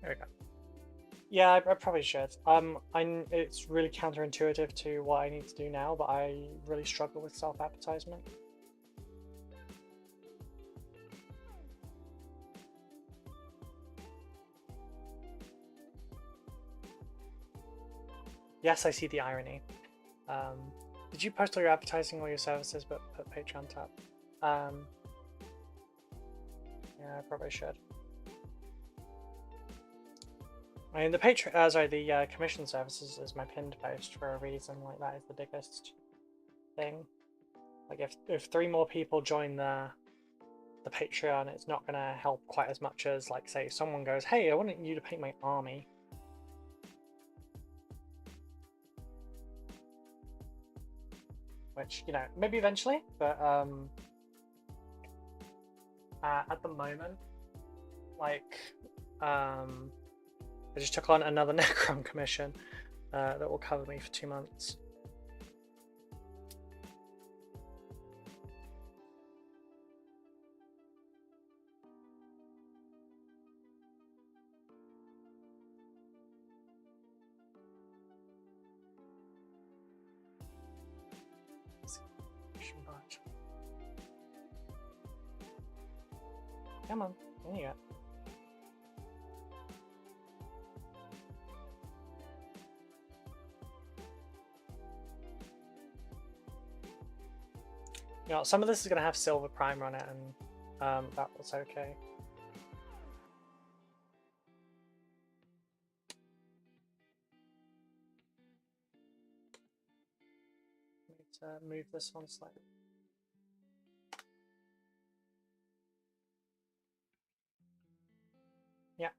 There we go. Yeah, I probably should. It's really counterintuitive to what I need to do now, but I really struggle with self-advertisement. Yes, I see the irony. Did you post all your advertising, all your services, but put Patreon tab? Yeah, I probably should. I mean, the commission services is my pinned post for a reason. Like, that is the biggest thing. Like, if 3 more people join the Patreon, it's not gonna help quite as much as, like, say someone goes, "Hey, I want you to paint my army." Which, you know, maybe eventually, but at the moment, like, I just took on another Necron commission that will cover me for 2 months. Come on, there you go. You know, some of this is going to have silver primer on it, and that was okay. Need to move this one slightly. Yeah.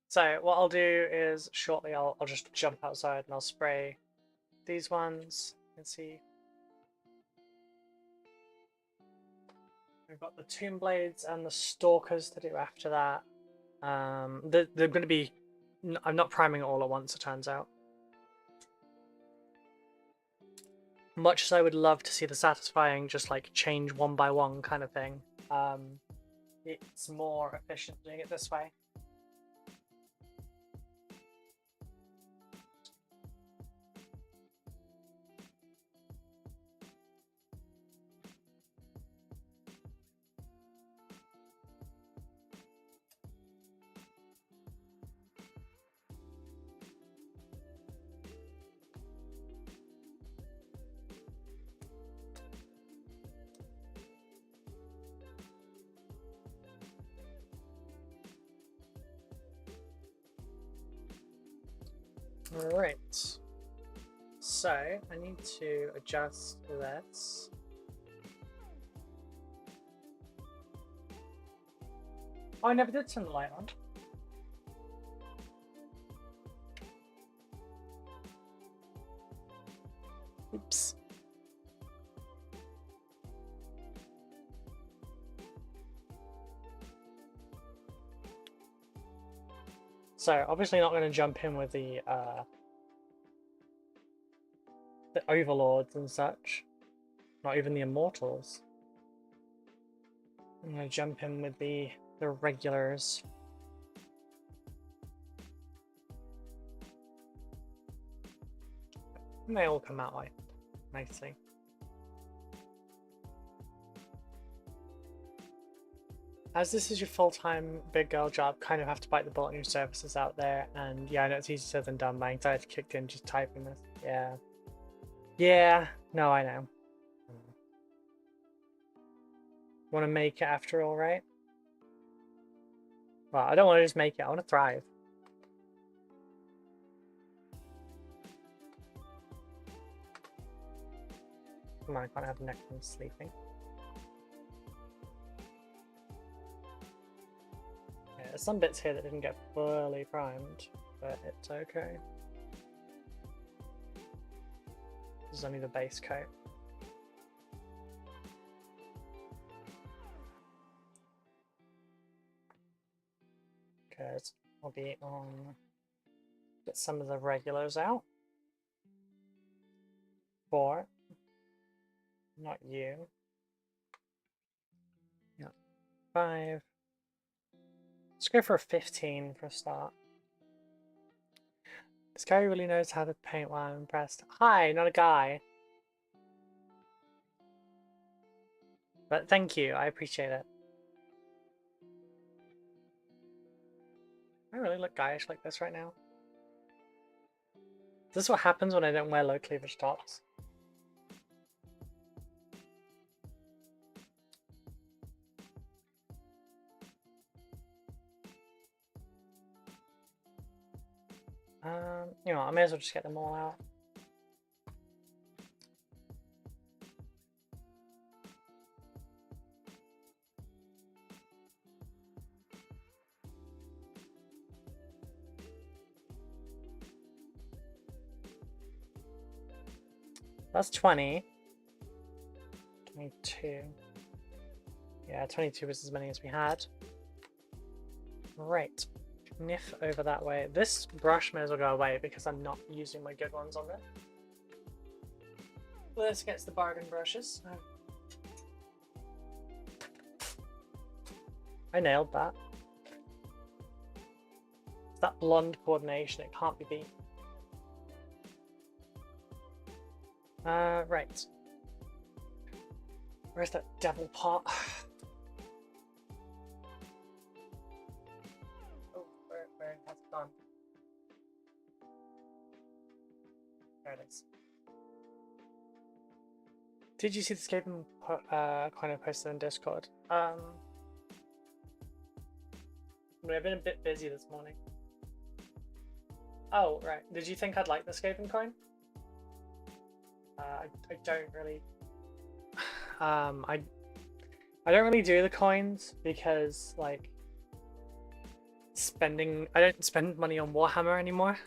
So what I'll do is shortly I'll just jump outside and I'll spray these ones. You can see we've got the Tomb Blades and the Stalkers to do after that. They're going to be... I'm not priming it all at once, it turns out. Much as I would love to see the satisfying just like change one by one kind of thing, it's more efficient doing it this way. Alright, so I need to adjust this. Oh, I never did turn the light on. Oops. So obviously not going to jump in with the overlords and such, not even the immortals. I'm going to jump in with the regulars. And they all come out like nicely. As this is your full-time big girl job, kind of have to bite the bullet on your services out there, and yeah, I know it's easier said than done. My anxiety kicked in just typing this. Yeah. Yeah, no, I know. Want to make it after all, right? Well, I don't want to just make it, I want to thrive. Come on, I can't have Necron sleeping. Yeah, there's some bits here that didn't get fully primed, but it's okay. This is only the base coat. Because I'll be on... Get some of the regulars out. 4. Not you. Yeah. 5. Let's go for a 15 for a start. This guy really knows how to paint. Wow, I'm impressed. Hi, not a guy. But thank you, I appreciate it. I really look guyish like this right now. This is what happens when I don't wear low cleavage tops. You know, I may as well just get them all out. That's 20. 22. Yeah, 22 was as many as we had. Right. Sniff over that way. This brush may as well go away because I'm not using my good ones on it. Well, this gets the bargain brushes. I nailed that. It's that blonde coordination, it can't be beat. Right. Where's that devil pot? Oh, where has it gone? There it is. Did you see the Skaven kind of posted on Discord? I've been a bit busy this morning. Oh, right. Did you think I'd like the Skaven coin? I don't really. I don't really do the coins because like I don't spend money on Warhammer anymore.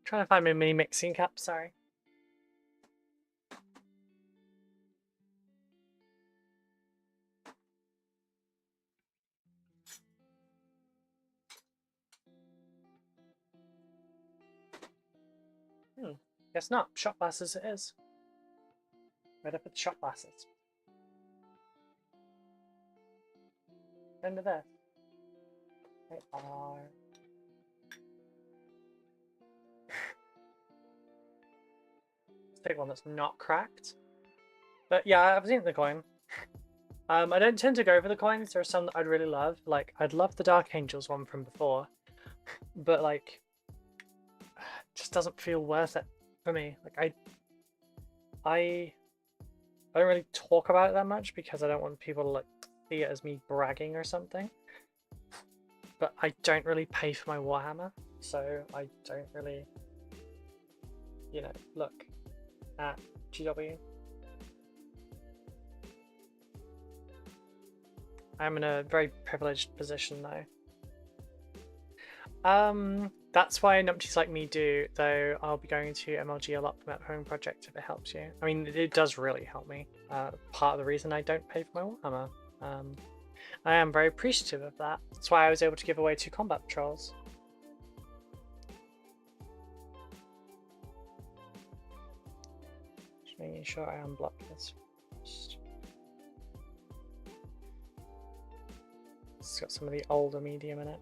Trying to find my mini mixing cup, sorry. Guess not. Shot glasses it is. Right up at the shot glasses. End of this. They are. Let's take one that's not cracked. But yeah, I've seen the coin. I don't tend to go for the coins. There are some that I'd really love. Like, I'd love the Dark Angels one from before. But like, it just doesn't feel worth it for me. Like, I don't really talk about it that much because I don't want people to like see it as me bragging or something. But I don't really pay for my Warhammer, so I don't really, you know, look at GW. I'm in a very privileged position though. That's why numpties like me do, though I'll be going to MLG a lot for that home project if it helps you. I mean, it does really help me. Part of the reason I don't pay for my Warhammer. I am very appreciative of that. That's why I was able to give away 2 combat patrols. Just making sure I unblock this first. It's got some of the older medium in it.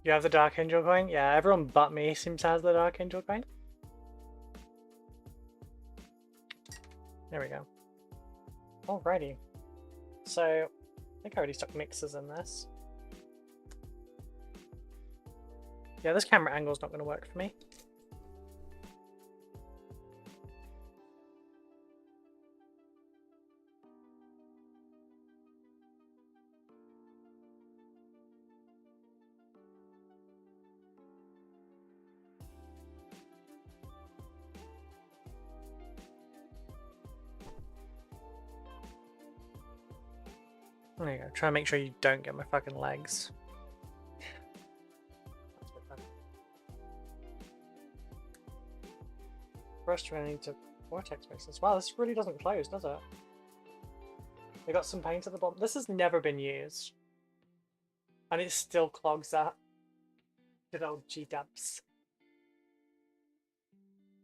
You have the Dark Angel coin? Yeah, everyone but me seems to have the Dark Angel coin. There we go. Alrighty. So, I think I already stuck mixers in this. Yeah, this camera angle's not going to work for me. There you go. Try and make sure you don't get my fucking legs. That's a bit better. First, we need to vortex mixes. Wow, this really doesn't close, does it? We got some paint at the bottom. This has never been used. And it still clogs that. Good old G-dubs.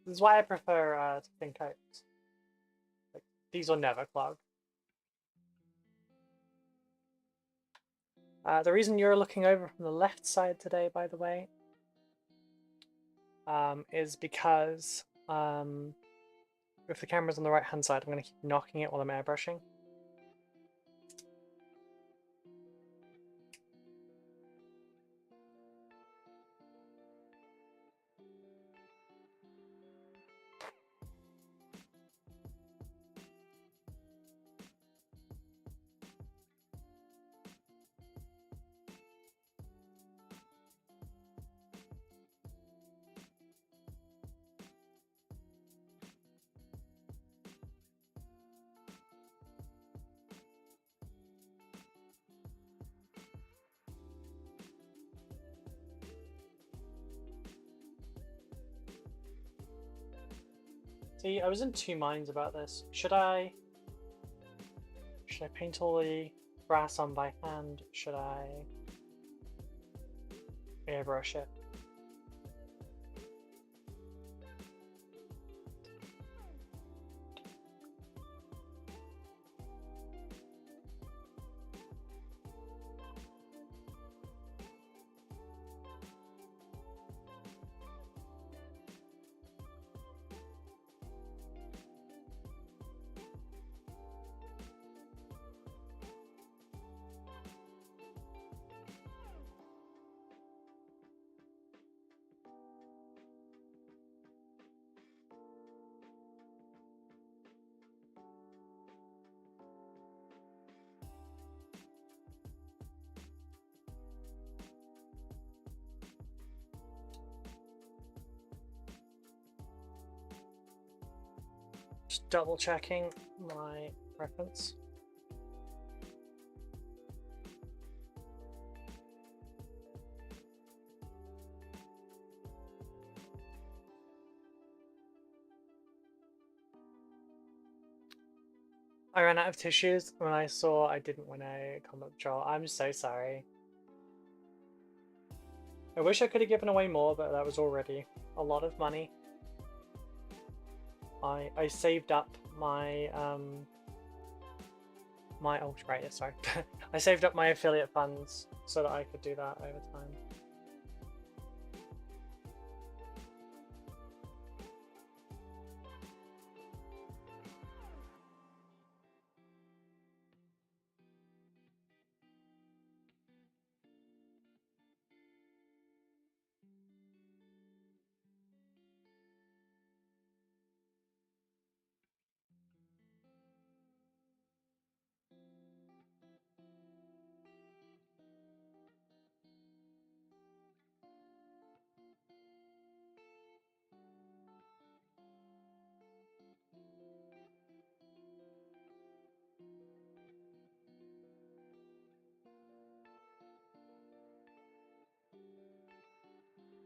This is why I prefer thin coats. Like, these will never clog. The reason you're looking over from the left side today, by the way, is because if the camera's on the right hand side, I'm going to keep knocking it while I'm airbrushing. See, I was in two minds about this. Should I paint all the brass on by hand? Should I airbrush it? Just double checking my reference. I ran out of tissues when I saw I didn't win a combat patrol. I'm so sorry. I wish I could have given away more, but that was already a lot of money. I saved up my oh right, yeah, sorry. I saved up my affiliate funds so that I could do that over time.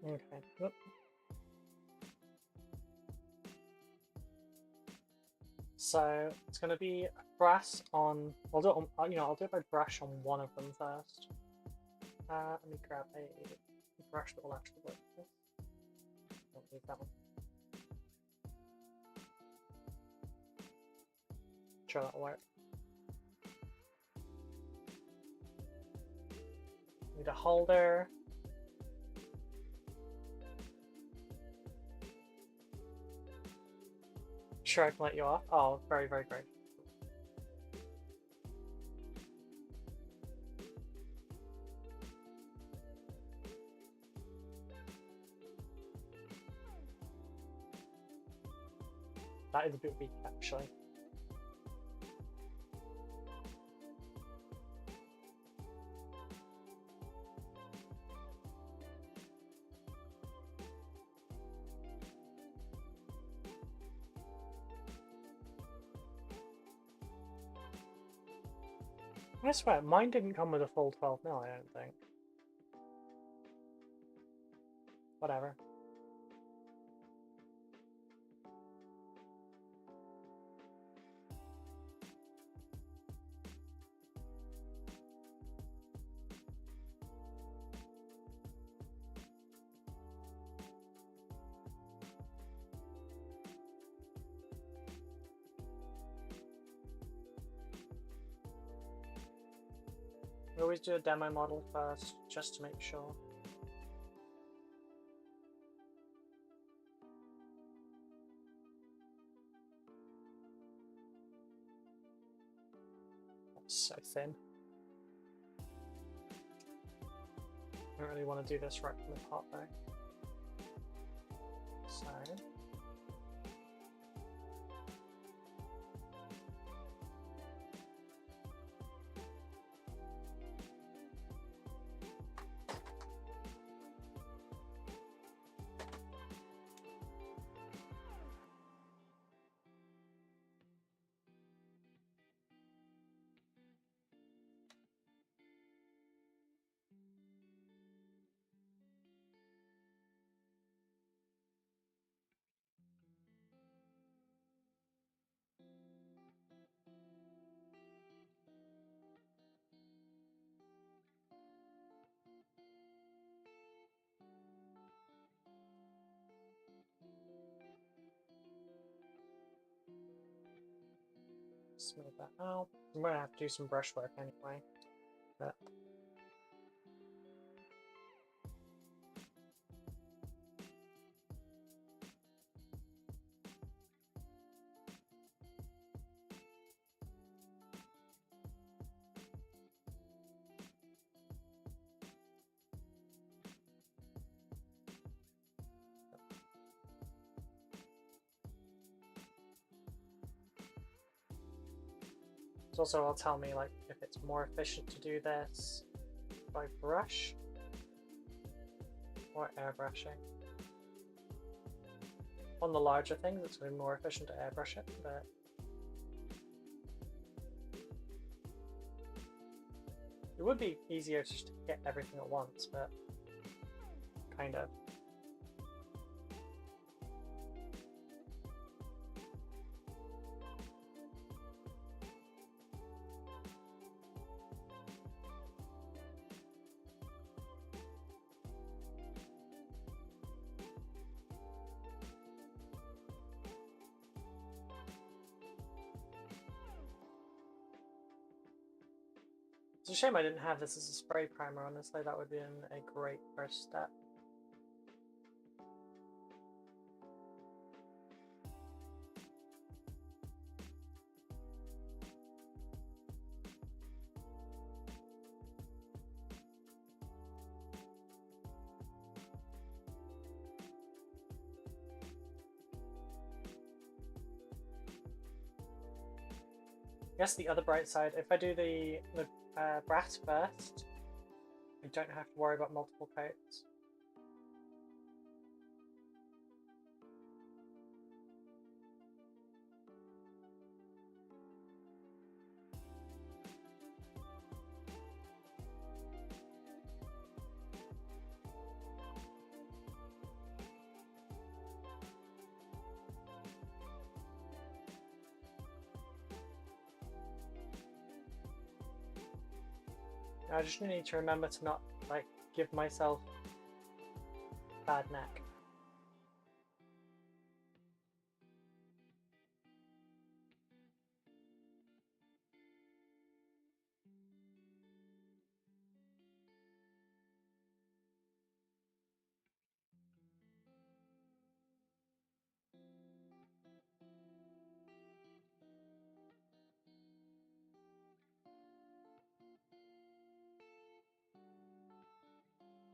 Okay. Whoop. So it's going to be brass on. I'll do it on. I'll do it by brush on one of them first. Let me grab a brush that will actually work with this. Don't need that one. Sure, that'll work. Need a holder. Sure, I can let you off. Oh, very, very great. That is a bit weak, actually. I swear, mine didn't come with a full 12 mil, I don't think. Whatever. We always do a demo model first, just to make sure. That's so thin. I don't really want to do this right from the top though. So... smooth that out. I'm gonna have to do some brushwork anyway. But it also will tell me like if it's more efficient to do this by brush or airbrushing. On the larger things, it's going to be more efficient to airbrush it, but it would be easier just to get everything at once, but kind of. It's a shame I didn't have this as a spray primer, honestly. That would have been a great first step. I guess the other bright side, if I do the brass first, I don't have to worry about multiple coats. I just need to remember to not, like, give myself bad neck.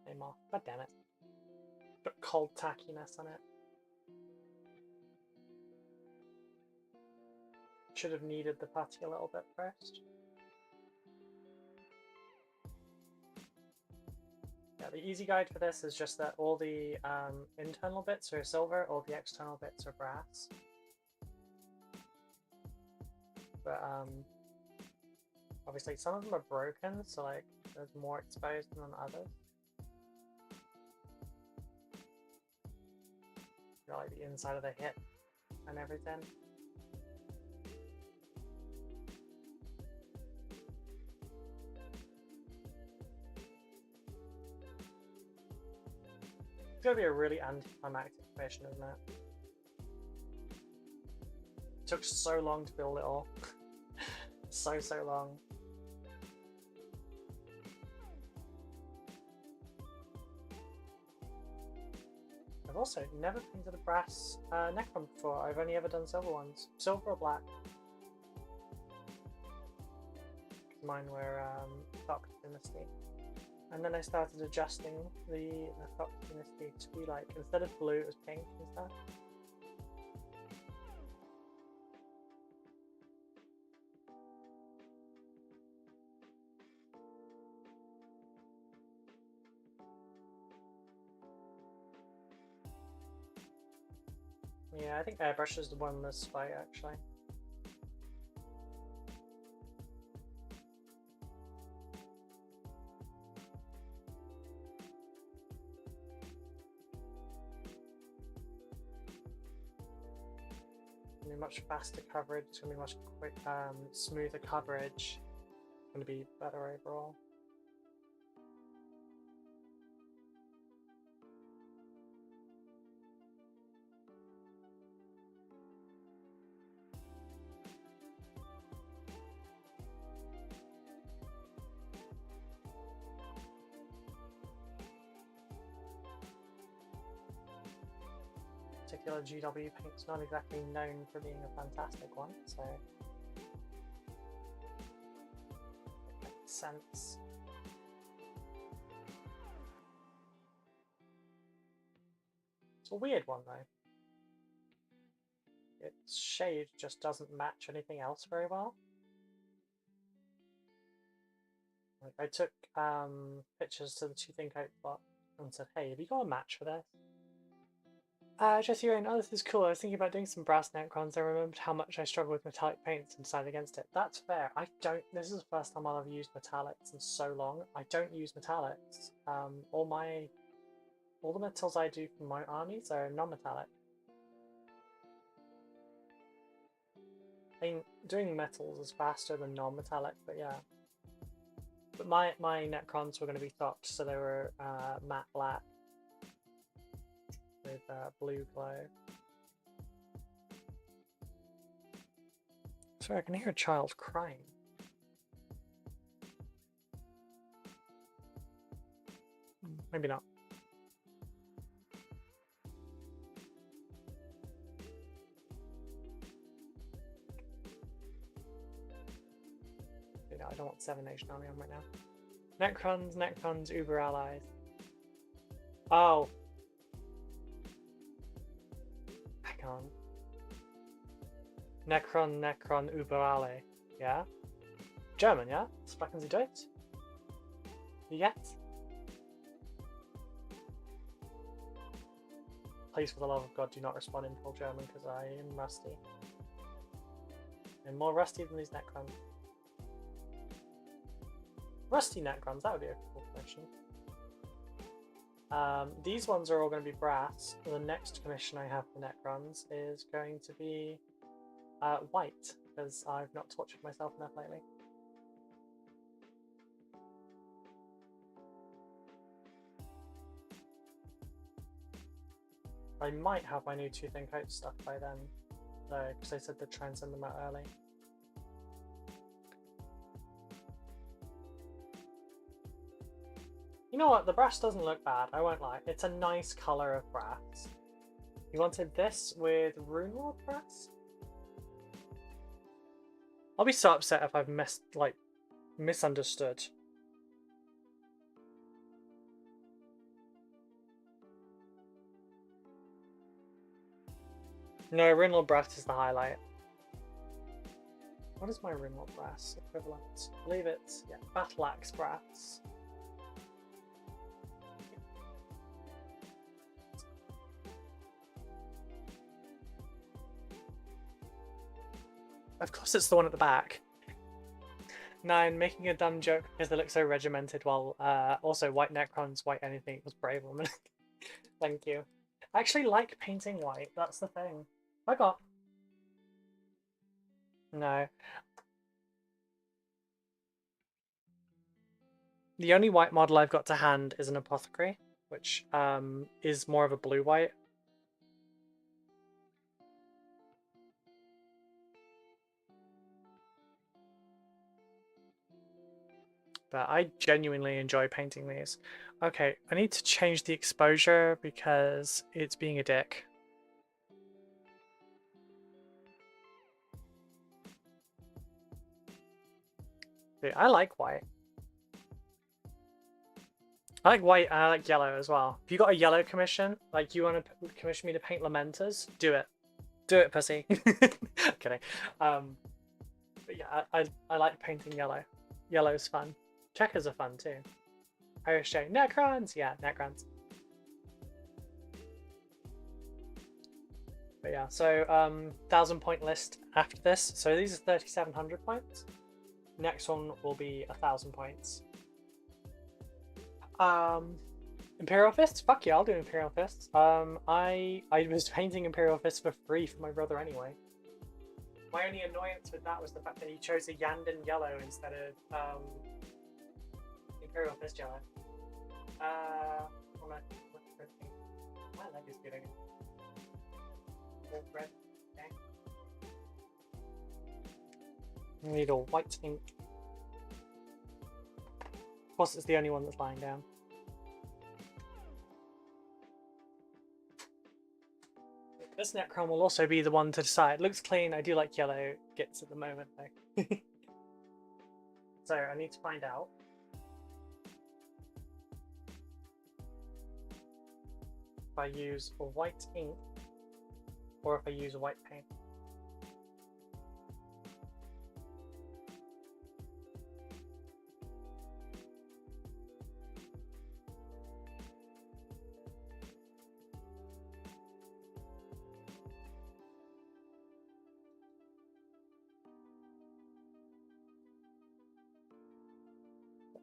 Name off. God damn it. Got cold tackiness on it. Should have kneaded the putty a little bit first. Yeah, the easy guide for this is just that all the internal bits are silver, all the external bits are brass. But Obviously, some of them are broken, so like there's more exposed than others. Got like the inside of the hip and everything. It's gonna be a really anticlimactic mission, isn't it? It took so long to build it all. so long. I've also never painted a brass Necron before. I've only ever done silver ones. Silver or black. Mine were Tufts Dynasty. And then I started adjusting the Tufts Dynasty to be like, instead of blue, it was pink and stuff. Yeah, I think airbrush is the one this fight actually. It's gonna be much faster coverage, it's gonna be much quick, smoother coverage. It's gonna be better overall. Particular GW paint's not exactly known for being a fantastic one, so it makes sense. It's a weird one though. Its shade just doesn't match anything else very well. Like I took pictures to the Two Thin Coat bot and said, "Hey, have you got a match for this?" Jesse Rain, oh, this is cool. I was thinking about doing some brass Necrons. I remembered how much I struggle with metallic paints and decided against it. That's fair. I don't. This is the first time I'll ever use metallics in so long. I don't use metallics. All the metals I do for my armies are non-metallic. I mean, doing metals is faster than non-metallic, but yeah. But my Necrons were going to be Tufts, so they were matte black with blue glow. Sorry, I can hear a child crying. Maybe not. You know, I don't want 7 Nation Army on right now. Necrons, Uber allies. Oh. Hang on. Necron, Uber ally. Yeah? German, yeah? Sprechen Sie Deutsch? Wie geht's? Please, for the love of God, do not respond in full German, because I am rusty. I'm more rusty than these Necrons. Rusty Necrons, that would be a cool commission. These ones are all going to be brass. The next commission I have for Necrons is going to be white, because I've not tortured myself enough lately. I might have my new Two Thin Coat stuff by then, though, because they said they'd try and send them out early. You know what? The brass doesn't look bad, I won't lie. It's a nice colour of brass. You wanted this with Rune Lord brass? I'll be so upset if I've misunderstood. No, Rinlold Brass is the highlight. What is my Rinlold Brass equivalent? I believe it's, yeah, Battle Axe Brass. Of course it's the one at the back. 9, making a dumb joke because they look so regimented, while also white Necrons, white anything was brave woman. Thank you. I actually like painting white, that's the thing. I got... No. The only white model I've got to hand is an Apothecary, which is more of a blue-white. But I genuinely enjoy painting these. Okay, I need to change the exposure because it's being a dick. Dude, I like white. I like white and I like yellow as well. If you got a yellow commission, like you want to commission me to paint Lamentas, do it. Do it, pussy. Kidding. But yeah, I like painting yellow. Yellow's fun. Checkers are fun too. Irish J. Necrons! Yeah, Necrons. But yeah, so 1,000 point list after this. So these are 3,700 points. Next one will be 1,000 points. Imperial Fists? Fuck yeah, I'll do Imperial Fists. I was painting Imperial Fists for free for my brother anyway. My only annoyance with that was the fact that he chose a Yandon yellow instead of Imperial Fist yellow. My leg is getting red. Okay. I need a white ink. Of course, it's the only one that's lying down. This Necron will also be the one to decide. Looks clean. I do like yellow gits at the moment though. So I need to find out. If I use a white ink or if I use a white paint.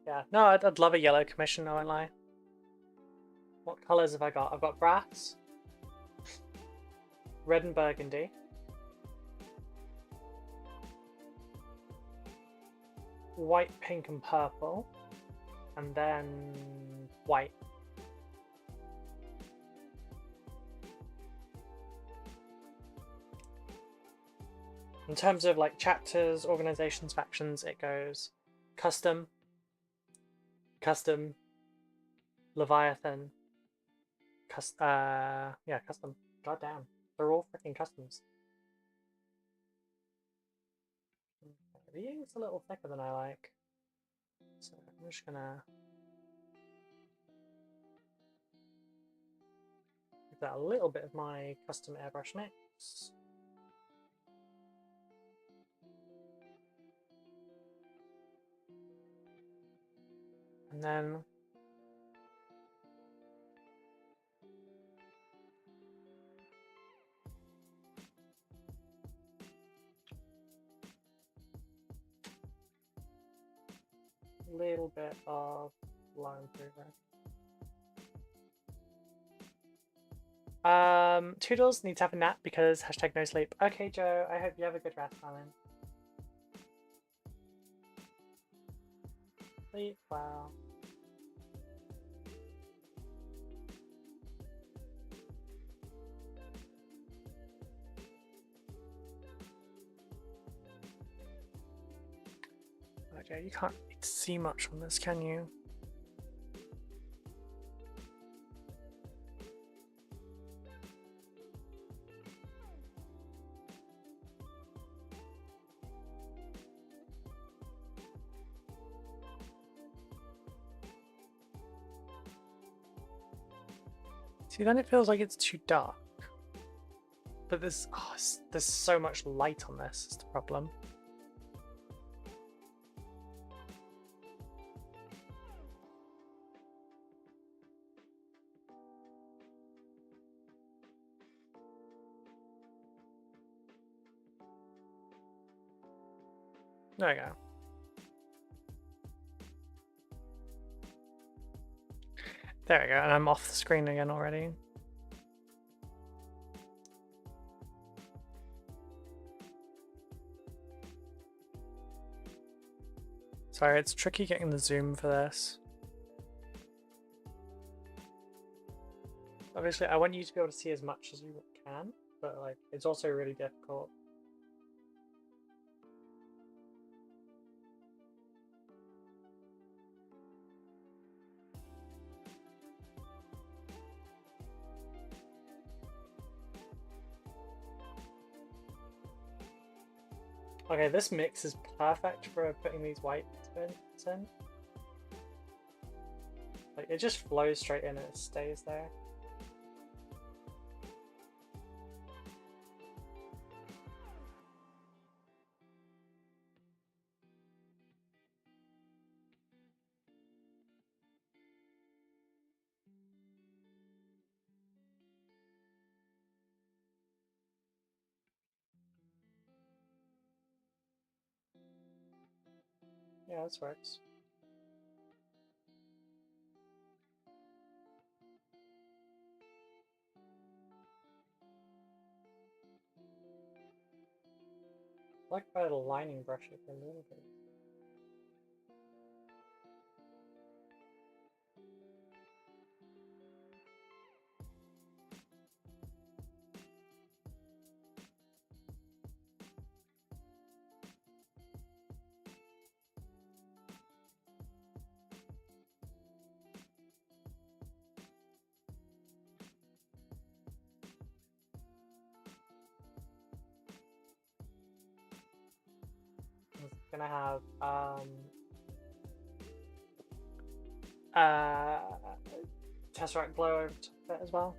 Yeah, no, I'd love a yellow commission, I won't lie. What colours have I got? I've got brass, red and burgundy, white, pink and purple, and then white. In terms of like chapters, organizations, factions, it goes custom, custom, Leviathan, yeah, custom. God damn, they're all freaking customs. The ink's a little thicker than I like, so I'm just gonna give that a little bit of my custom airbrush mix. And then a little bit of line improver. Toodles need to have a nap because hashtag no sleep. Okay, Joe, I hope you have a good rest, darling. Sleep well. Okay, you can't see much on this, can you? See, then it feels like it's too dark. But there's so much light on this, is the problem. There we go. There we go, and I'm off the screen again already. Sorry, it's tricky getting the zoom for this. Obviously, I want you to be able to see as much as you can, but like, it's also really difficult. Okay, this mix is perfect for putting these white bits in. Like, it just flows straight in and it stays there. Yeah, this works. I like by the lining brush it a little bit. Gonna have Tesseract glow over top of it as well.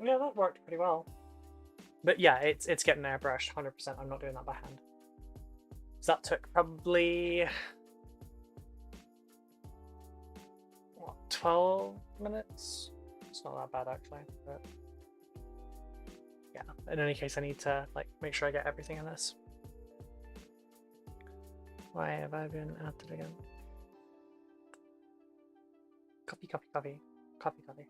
Yeah, that worked pretty well. But yeah, it's getting airbrushed 100%. I'm not doing that by hand. So that took probably, what, 12 minutes? It's not that bad actually, but yeah. In any case, I need to like make sure I get everything in this. Why have I been added again? Copy, copy, copy, copy, copy.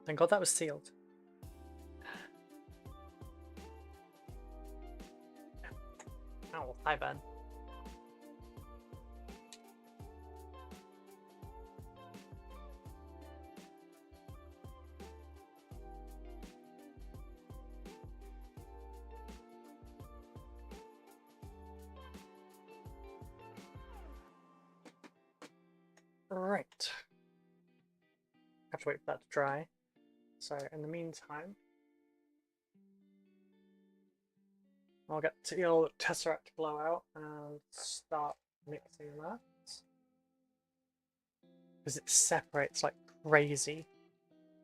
Thank God that was sealed. Oh, hi Ben. Right. Have to wait for that to dry. So in the meantime, I'll get the old Tesseract blowout and start mixing that. Because it separates like crazy.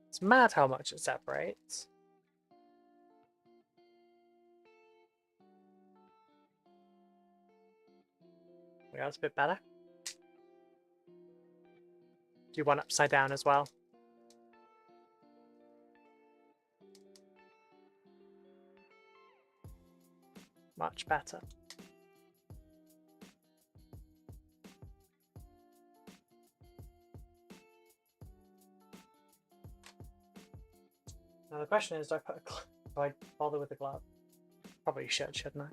It's mad how much it separates. Yeah, that's a bit better. Do one upside down as well. Much better. Now the question is, do I put a glove? Do I bother with the glove? Probably should, shouldn't I?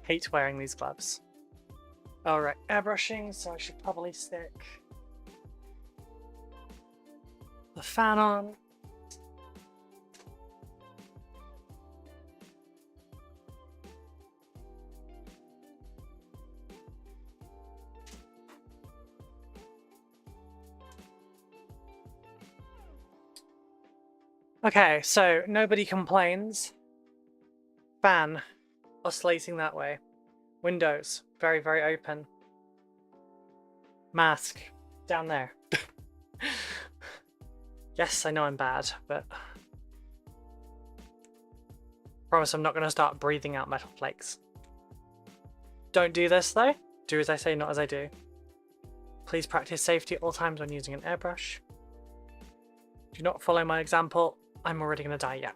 hate wearing these gloves. Alright, airbrushing, so I should probably stick the fan on. Okay, so nobody complains. Fan oscillating that way. Windows very, very open. Mask down there. Yes, I know I'm bad, but promise I'm not going to start breathing out metal flakes. Don't do this though. Do as I say, not as I do. Please practice safety at all times when using an airbrush. Do not follow my example. I'm already going to die, yeah.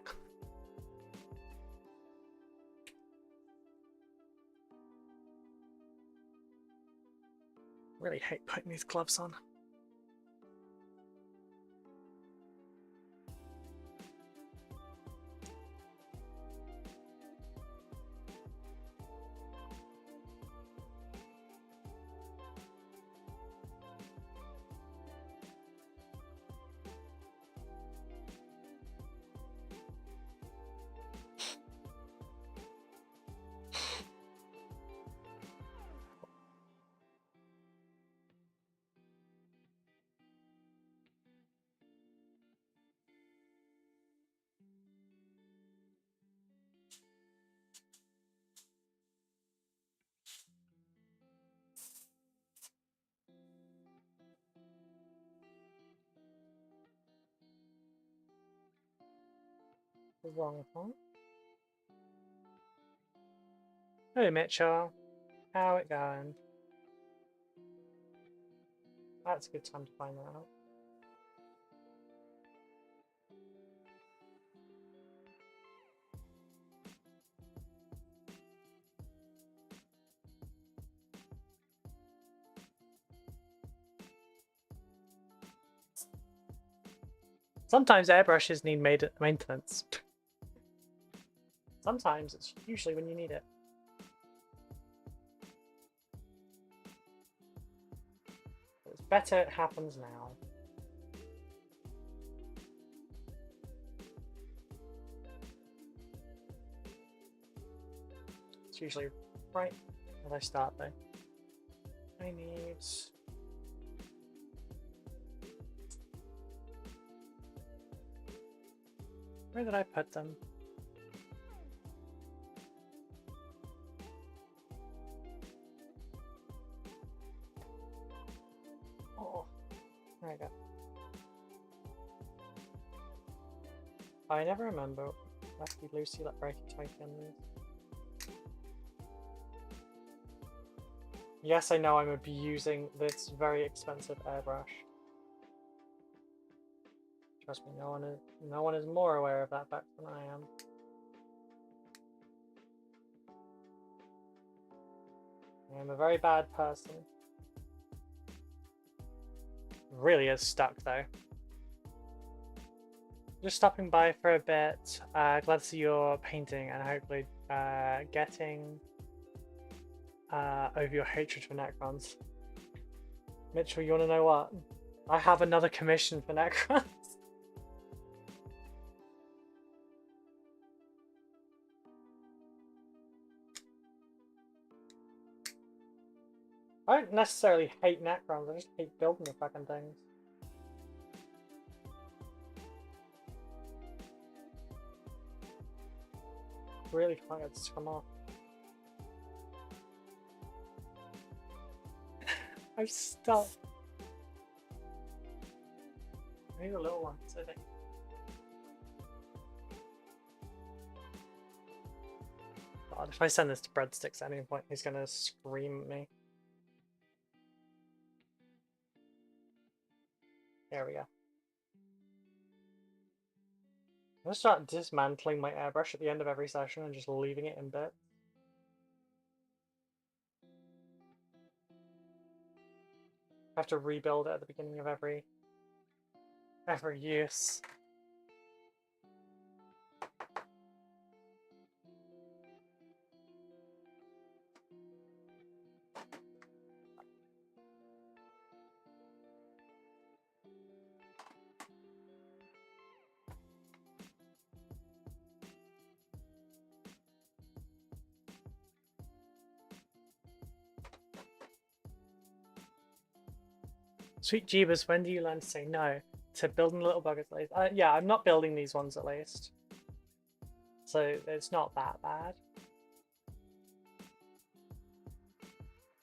Really hate putting these gloves on. The wrong one. Hey Mitchell, how it going? That's a good time to find that out. Sometimes airbrushes need maintenance. Sometimes it's usually when you need it. It's better it happens now. It's usually right when I start though. I need... Where did I put them? Oh, there I go. I never remember. Lucky Lucy, that breaking tokens. Yes, I know I'm abusing this very expensive airbrush. Trust me, no one is more aware of that fact than I am. I am a very bad person. Really is stuck though. Just stopping by for a bit. Glad to see you're painting and hopefully getting over your hatred for Necrons. Mitchell, you want to know what? I have another commission for Necrons. I don't necessarily hate Necrons, I just hate building the fucking things. Really can't get this to come off. I'm stuck. I need the little ones, I think. God, if I send this to Breadsticks at any point, he's gonna scream at me. There we go. I'm gonna start dismantling my airbrush at the end of every session and just leaving it in bits. I have to rebuild it at the beginning of every use. Sweet Jeebus, when do you learn to say no to building little buggers at least? Yeah, I'm not building these ones at least. So it's not that bad.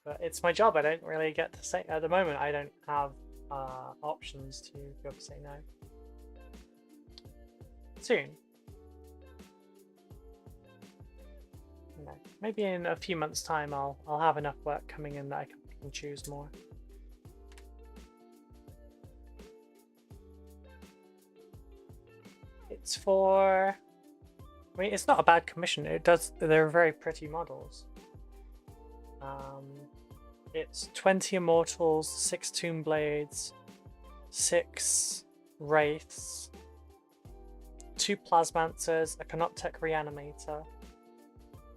But it's my job, I don't really get to say, at the moment I don't have options to be able to say no. Soon. No. Maybe in a few months' time I'll have enough work coming in that I can choose more. It's for... I mean, it's not a bad commission. They're very pretty models. It's 20 Immortals, 6 Tomb Blades, 6 Wraiths, 2 Plasmancers, a Canoptech Reanimator,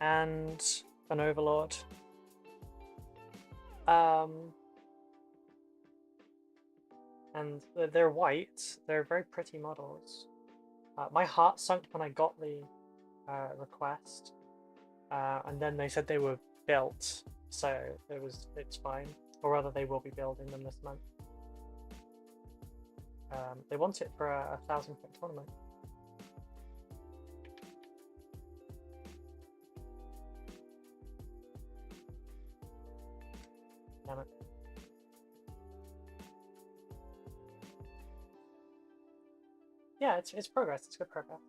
and an Overlord. And they're white. They're very pretty models. My heart sunk when I got the request, and then they said they were built, so it's fine. Or rather, they will be building them this month. They want it for a 1,000-point tournament. Damn it. Yeah, it's progress. It's good progress.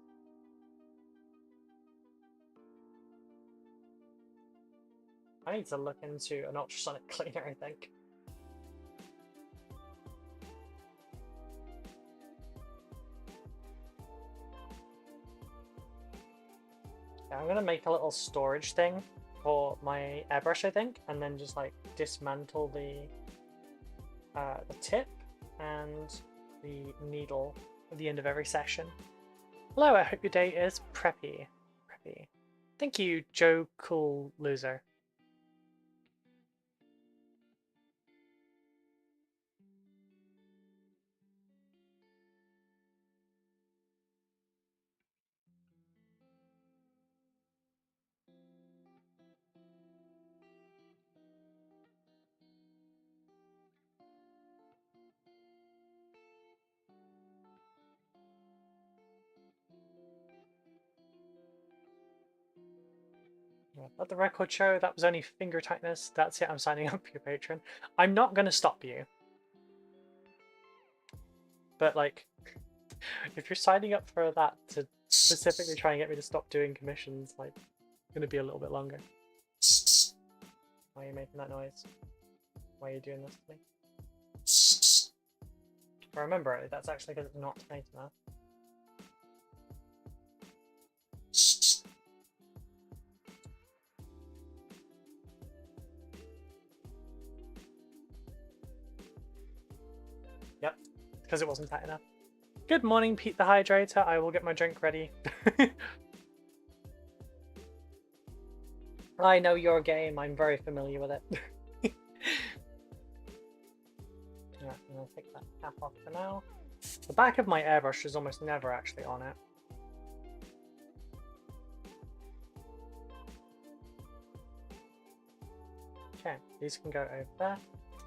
I need to look into an ultrasonic cleaner, I think. Yeah, I'm gonna make a little storage thing for my airbrush, I think, and then just like dismantle the tip and the needle at the end of every session. Hello, I hope your day is preppy. Preppy. Thank you, Joe Cool Loser. Let the record show that was only finger tightness. That's it, I'm signing up for your patron. I'm not going to stop you. But, like, if you're signing up for that to specifically try and get me to stop doing commissions, like, it's going to be a little bit longer. Why are you making that noise? Why are you doing this to me? If I remember it, that's actually because it's not tight enough. Yep, because it wasn't tight enough. Good morning, Pete the Hydrator. I will get my drink ready. I know your game. I'm very familiar with it. Yeah, I'm going to take that cap off for now. The back of my airbrush is almost never actually on it. Okay, these can go over there.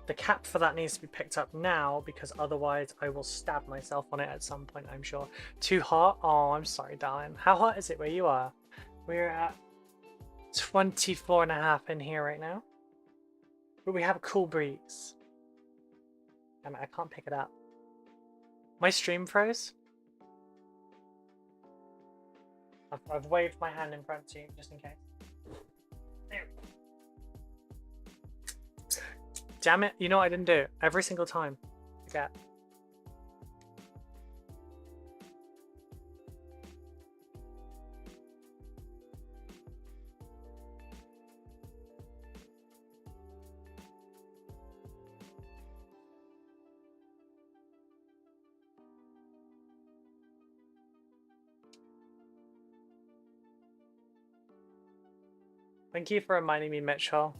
The cap for that needs to be picked up now because otherwise I will stab myself on it at some point, I'm sure. Too hot? Oh, I'm sorry, darling. How hot is it where you are? We're at 24.5 in here right now. But we have a cool breeze. Damn it, I can't pick it up. My stream froze. I've waved my hand in front of you just in case. There. Damn it, you know what I didn't do? Every single time. Forget. Thank you for reminding me, Mitchell.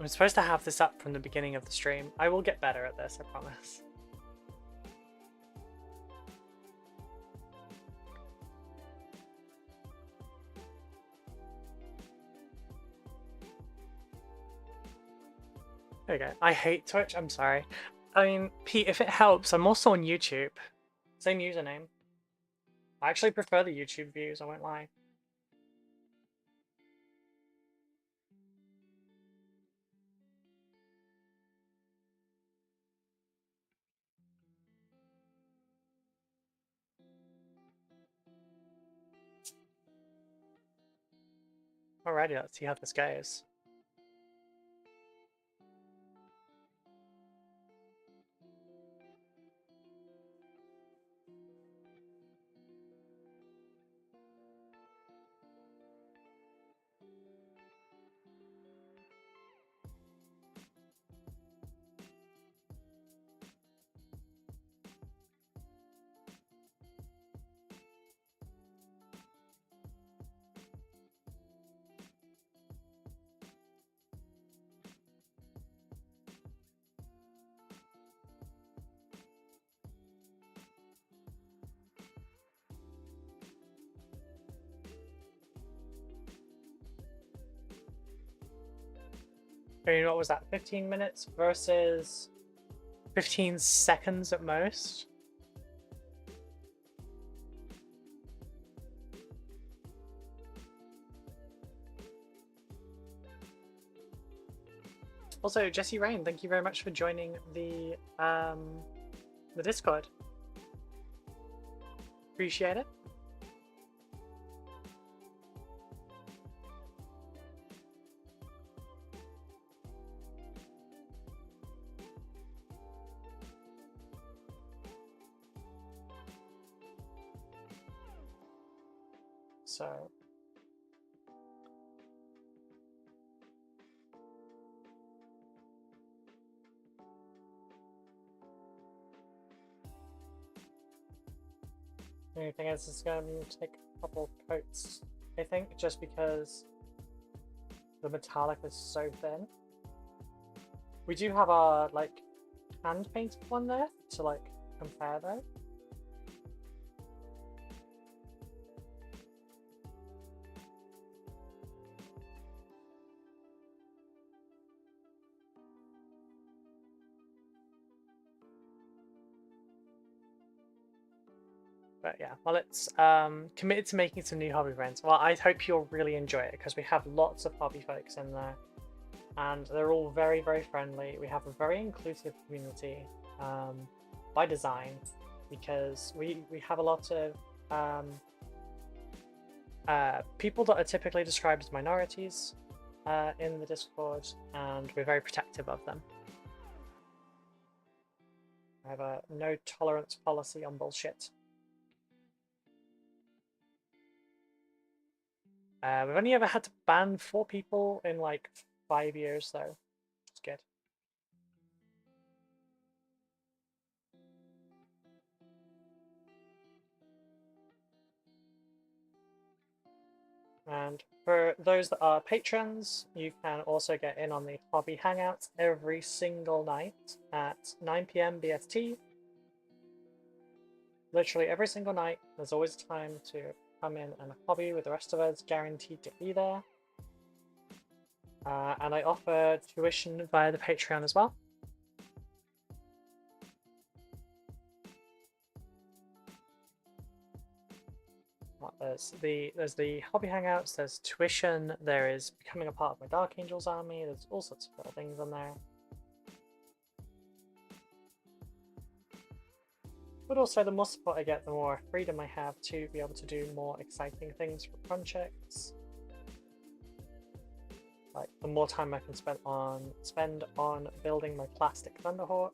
I'm supposed to have this up from the beginning of the stream. I will get better at this, I promise. There you go. I hate Twitch, I'm sorry. I mean, Pete, if it helps, I'm also on YouTube. Same username. I actually prefer the YouTube views, I won't lie. Alrighty, let's see how this goes. I mean, what was that, 15 minutes versus 15 seconds at most? Also, Jesse Rain, thank you very much for joining the Discord. Appreciate it. So the only thing is it's going to take a couple of coats, I think, just because the metallic is so thin. We do have our like hand painted one there to like compare though. But yeah, well, it's committed to making some new hobby friends. Well, I hope you'll really enjoy it because we have lots of hobby folks in there, and they're all very, very friendly. We have a very inclusive community by design because we have a lot of people that are typically described as minorities in the Discord, and we're very protective of them. I have a no tolerance policy on bullshit. We've only ever had to ban 4 people in like 5 years though. It's good. And for those that are patrons, you can also get in on the hobby hangouts every single night at 9 PM BST. Literally every single night, there's always time to come in and hobby with the rest of us, guaranteed to be there. And I offer tuition via the Patreon as well. There's the hobby hangouts, there's tuition, there is becoming a part of my Dark Angels army, there's all sorts of little things on there. But also, the more support I get, the more freedom I have to be able to do more exciting things for projects. Like, the more time I can spend on building my plastic Thunderhawk.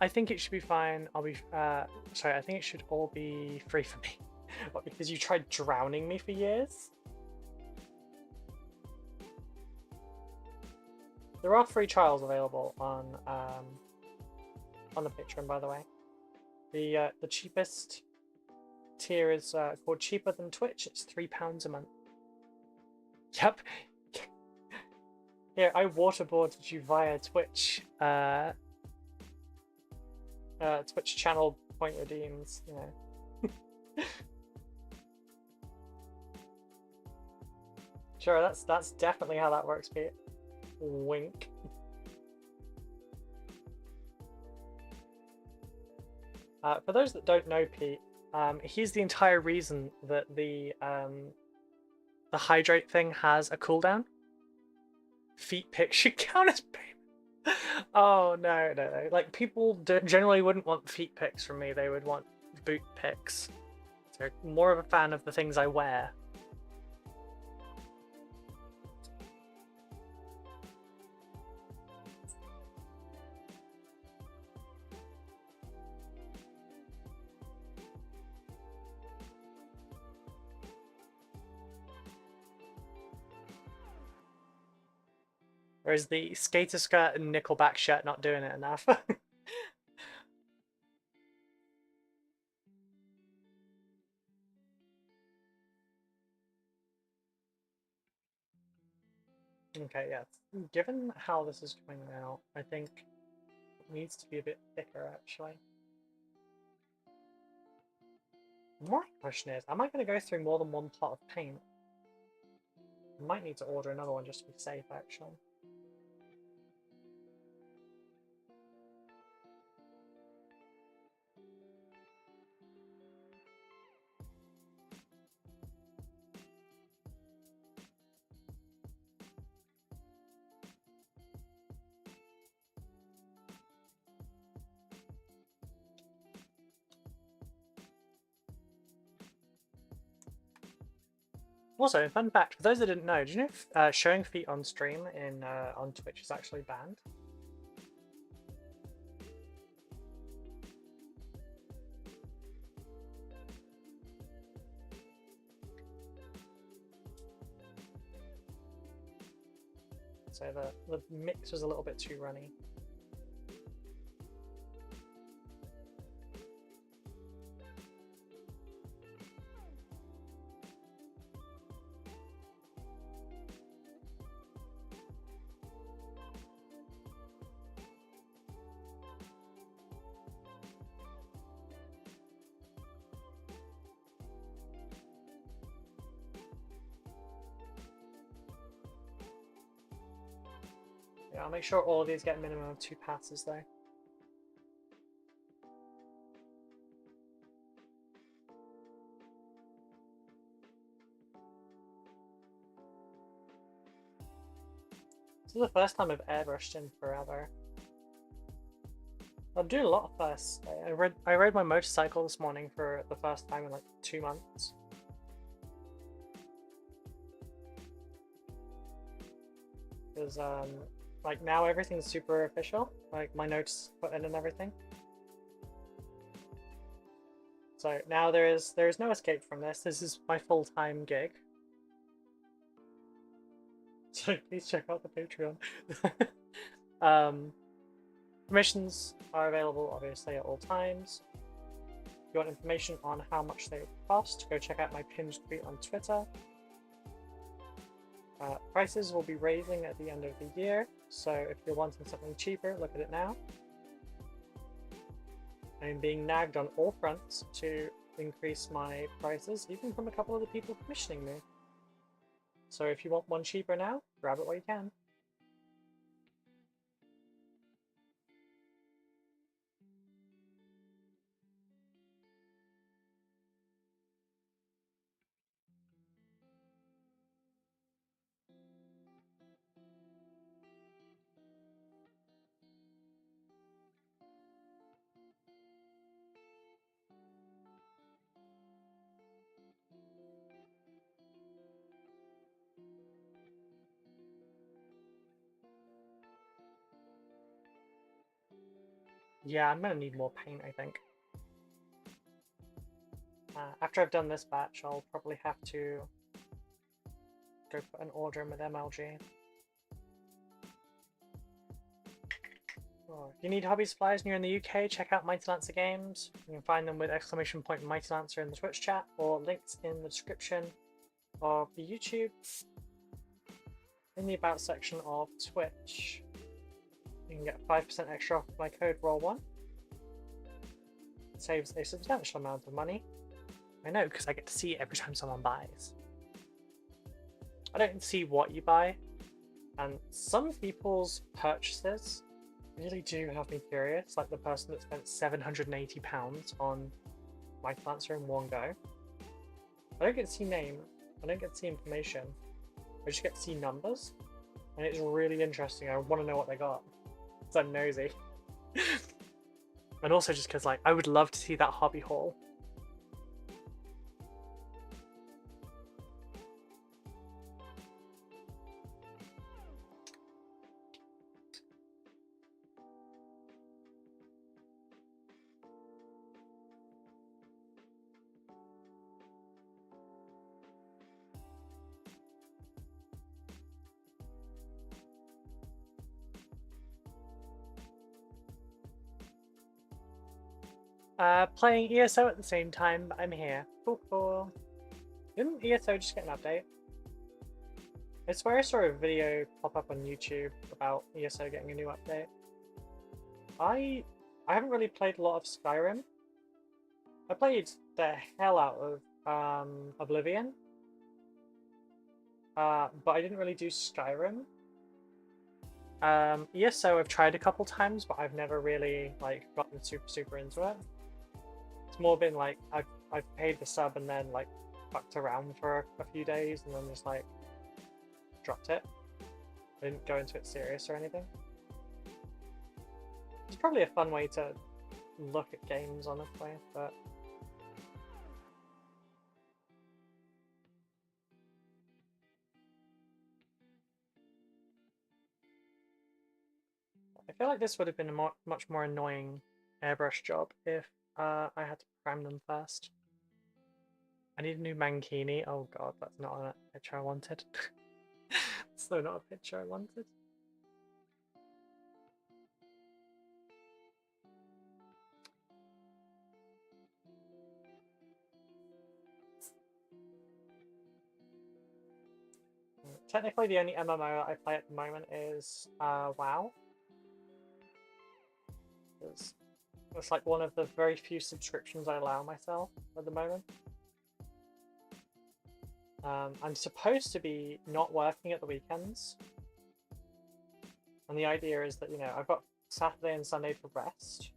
I think it should be fine. I'll be sorry, I think it should all be free for me. What, because you tried drowning me for years? There are free trials available on the Patreon, by the way. The cheapest tier is called Cheaper Than Twitch. It's £3 a month. Yep. Yeah, I waterboarded you via Twitch. Twitch channel point redeems, you know. Sure, that's definitely how that works, Pete. Wink. For those that don't know Pete, he's the entire reason that the hydrate thing has a cooldown. Feet pics should count as payment. Oh no. Like people generally wouldn't want feet pics from me. They would want boot pics. So more of a fan of the things I wear. Whereas the skater skirt and Nickelback shirt not doing it enough. Okay, yeah. Given how this is coming out, I think it needs to be a bit thicker, actually. My question is, am I going to go through more than one pot of paint? I might need to order another one just to be safe, actually. Also, fun fact, for those that didn't know, do you know if showing feet on stream on Twitch is actually banned? So the mix was a little bit too runny. Yeah, I'll make sure all of these get a minimum of 2 passes though. This is the first time I've airbrushed in forever. I'm doing a lot first. I rode my motorcycle this morning for the first time in like 2 months. Because like now everything's super official, like my notes put in and everything. So now there is no escape from this. This is my full-time gig. So please check out the Patreon. Commissions are available obviously at all times. If you want information on how much they cost, go check out my pinned tweet on Twitter. Prices will be raising at the end of the year, so if you're wanting something cheaper, look at it now. I'm being nagged on all fronts to increase my prices, even from a couple of the people commissioning me. So if you want one cheaper now, grab it while you can. Yeah, I'm gonna need more paint, I think. After I've done this batch, I'll probably have to go put an order in with MLG. Oh, if you need hobby supplies and you're in the UK, check out Mighty Lancer Games. You can find them with ! Mighty Lancer in the Twitch chat, or links in the description of the YouTube. in the About section of Twitch, you can get 5% extra off my code ROLL1. It saves a substantial amount of money. I know, because I get to see it every time someone buys. I don't see what you buy, and some people's purchases really do have me curious, like the person that spent £780 on Mythlancer in one go. I don't get to see name, I don't get to see information, I just get to see numbers, and it's really interesting. I want to know what they got, because I'm nosy. And also just because, like, I would love to see that hobby haul. Playing ESO at the same time, but I'm here. Cool, cool. Didn't ESO just get an update? I swear I saw a video pop up on YouTube about ESO getting a new update. I haven't really played a lot of Skyrim. I played the hell out of Oblivion. But I didn't really do Skyrim. ESO I've tried a couple times, but I've never really like gotten super into it. It's more been like I've paid the sub and then like fucked around for a few days and then just like dropped it. I didn't go into it serious or anything. It's probably a fun way to look at games, honestly, but I feel like this would have been a much more annoying airbrush job if I had to prime them first. I need a new mankini. Oh god, that's not a picture I wanted. So not a picture I wanted. Technically the only MMO I play at the moment is WoW. It's like one of the very few subscriptions I allow myself at the moment. I'm supposed to be not working at the weekends. And the idea is that, you know, I've got Saturday and Sunday to rest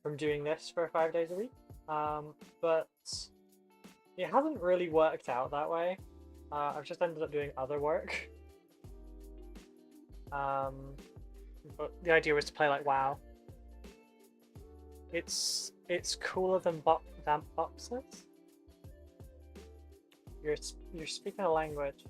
from doing this for 5 days a week. But it hasn't really worked out that way. I've just ended up doing other work. But the idea was to play like WoW. It's cooler than damp boxes. You're speaking a language.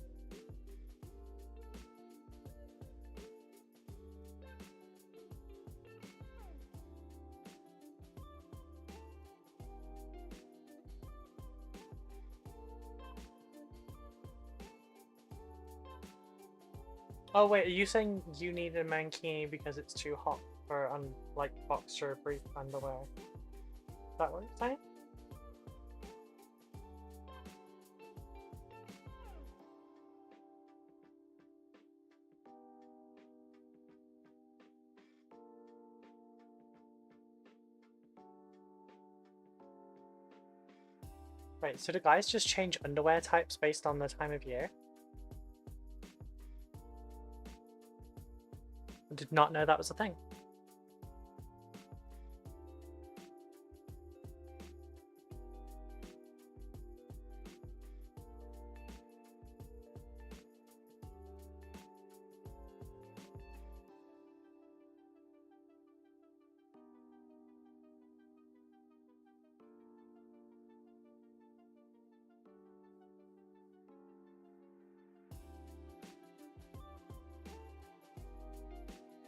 Oh wait, are you saying you need a mankini because it's too hot for like boxer brief underwear? Is that what you're saying? Right, so do guys just change underwear types based on the time of year? I did not know that was a thing.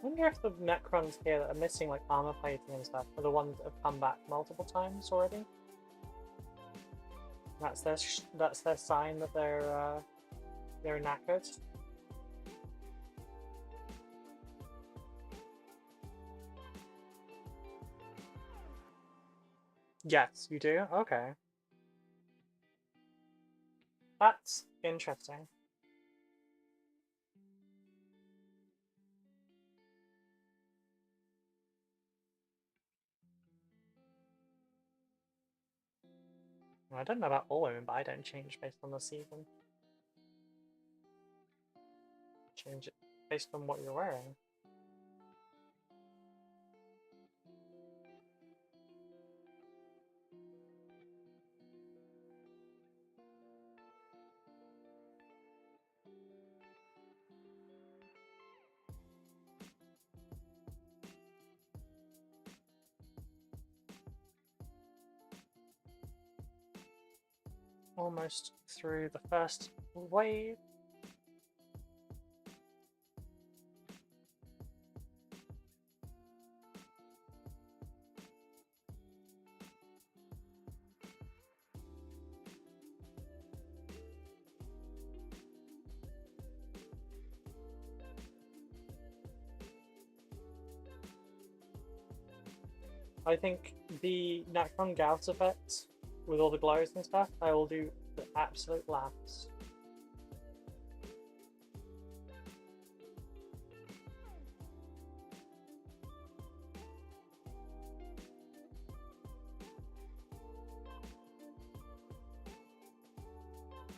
I wonder if the Necrons here that are missing like armor plating and stuff are the ones that have come back multiple times already. That's their sign that they're knackered. Yes, you do? Okay. That's interesting. I don't know about all women, but I don't change based on the season. Change it based on what you're wearing. Almost through the first wave. I think the Necron Gout effect with all the glows and stuff, I will do the absolute last.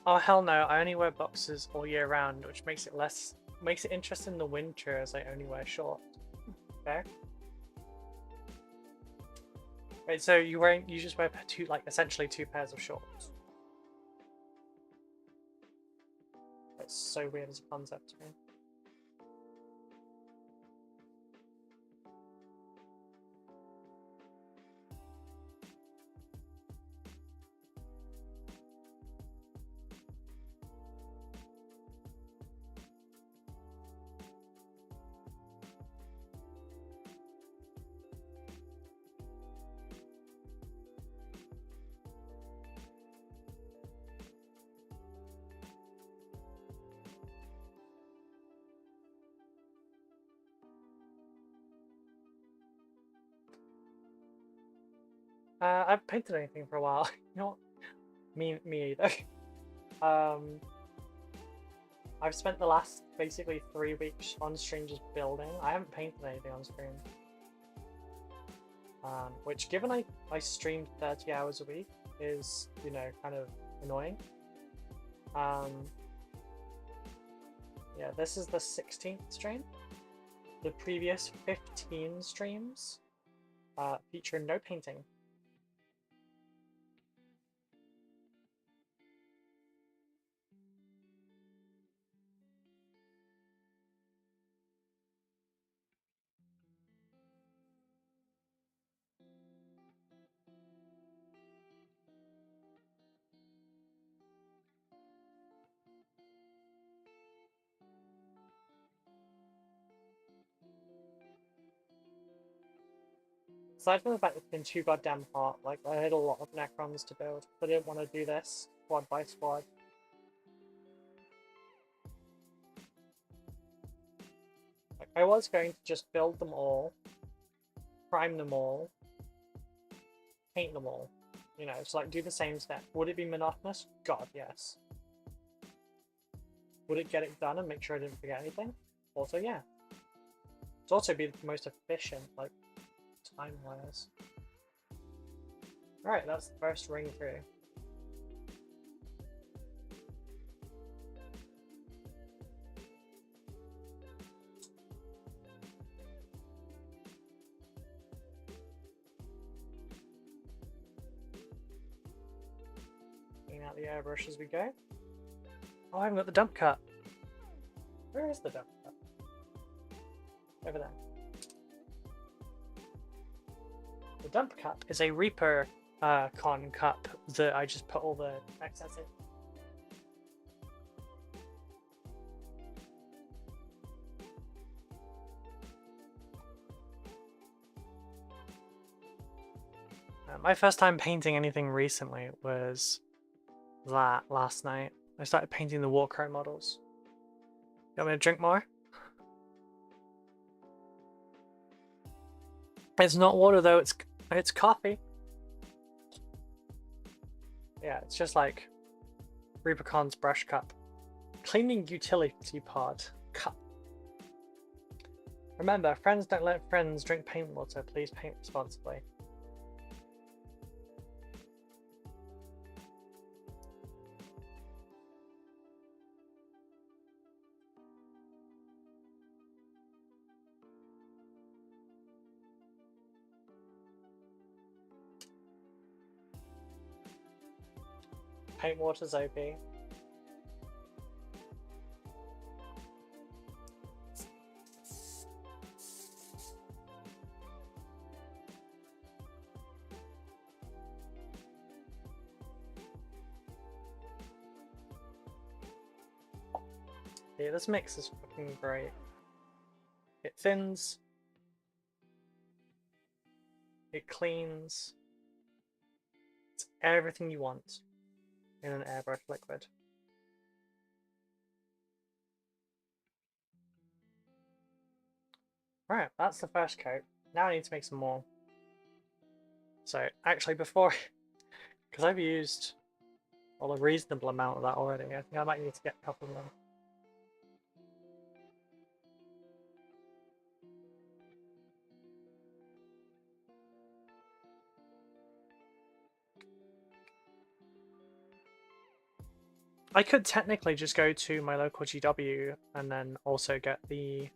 Oh hell no, I only wear boxers all year round, which makes it interesting in the winter as I only wear shorts. Fair? Wait, so you just wear two, like essentially two pairs of shorts? That's so weird as a concept to me. I haven't painted anything for a while. You know what? Me either. I've spent the last basically 3 weeks on stream just building. I haven't painted anything on stream. Which, given I streamed 30 hours a week, is, you know, kind of annoying. Yeah, this is the 16th stream. The previous 15 streams feature no painting. Aside from the fact it's been too goddamn hot, like I had a lot of Necrons to build, but I didn't want to do this squad by squad. Like, I was going to just build them all, prime them all, paint them all. You know, it's like do the same step. Would it be monotonous? God, yes. Would it get it done and make sure I didn't forget anything? Also, yeah. It's also be the most efficient, like, time-wise. Alright, that's the first ring through. Clean out the airbrush as we go. Oh, I haven't got the dump cut. Where is the dump cut? Over there. The dump cup is a Reaper Con cup that I just put all the excess in. My first time painting anything recently was that last night. I started painting the Warhammer models. You want me to drink more? It's not water though, it's coffee. Yeah, it's just like Reapercon's brush cup. Cleaning utility pod cup. Remember, friends don't let friends drink paint water. Please paint responsibly. paint water's OP. Yeah, this mix is fucking great. It thins. It cleans. It's everything you want in an airbrush liquid. Right, that's the first coat. Now I need to make some more. So actually before, because I've used a reasonable amount of that already, I think I might need to get a couple of them. I could technically just go to my local GW and then also get the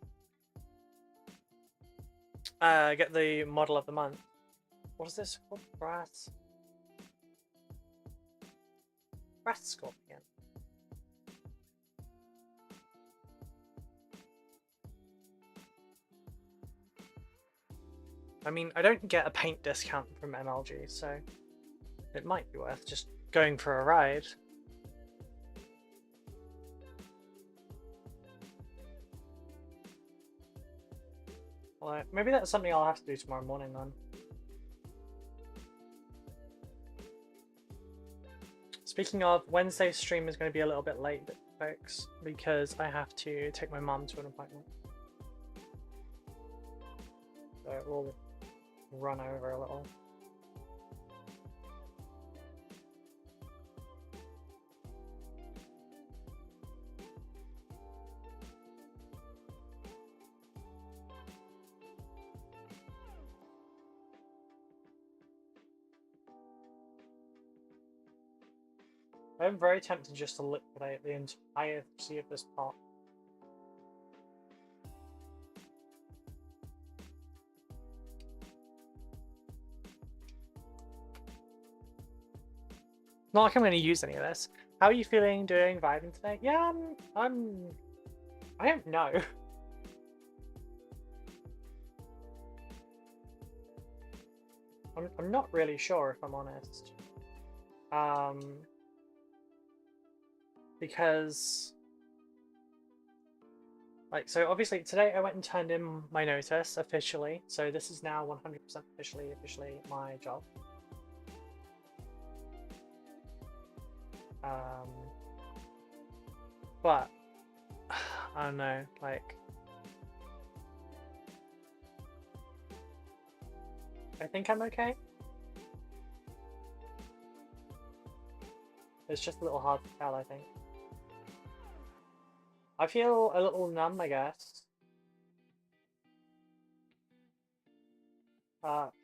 model of the month. What is this called? Brass Scorpion. I mean, I don't get a paint discount from MLG, so it might be worth just going for a ride. Well, maybe that's something I'll have to do tomorrow morning then. Speaking of, Wednesday's stream is going to be a little bit late, folks, because I have to take my mum to an appointment. So it will run over a little. I'm very tempted just to liquidate the entirety of this pot. Not like I'm going to use any of this. How are you feeling, doing, vibing today? Yeah, I don't know. I'm not really sure, if I'm honest. Because, like, so obviously today I went and turned in my notice officially, so this is now 100% officially my job. But I don't know, like, I think I'm okay. It's just a little hard to tell, I think. I feel a little numb, I guess.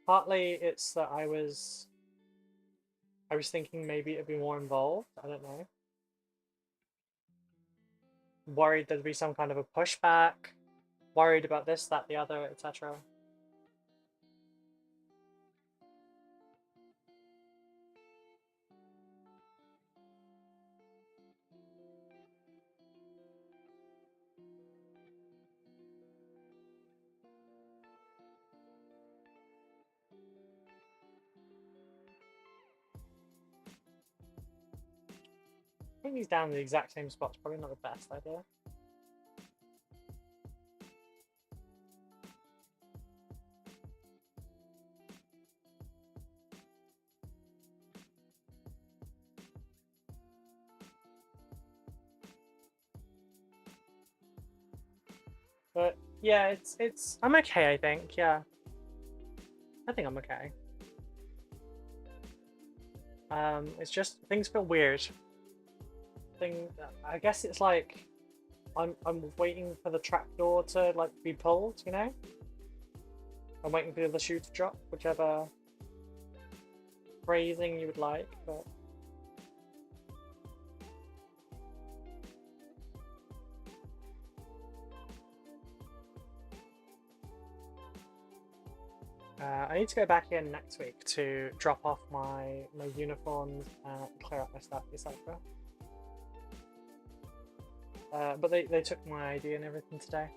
Partly it's that I was thinking maybe it'd be more involved, I don't know. Worried there'd be some kind of a pushback, worried about this, that, the other, etc. Putting these down in the exact same spot's probably not the best idea. But yeah, it's I'm okay, I think. Yeah, I think I'm okay. It's just things feel weird. I guess it's like I'm waiting for the trapdoor to like be pulled, you know? I'm waiting for the shoe to drop, whichever phrasing you would like, but I need to go back in next week to drop off my uniforms and clear up my stuff, etc. But they took my ID and everything today.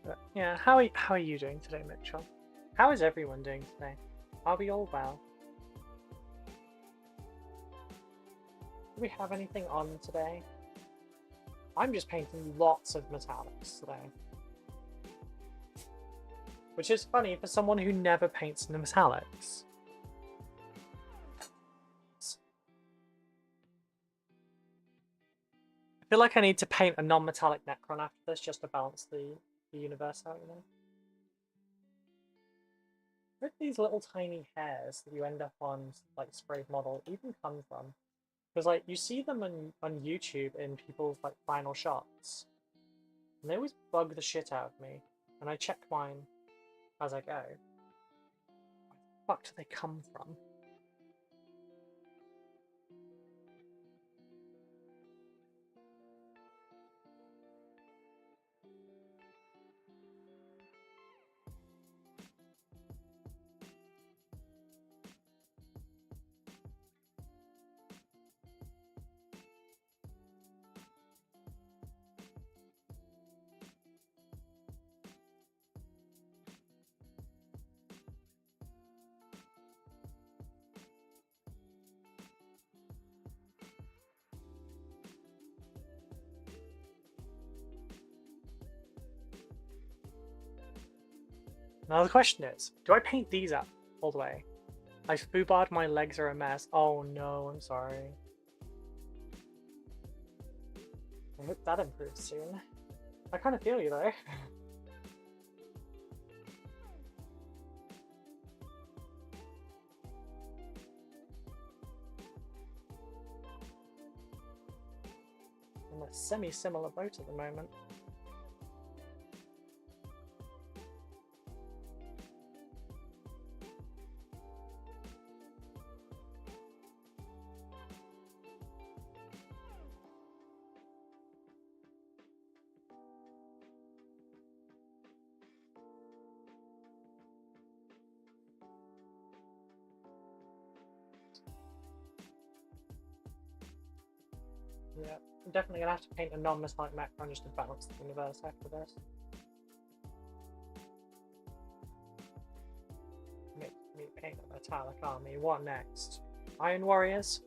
But yeah, how are you doing today, Mitchell? How is everyone doing today? Are we all well? Do we have anything on today? I'm just painting lots of metallics today. Which is funny for someone who never paints in the metallics. I feel like I need to paint a non-metallic Necron after this just to balance the universe out, you know? Where do these little tiny hairs that you end up on, like, sprayed model even come from? Because, like, you see them on YouTube in people's, like, final shots. And they always bug the shit out of me. And I check mine as I go. Where the fuck do they come from? Now the question is, do I paint these up all the way? I foobarred, my legs are a mess. Oh no, I'm sorry. I hope that improves soon. I kind of feel you though. I'm in a semi-similar boat at the moment. Yeah, I'm definitely gonna have to paint a non-metallic Macron just to balance the universe after this. Make me paint a metallic army. What next? Iron Warriors?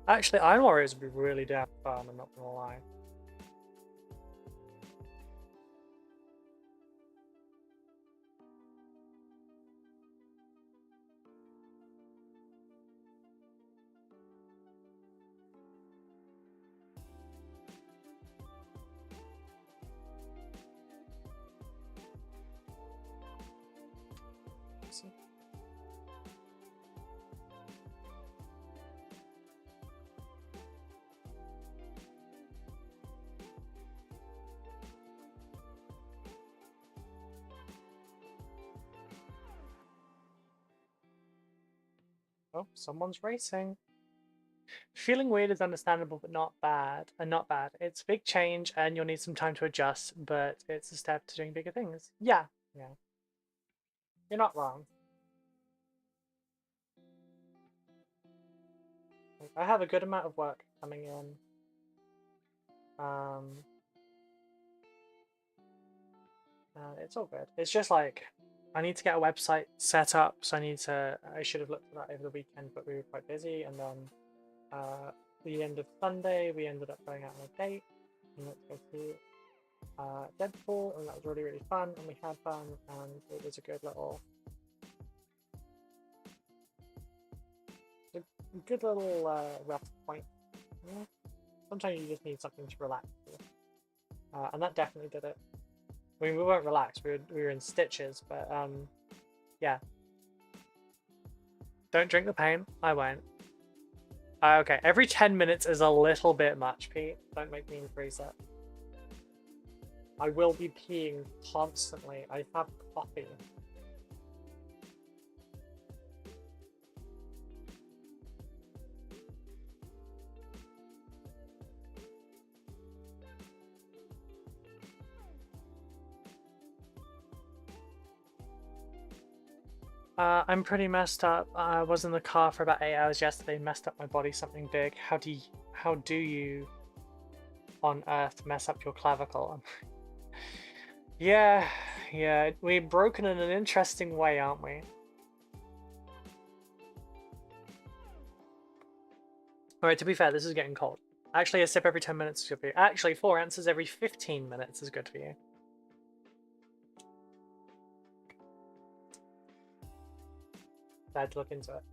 Actually, Iron Warriors would be really damn fun, I'm not gonna lie. Oh, someone's racing. Feeling weird is understandable, but not bad. Not bad. It's a big change, and you'll need some time to adjust, but it's a step to doing bigger things. Yeah, yeah. You're not wrong. I have a good amount of work coming in. It's all good. It's just like I need to get a website set up, so I should have looked at that over the weekend, but we were quite busy, and then the end of Sunday we ended up going out on a date, and let's go see Deadpool, and that was really, really fun, and we had fun, and it was a good little rough point. Yeah. Sometimes you just need something to relax with. And that definitely did it. I mean, we weren't relaxed, we were in stitches, but yeah. Don't drink the pain. I won't. Okay, every 10 minutes is a little bit much, Pete. Don't make me increase it. I will be peeing constantly. I have coffee. I'm pretty messed up. I was in the car for about 8 hours yesterday, messed up my body something big. How do you on earth mess up your clavicle? Yeah, we're broken in an interesting way, aren't we? Alright, to be fair, this is getting cold. Actually, a sip every 10 minutes is good for you. Actually, 4 ounces every 15 minutes is good for you. I had to look into it.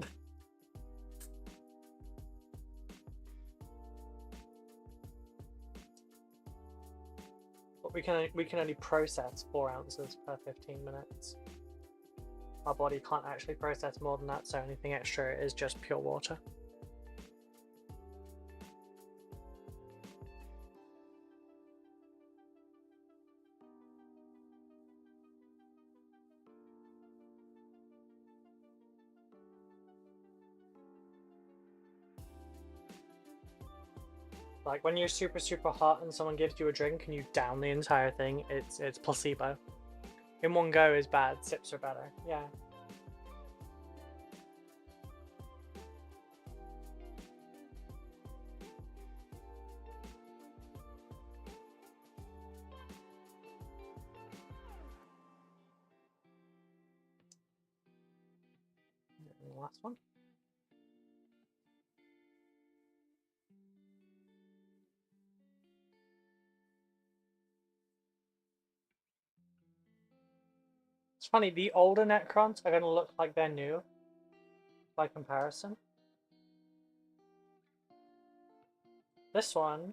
But we can only process 4 ounces per 15 minutes. Our body can't actually process more than that, so anything extra is just pure water. Like when you're super hot and someone gives you a drink and you down the entire thing, it's placebo. In one go is bad, sips are better. Yeah. And the last one. It's funny, the older Necrons are going to look like they're new by comparison. This one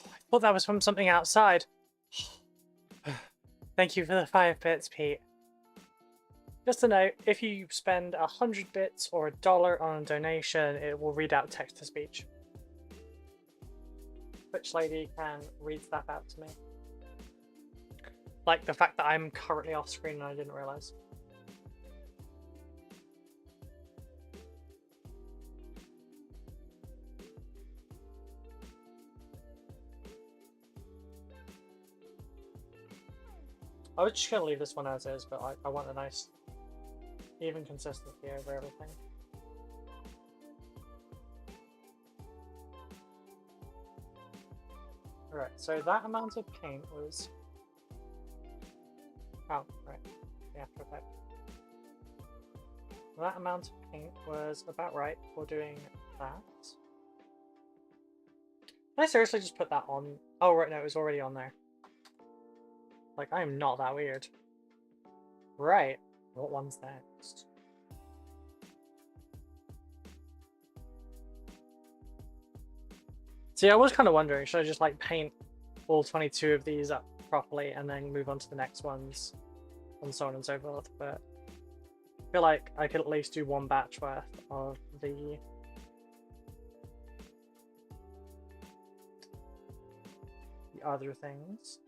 I thought that was from something outside. Thank you for the 5 bits, Pete. Just a note, if you spend 100 bits or $1 on a donation, it will read out text-to-speech. Twitch lady can read stuff out to me. Like the fact that I'm currently off screen and I didn't realize. I was just going to leave this one as is, but I want a nice, even consistency over everything. Alright, so that amount of paint was... Oh, right, the after effect. That amount of paint was about right for doing that. Did I seriously just put that on? Oh, right, no, it was already on there. Like, I am not that weird. Right. What one's next? See, I was kind of wondering, should I just, like, paint all 22 of these up properly and then move on to the next ones and so on and so forth, but I feel like I could at least do one batch worth of the other things.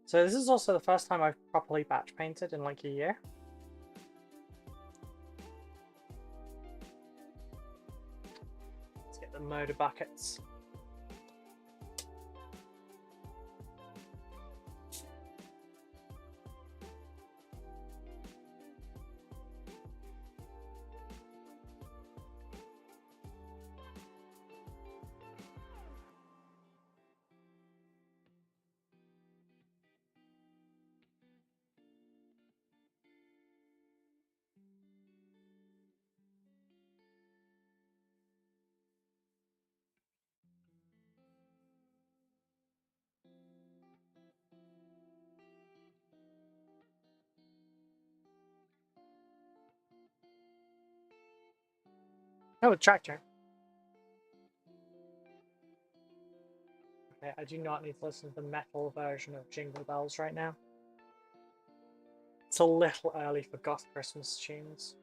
So this is also the first time I've properly batch painted in like a year. Let's get the motor buckets. Oh, tractor. Okay, I do not need to listen to the metal version of Jingle Bells right now. It's a little early for goth Christmas tunes.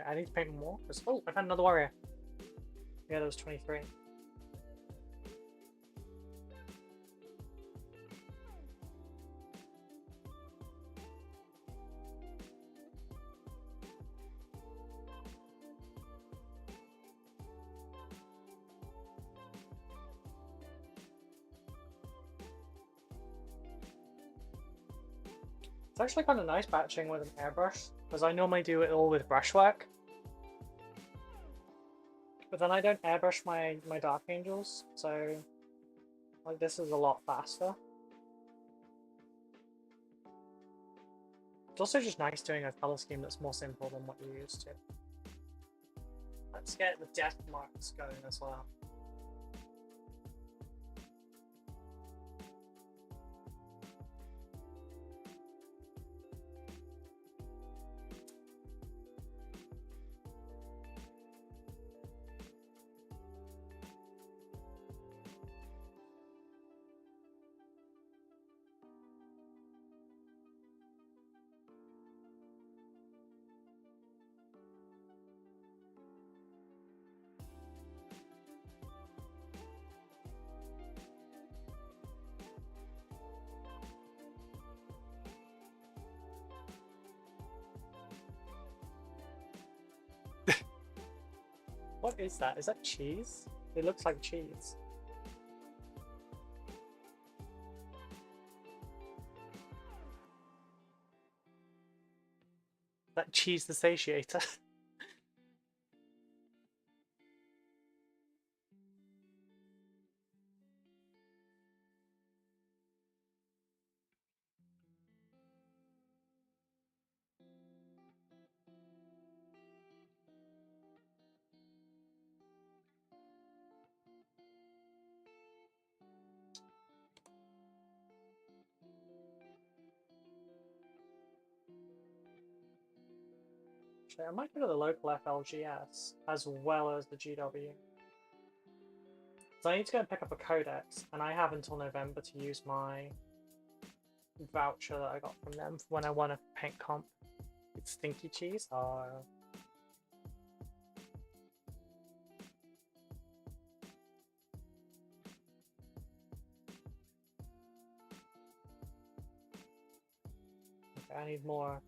I need to paint more. Oh, I found another warrior. Yeah, that was 23. It's actually kind of nice batching with an airbrush, because I normally do it all with brushwork. But then I don't airbrush my Dark Angels, so like this is a lot faster. It's also just nice doing a color scheme that's more simple than what you're used to. Let's get the death marks going as well. What is that? Is that cheese? It looks like cheese. That cheese the satiator. I might go to the local FLGS as well as the GW. So I need to go and pick up a codex, and I have until November to use my voucher that I got from them for when I want to paint comp. It's stinky cheese. Oh. Okay, I need more.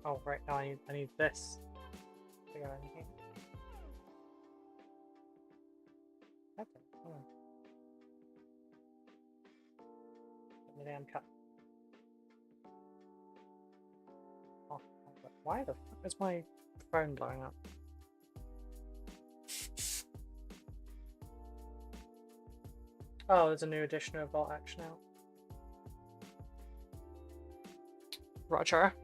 Oh, right now I need this. I got anything? Okay, hold on. Get the damn cut. Oh, why the fuck is my phone blowing up? Oh, there's a new edition of Bolt Action out. Roger.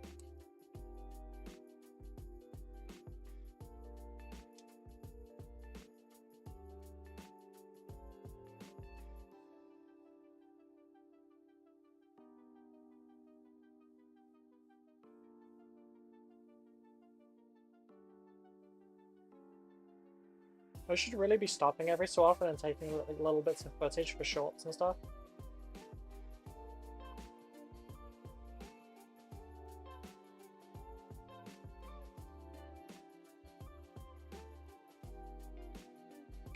I should really be stopping every so often and taking like, little bits of footage for shorts and stuff.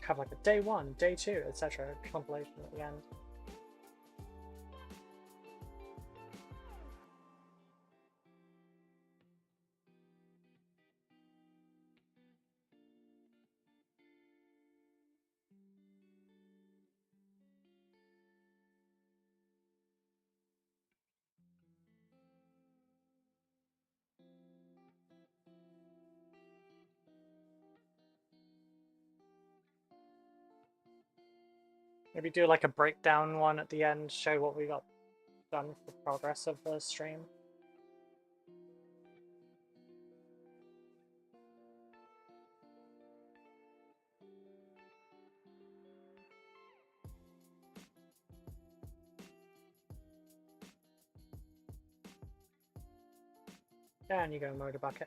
Have like a day 1, day 2, etc. compilation at the end. Maybe do like a breakdown one at the end, show what we got done for progress of the stream. And you go motor bucket.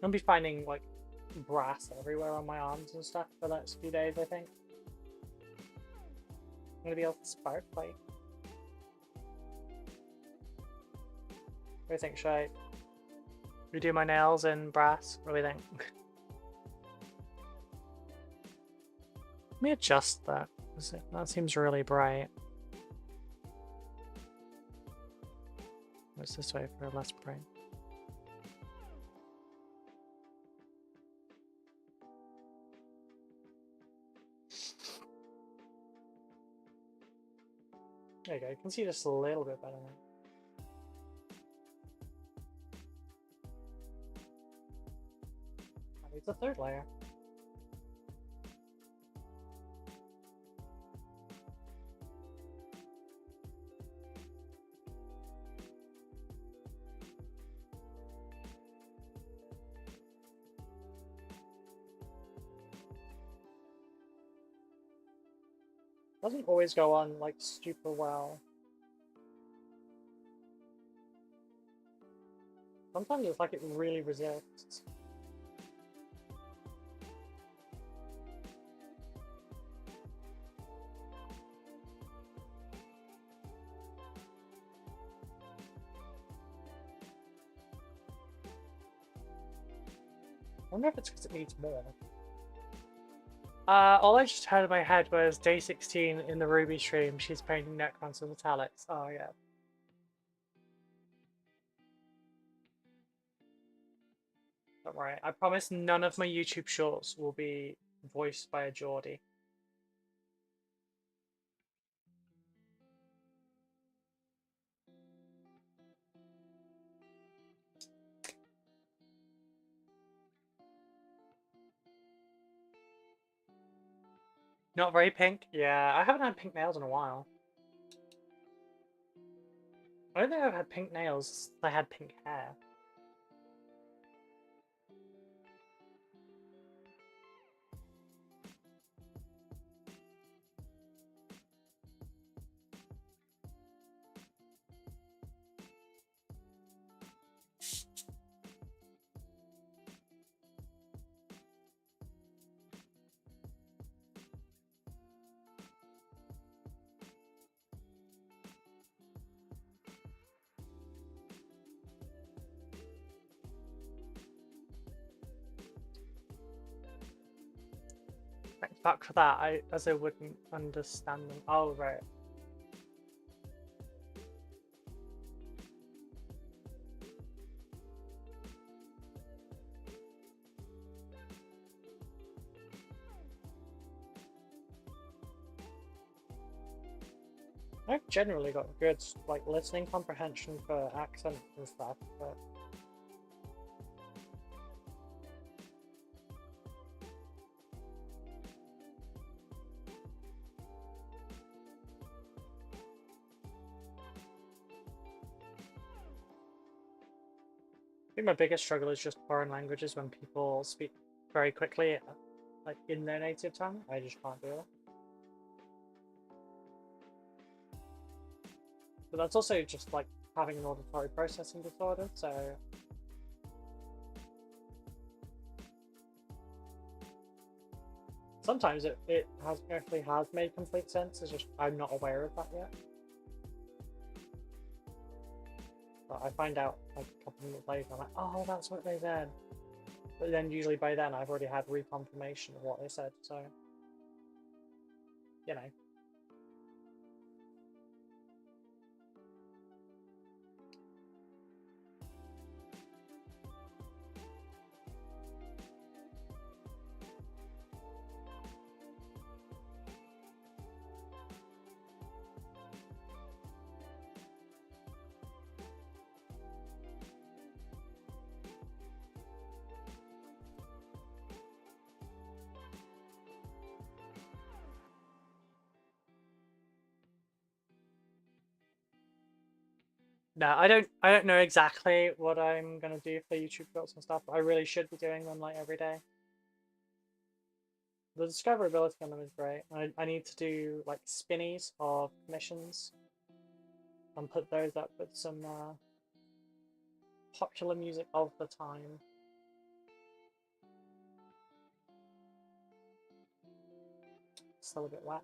I'll be finding like brass everywhere on my arms and stuff for the next few days, I think. I'm gonna be able to spark like. What do you think? Should I redo my nails in brass? What do you think? Let me adjust that. That seems really bright. What's this way for less bright? There you go, you can see just a little bit better now. That needs a third layer. Doesn't always go on like super well. Sometimes it's like it really resists. I wonder if it's because it needs more. All I just had in my head was day 16 in the Ruby stream. She's painting Necrons with metallics. Oh yeah. Don't worry. I promise none of my YouTube shorts will be voiced by a Geordie. Not very pink? Yeah, I haven't had pink nails in a while. I don't think I've had pink nails since I had pink hair. Fuck for that, as I wouldn't understand them. Oh, right. I've generally got good, like, listening comprehension for accents and stuff, but... I think my biggest struggle is just foreign languages when people speak very quickly, like in their native tongue. I just can't do it. But that's also just like having an auditory processing disorder, so sometimes it actually has made complete sense. It's just I'm not aware of that yet. But I find out like a couple minutes later, I'm like, oh, that's what they said. But then usually by then I've already had reconfirmation of what they said, so you know. No, I don't know exactly what I'm gonna do for YouTube shorts and stuff, but I really should be doing them like every day. The discoverability on them is great. I need to do like spinnies of commissions and put those up with some popular music of the time. Still a bit wet.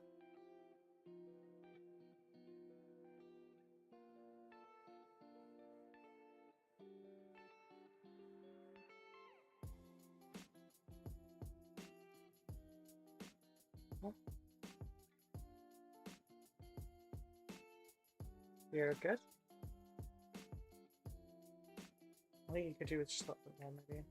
You're good. I think you could do with just let them there maybe.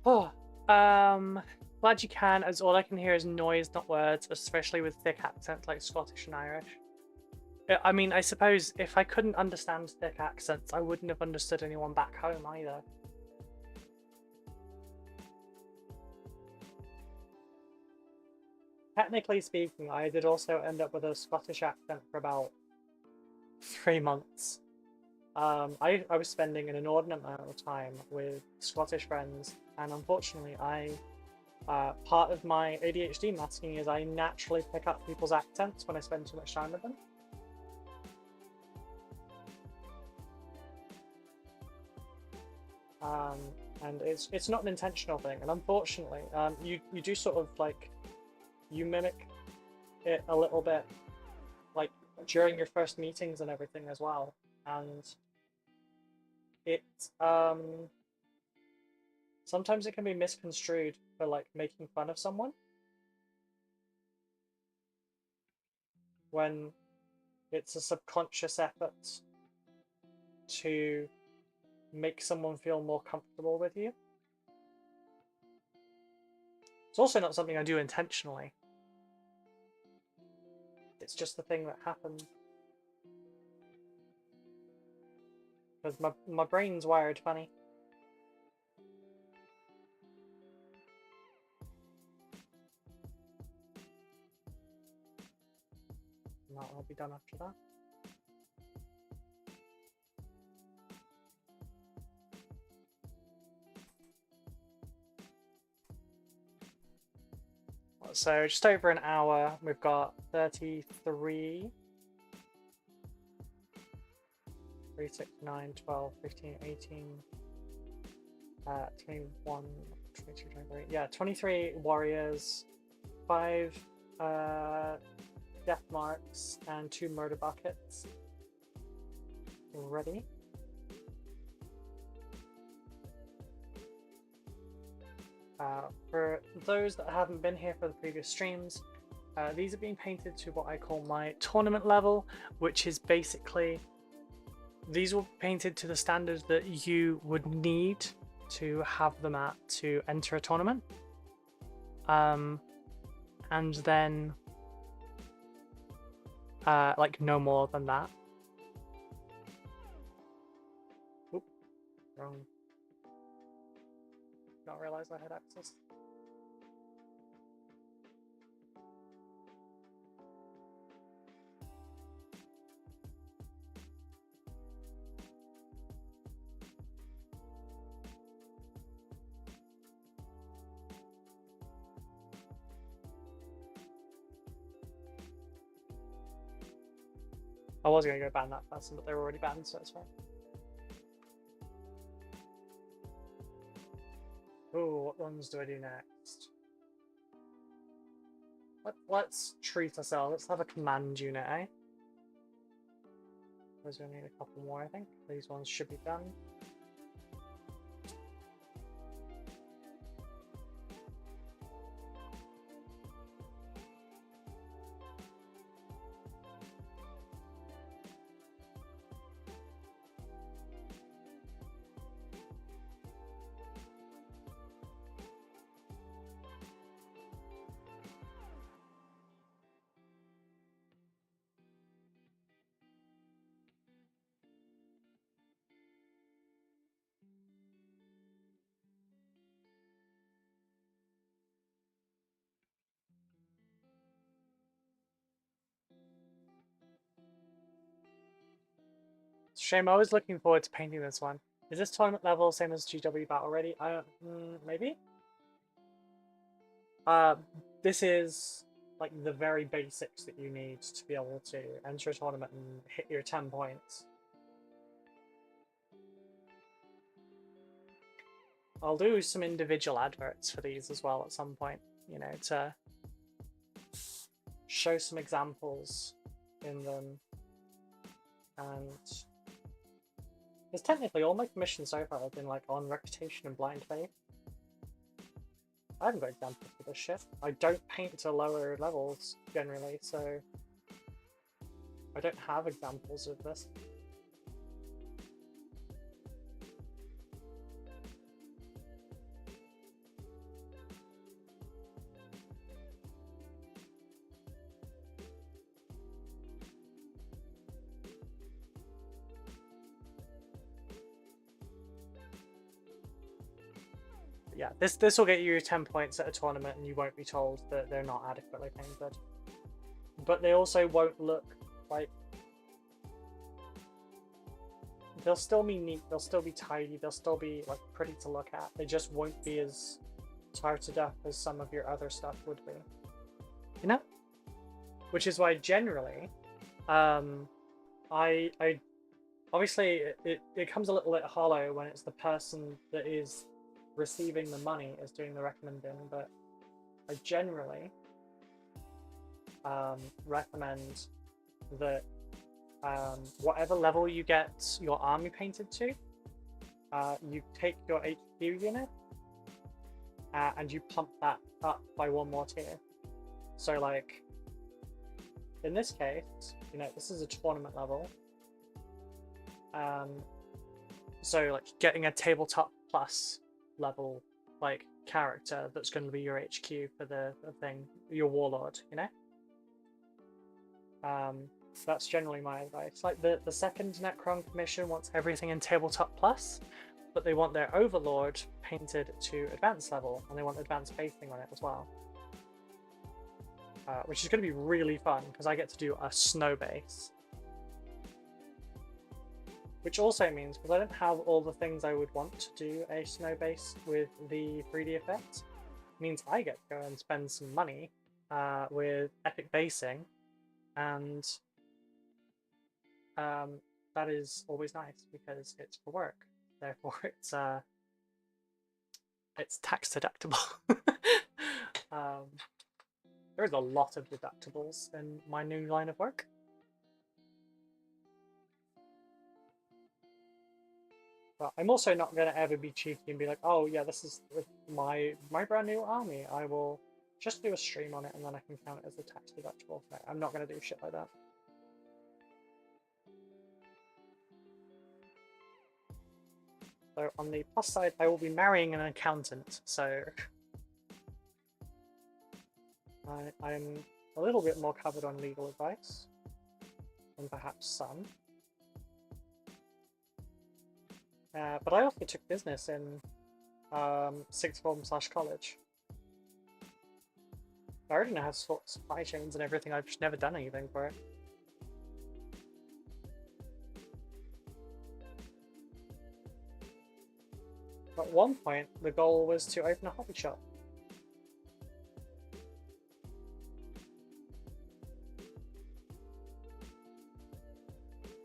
Oh, glad you can, as all I can hear is noise, not words, especially with thick accents like Scottish and Irish. I mean, I suppose if I couldn't understand thick accents, I wouldn't have understood anyone back home either. Technically speaking, I did also end up with a Scottish accent for about 3 months. I was spending an inordinate amount of time with Scottish friends, and unfortunately, part of my ADHD masking is I naturally pick up people's accents when I spend too much time with them. And it's not an intentional thing, and unfortunately, you do sort of like you mimic it a little bit, like during your first meetings and everything as well, and it sometimes it can be misconstrued for like making fun of someone when it's a subconscious effort to make someone feel more comfortable with you. It's also not something I do intentionally. It's just the thing that happens. Because my brain's wired funny. And that'll be done after that. So just over an hour, we've got 33, 3, 6, 9, 12, 15, 18, 21, 22, 23. Yeah, 23 warriors, 5 death marks, and 2 murder buckets. Ready. For those that haven't been here for the previous streams, these are being painted to what I call my tournament level, which is basically, these were painted to the standards that you would need to have them at to enter a tournament. And then like no more than that. Oop, wrong. Not realize I had access. I was going to go ban that person, but they were already banned, so it's fine. Ooh, what ones do I do next? Let's treat ourselves. Let's have a command unit, eh? There's going to need a couple more, I think. These ones should be done. Shame, I was looking forward to painting this one. Is this tournament level same as GW Battle already? I don't, maybe? This is like the very basics that you need to be able to enter a tournament and hit your 10 points. I'll do some individual adverts for these as well at some point, you know, to show some examples in them. And because technically all my commissions so far have been like on reputation and blind faith. I haven't got examples for this shit. I don't paint to lower levels generally, so I don't have examples of this. Yeah, this will get you 10 points at a tournament and you won't be told that they're not adequately painted. But they also won't look like... They'll still be neat, they'll still be tidy, they'll still be like pretty to look at. They just won't be as tarted up as some of your other stuff would be. You know? Which is why generally, I obviously it comes a little bit hollow when it's the person that is receiving the money is doing the recommending, but I generally recommend that whatever level you get your army painted to, you take your HQ unit and you pump that up by 1 more tier. So like in this case, you know, this is a tournament level, so like getting a tabletop plus level like character that's going to be your HQ for the thing, your warlord, you know. That's generally my advice. Like the second Necron commission wants everything in tabletop plus, but they want their overlord painted to advanced level, and they want advanced painting on it as well, which is going to be really fun because I get to do a snow base. Which also means, because I don't have all the things I would want to do a snow base with the 3D effect, means I get to go and spend some money with epic basing, and that is always nice because it's for work. Therefore, it's tax deductible. There's a lot of deductibles in my new line of work. But I'm also not going to ever be cheeky and be like, oh yeah, this is my brand new army. I will just do a stream on it and then I can count it as a tax deductible. No, I'm not going to do shit like that. So on the plus side, I will be marrying an accountant, so I'm a little bit more covered on legal advice than perhaps some. But I also took business in sixth form / college. I already know how to sort supply chains and everything, I've just never done anything for it. At one point, the goal was to open a hobby shop.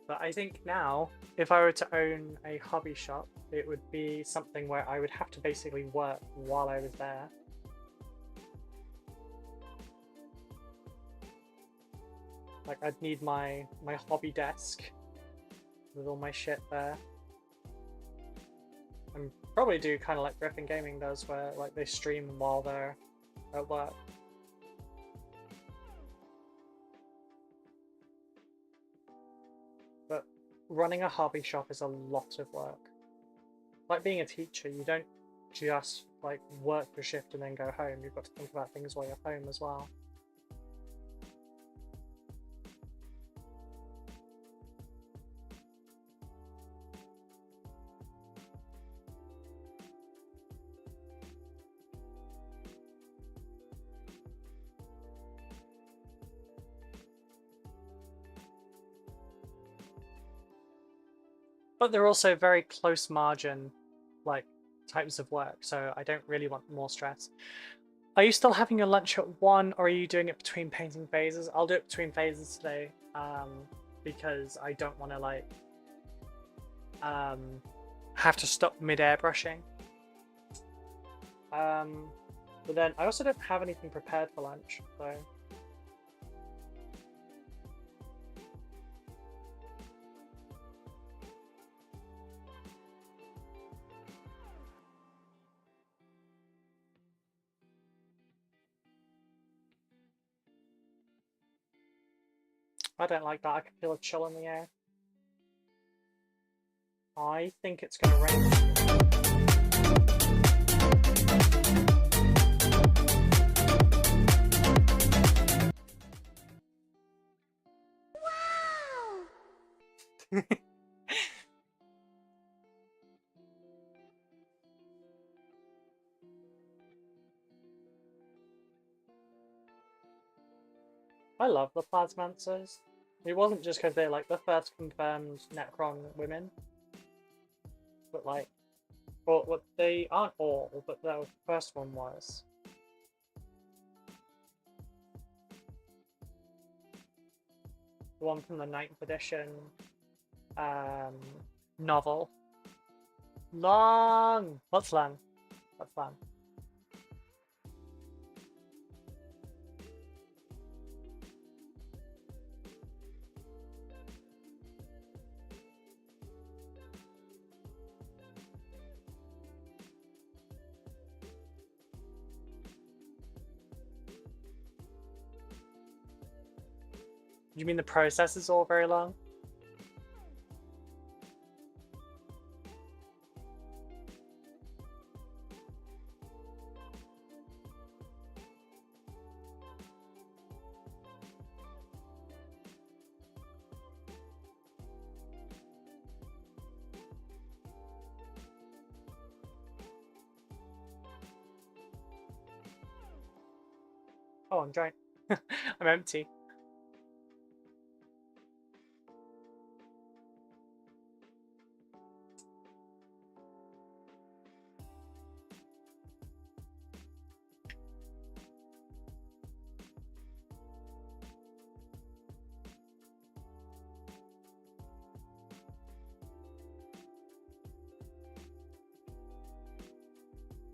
But I think now, if I were to own a hobby shop, it would be something where I would have to basically work while I was there. Like, I'd need my hobby desk with all my shit there. And probably do kind of like Griffin Gaming does, where like they stream while they're at work. But running a hobby shop is a lot of work. Like being a teacher, you don't just like work your shift and then go home. You've got to think about things while you're home as well. But they're also very close margin, like, types of work, so I don't really want more stress. Are you still having your lunch at 1, or are you doing it between painting phases? I'll do it between phases today, because I don't want to, like, have to stop mid-airbrushing. But then I also don't have anything prepared for lunch, so... I don't like that. I can feel a chill in the air. I think it's gonna rain. Wow! I love the Plasmancers. It wasn't just because they're like the first confirmed Necron women, but like, well, they aren't all, but the first one was. The one from the 9th edition novel. Long! What's long? What's long? You mean the process is all very long? Oh, I'm dry. I'm empty.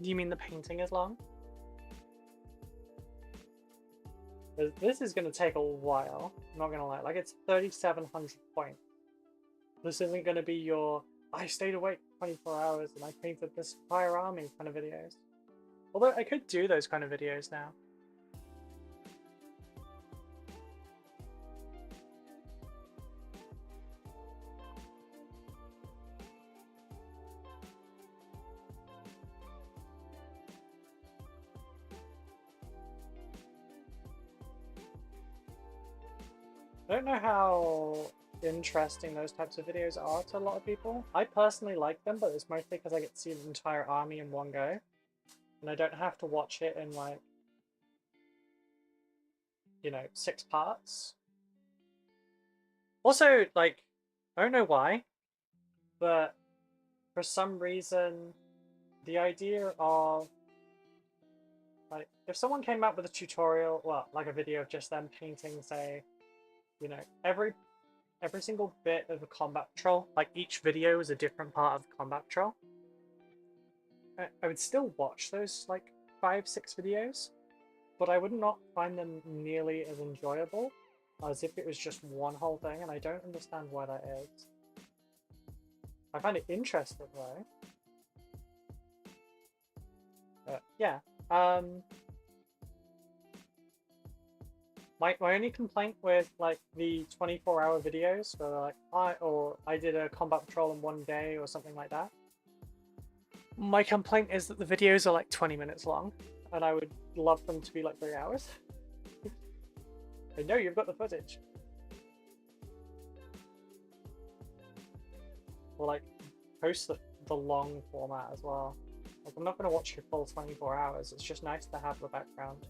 You mean the painting is long? This is going to take a while, I'm not going to lie. Like, it's 3,700 points. This isn't going to be your, I stayed awake 24 hours and I painted this entire army kind of videos. Although I could do those kind of videos now. I don't know how interesting those types of videos are to a lot of people. I personally like them, but it's mostly because I get to see the entire army in one go. And I don't have to watch it in, like, you know, 6 parts. Also, like, I don't know why, but for some reason, the idea of, like, if someone came out with a tutorial, well, like a video of just them painting, say, you know, every single bit of a combat troll, like each video is a different part of the combat troll, I would still watch those like 5-6 videos, but I would not find them nearly as enjoyable as if it was just one whole thing, and I don't understand why that is. I find it interesting though. Yeah. My only complaint with like the 24-hour videos where like I did a combat patrol in one day or something like that. My complaint is that the videos are like 20 minutes long, and I would love them to be like 3 hours. I know you've got the footage. Or like post the long format as well. Like, I'm not going to watch your full 24 hours, it's just nice to have the background.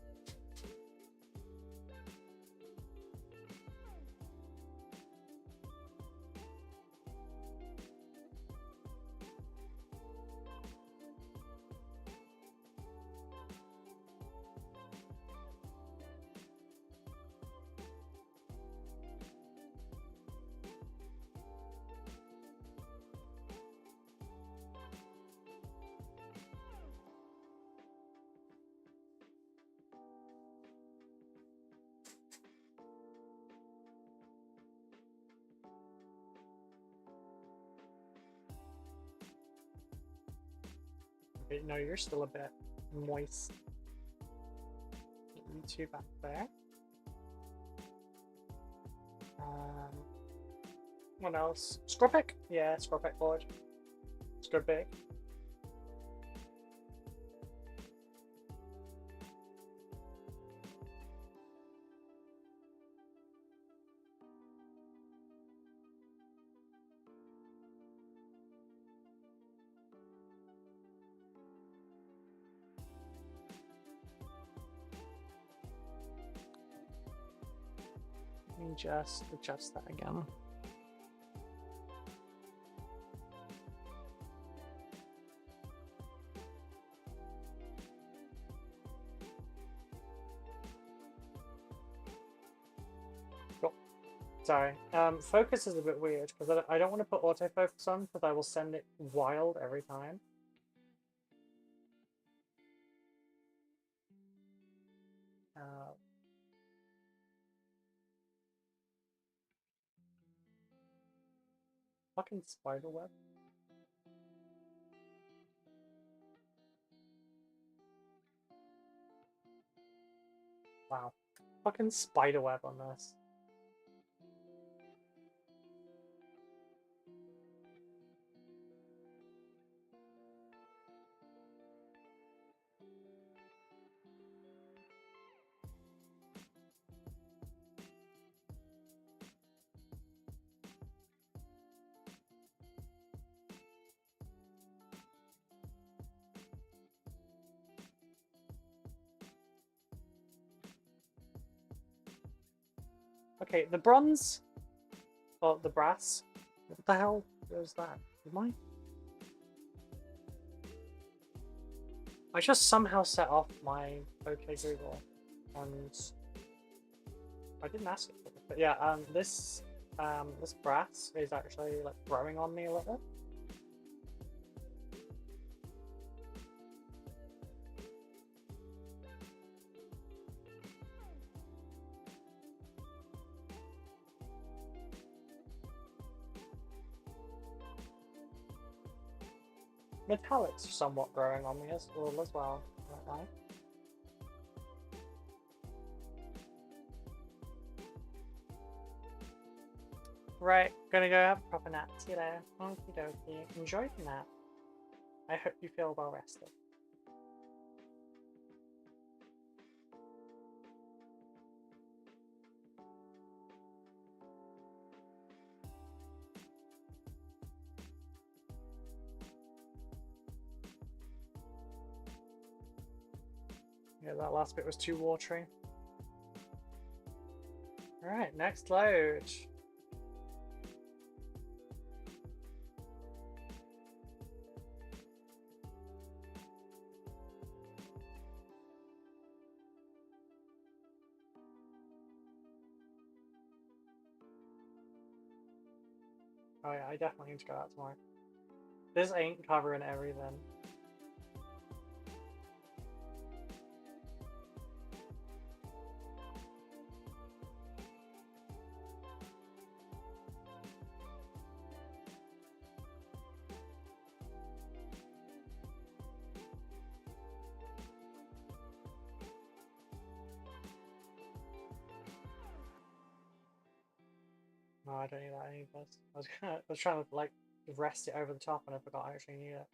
No, you're still a bit moist. You two back there. What else? Scorpic? Yeah, Scorpic Foliage. It's good big. Let me just adjust that again. Cool. Sorry. Focus is a bit weird because I don't want to put autofocus on because I will send it wild every time. Fucking spiderweb. Wow. Fucking spiderweb on this. Okay, the bronze, or the brass, what the hell was that? I just somehow set off my OK Google, and I didn't ask it for it, but yeah, this brass is actually like growing on me a little. Metallic's somewhat growing on me as well. Right. Right, gonna go have a proper nap. See you later. Okie dokie. Enjoy the nap. I hope you feel well rested. Yeah, that last bit was too watery. Alright, next load. Oh yeah, I definitely need to go out tomorrow. This ain't covering everything. No, I don't need that any of this. I was trying to like rest it over the top and I forgot I actually need it.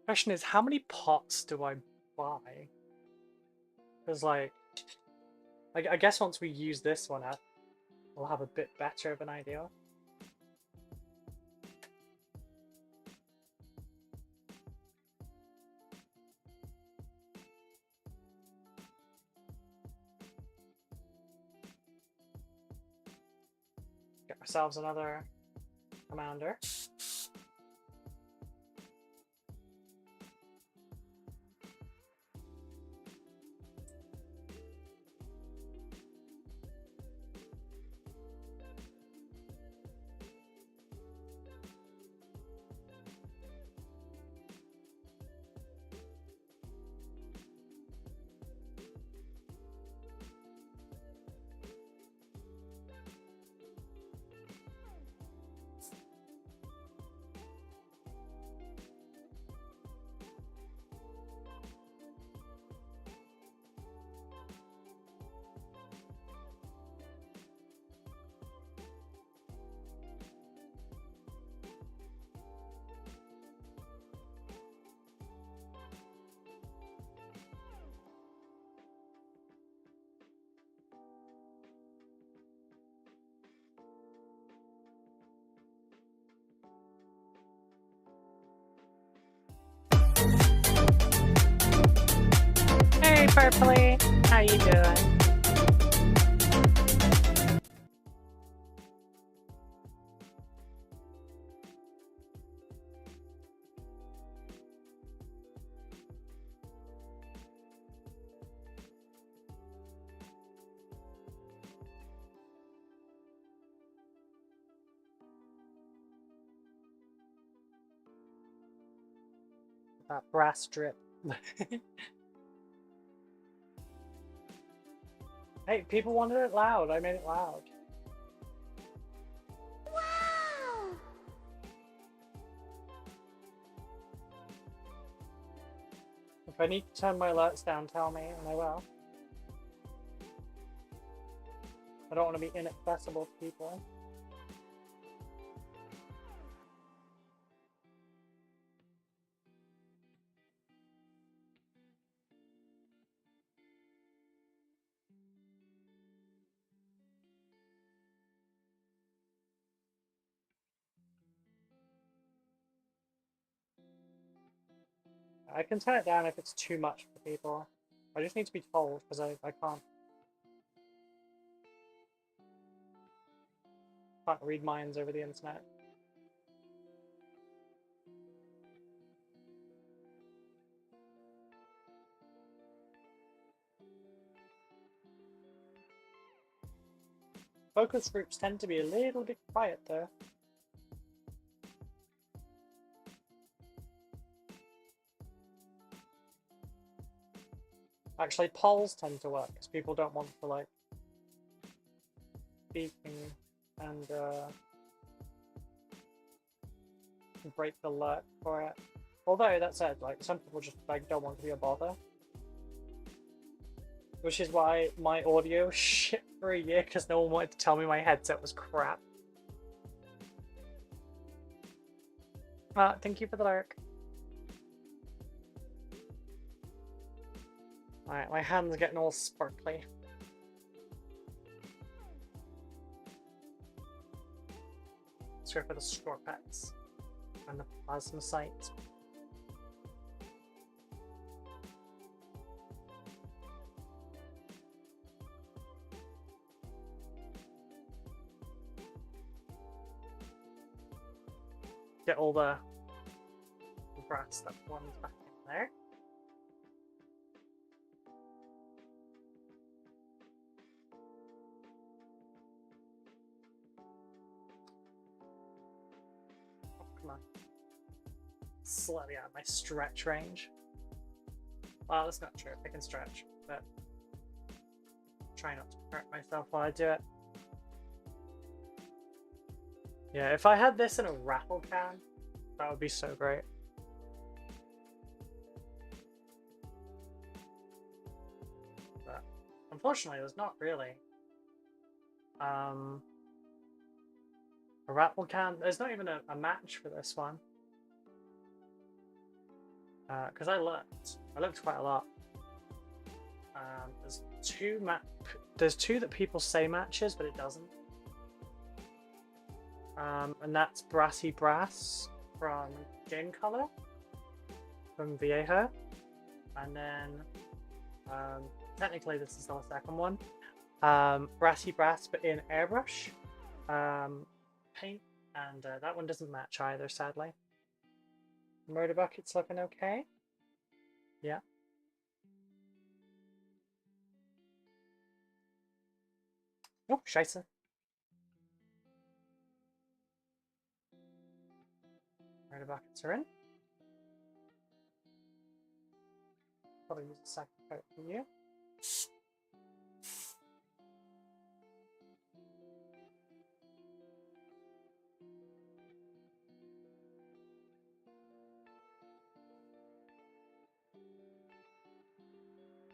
Question is, how many pots do I buy? Because like, I guess once we use this one up, we'll have a bit better of an idea. Get ourselves another commander. Hey, Purpley, how you doing? That brass drip. Hey, people wanted it loud. I made it loud. Wow! If I need to turn my alerts down, tell me, and I will. I don't want to be inaccessible to people. I can turn it down if it's too much for people. I just need to be told, because I can't read minds over the internet. Focus groups tend to be a little bit quiet though. Actually, polls tend to work because people don't want to like speaking and break the lurk for it. Although that said, like some people just like don't want to be a bother, which is why my audio shit for a year because no one wanted to tell me my headset was crap. Thank you for the lurk. Alright, my hand's getting all sparkly. Let's go for the Scorpets and the Plasma Sight. Get all the brass that one's back in there. Come on. Slightly out of my stretch range. Well, that's not true. I can stretch, but try not to hurt myself while I do it. Yeah, if I had this in a raffle can, that would be so great. But unfortunately, there's not really a raffle can. There's not even a match for this one. Because I looked quite a lot. There's two that people say matches, but it doesn't. And that's Brassy Brass from Game Color from Vieja, and then technically this is the second one. Brassy Brass, but in airbrush paint, and that one doesn't match either, sadly. Murder Bucket's looking okay. Yeah. Oh, scheisse. Murder Buckets are in. Probably use a second coat for you.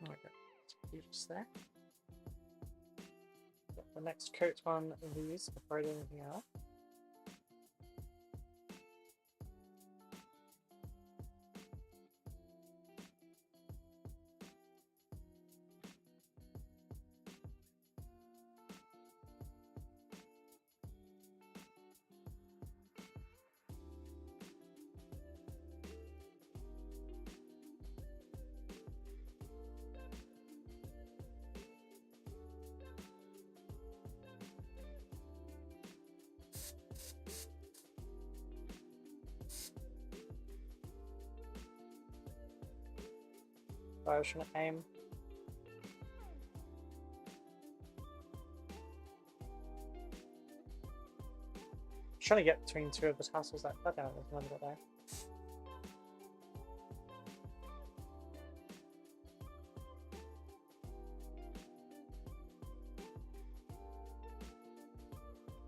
Okay, you just there. Get the next coat on these before I do anything else. I was trying to aim. Trying to get between two of the tassels that there's one bit there.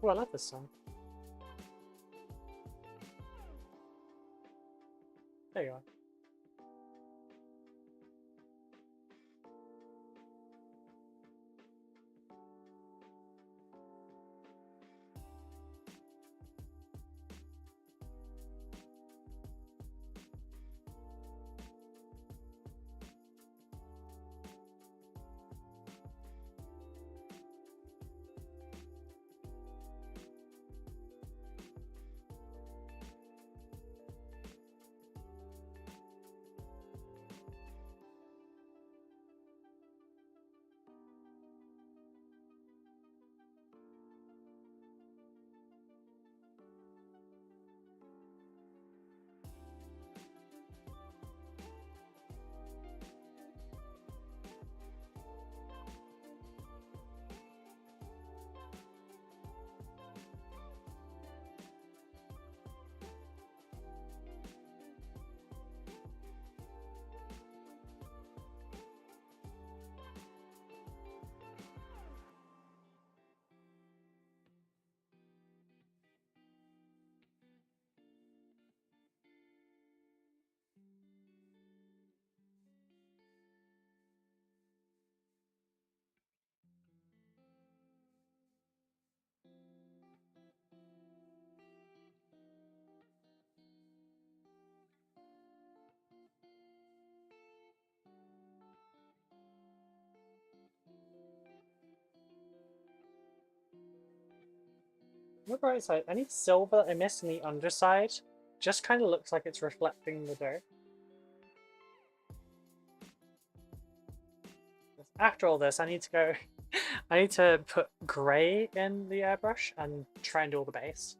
Oh, I love this song. There you are. On the bright side, any silver that I missed in the underside just kind of looks like it's reflecting the dirt. After all this, I need to go. I need to put grey in the airbrush and try and do all the base.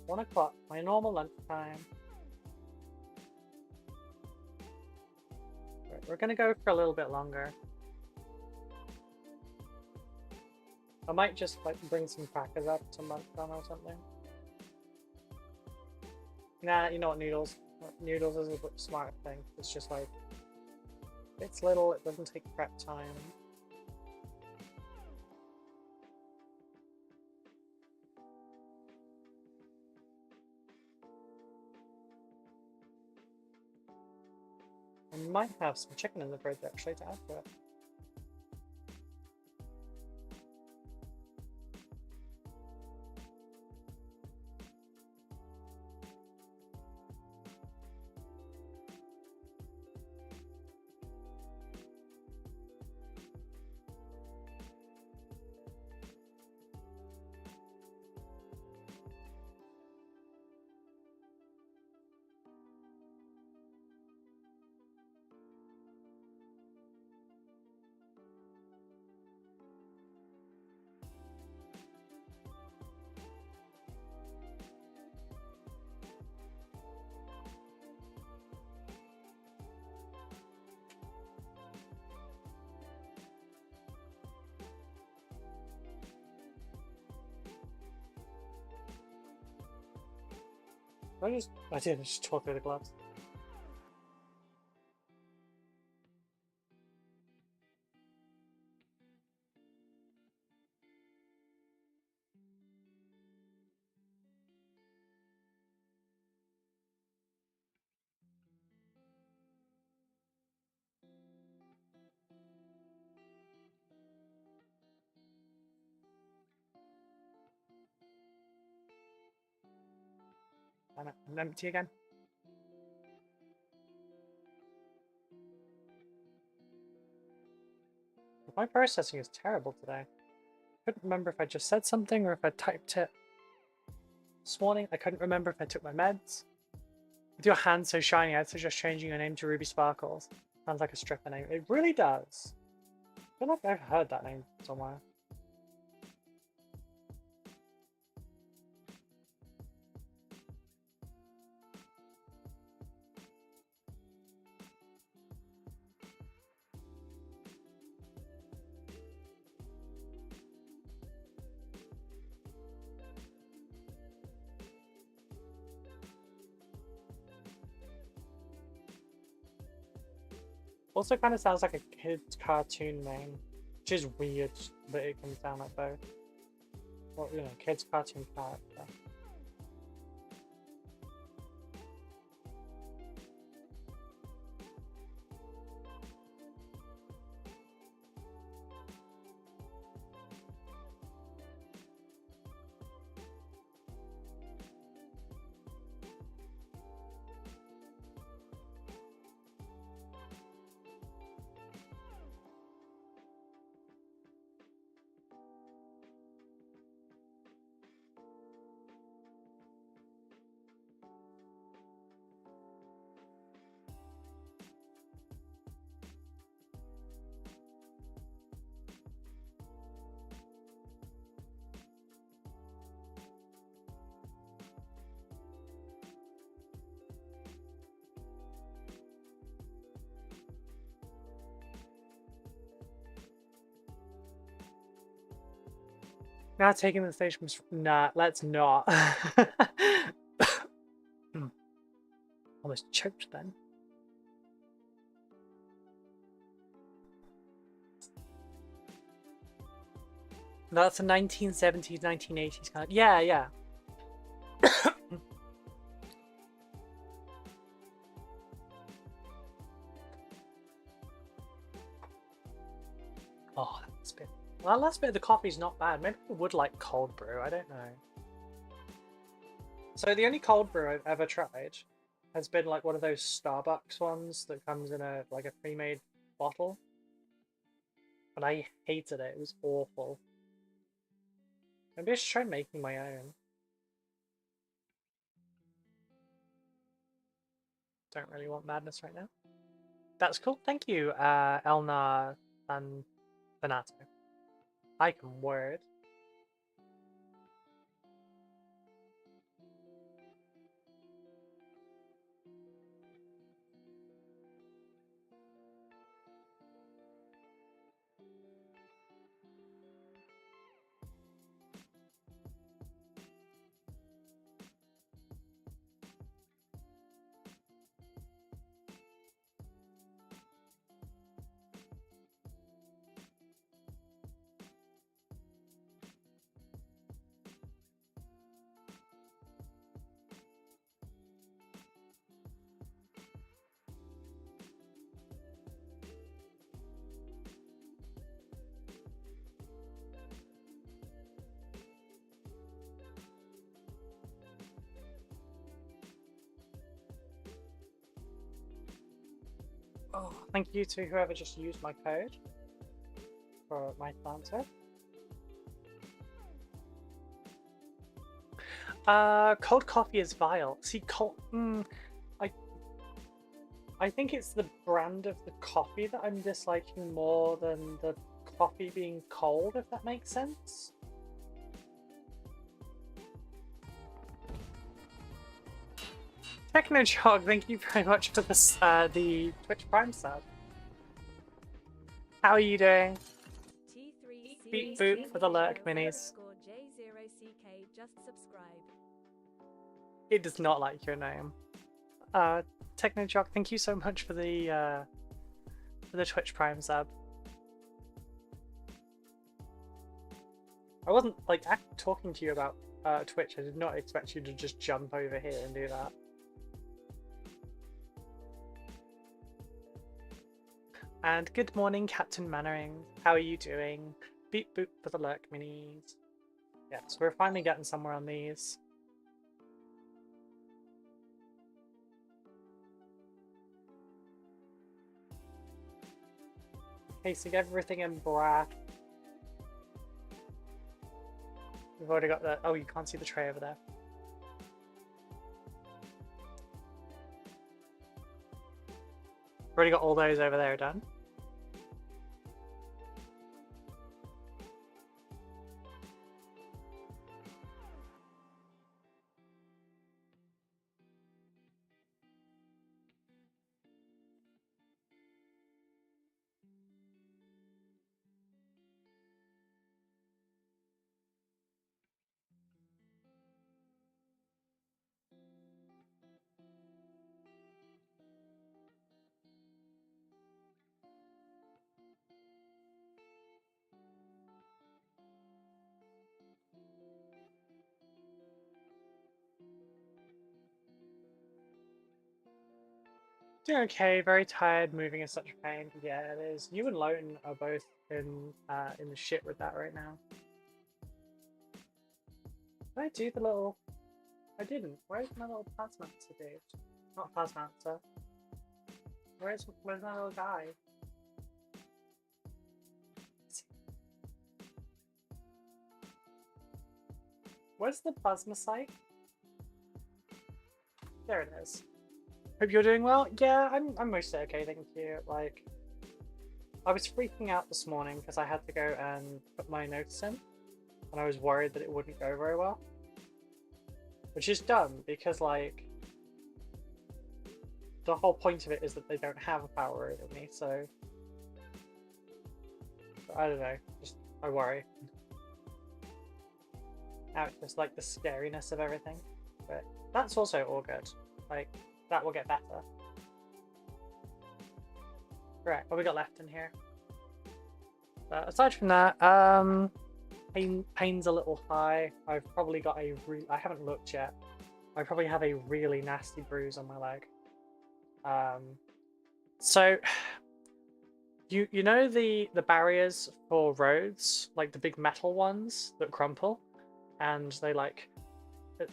One o'clock, my normal lunchtime. Right, we're gonna go for a little bit longer. I might just like bring some crackers up to munch on or something. Nah, you know what, noodles? Noodles is a bit smart thing. It's just like, it's little, it doesn't take prep time. I might have some chicken in the fridge actually to add to it. I did just tore through the gloves. And I'm empty again. My processing is terrible today. I couldn't remember if I just said something or if I typed it this morning. I couldn't remember if I took my meds. With your hand so shiny, I'd suggest changing your name to Ruby Sparkles. Sounds like a stripper name. It really does. I feel like I've heard that name somewhere. Also kind of sounds like a kid's cartoon name, which is weird that it can sound like both. Well, you know, kid's cartoon character. Now taking the stage from... Nah, let's not. Almost choked then. That's a 1970s, 1980s kind of... Yeah, yeah. Oh, that's a bit... Well, that last bit of the coffee's not bad. Maybe I would like cold brew, I don't know. So the only cold brew I've ever tried has been like one of those Starbucks ones that comes in a like a pre-made bottle. And I hated it, it was awful. Maybe I should try making my own. Don't really want madness right now. That's cool, thank you, Elna and Benato. I can word. Oh, thank you to whoever just used my code for my planter. Cold coffee is vile. See, cold. I think it's the brand of the coffee that I'm disliking more than the coffee being cold, if that makes sense. Technojog, thank you very much for this, the Twitch Prime sub. How are you doing? Beep boop for the lurk minis. It does not like your name. Technojog, thank you so much for the Twitch Prime sub. I wasn't like talking to you about Twitch. I did not expect you to just jump over here and do that. And good morning, Captain Mannering. How are you doing? Beep boop for the lurk minis. Yeah, so we're finally getting somewhere on these. Casing everything in black. We've already got the... Oh, you can't see the tray over there. Already got all those over there done. Doing okay, very tired, moving is such a pain. Yeah, it is. You and Lone are both in the shit with that right now. Did I do the little... I didn't. Where's my little Plasmancer dude? Not Plasmancer. Where's my little guy? Where's the plasma site? There it is. Hope you're doing well. Yeah, I'm mostly okay, thank you. Like, I was freaking out this morning because I had to go and put my notes in, and I was worried that it wouldn't go very well. Which is dumb because, like, the whole point of it is that they don't have a power over me, so I don't know. Just I worry. Now it's just like the scariness of everything, but that's also all good. Like, that will get better. Right, what we got left in here? Aside from that, I pain's a little high. I've probably got I haven't looked yet. I probably have a really nasty bruise on my leg. So you know the barriers for roads, like the big metal ones that crumple, and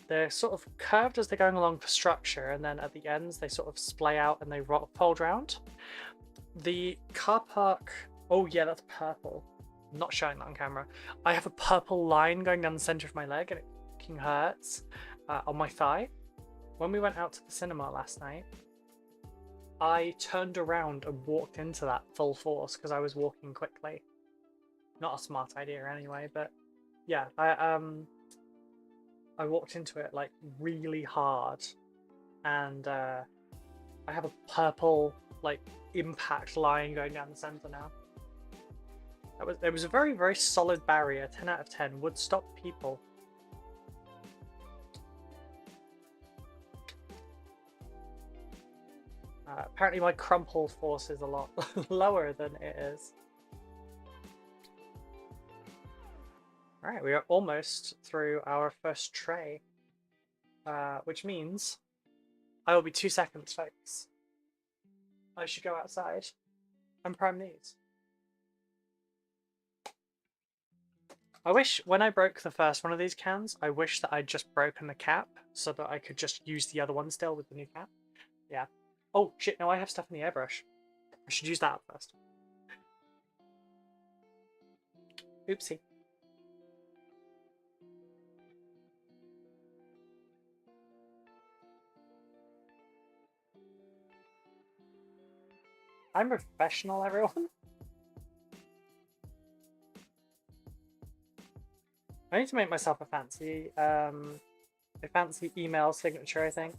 they're sort of curved as they're going along for structure, and then at the ends they sort of splay out and they fold round. The car park. Oh yeah, that's purple. I'm not showing that on camera. I have a purple line going down the center of my leg, and it fucking hurts on my thigh. When we went out to the cinema last night, I turned around and walked into that full force because I was walking quickly. Not a smart idea anyway, but yeah, I walked into it like really hard, and I have a purple like impact line going down the center now. It was a very, very solid barrier. 10 out of 10 would stop people. Apparently my crumple force is a lot lower than it is. Alright, we are almost through our first tray. Which means I will be 2 seconds, folks. I should go outside and prime these. I wish, when I broke the first one of these cans, I wish that I'd just broken the cap so that I could just use the other one still with the new cap. Yeah. Oh, shit, no, I have stuff in the airbrush. I should use that first. Oopsie. I'm professional, everyone. I need to make myself a fancy email signature, I think.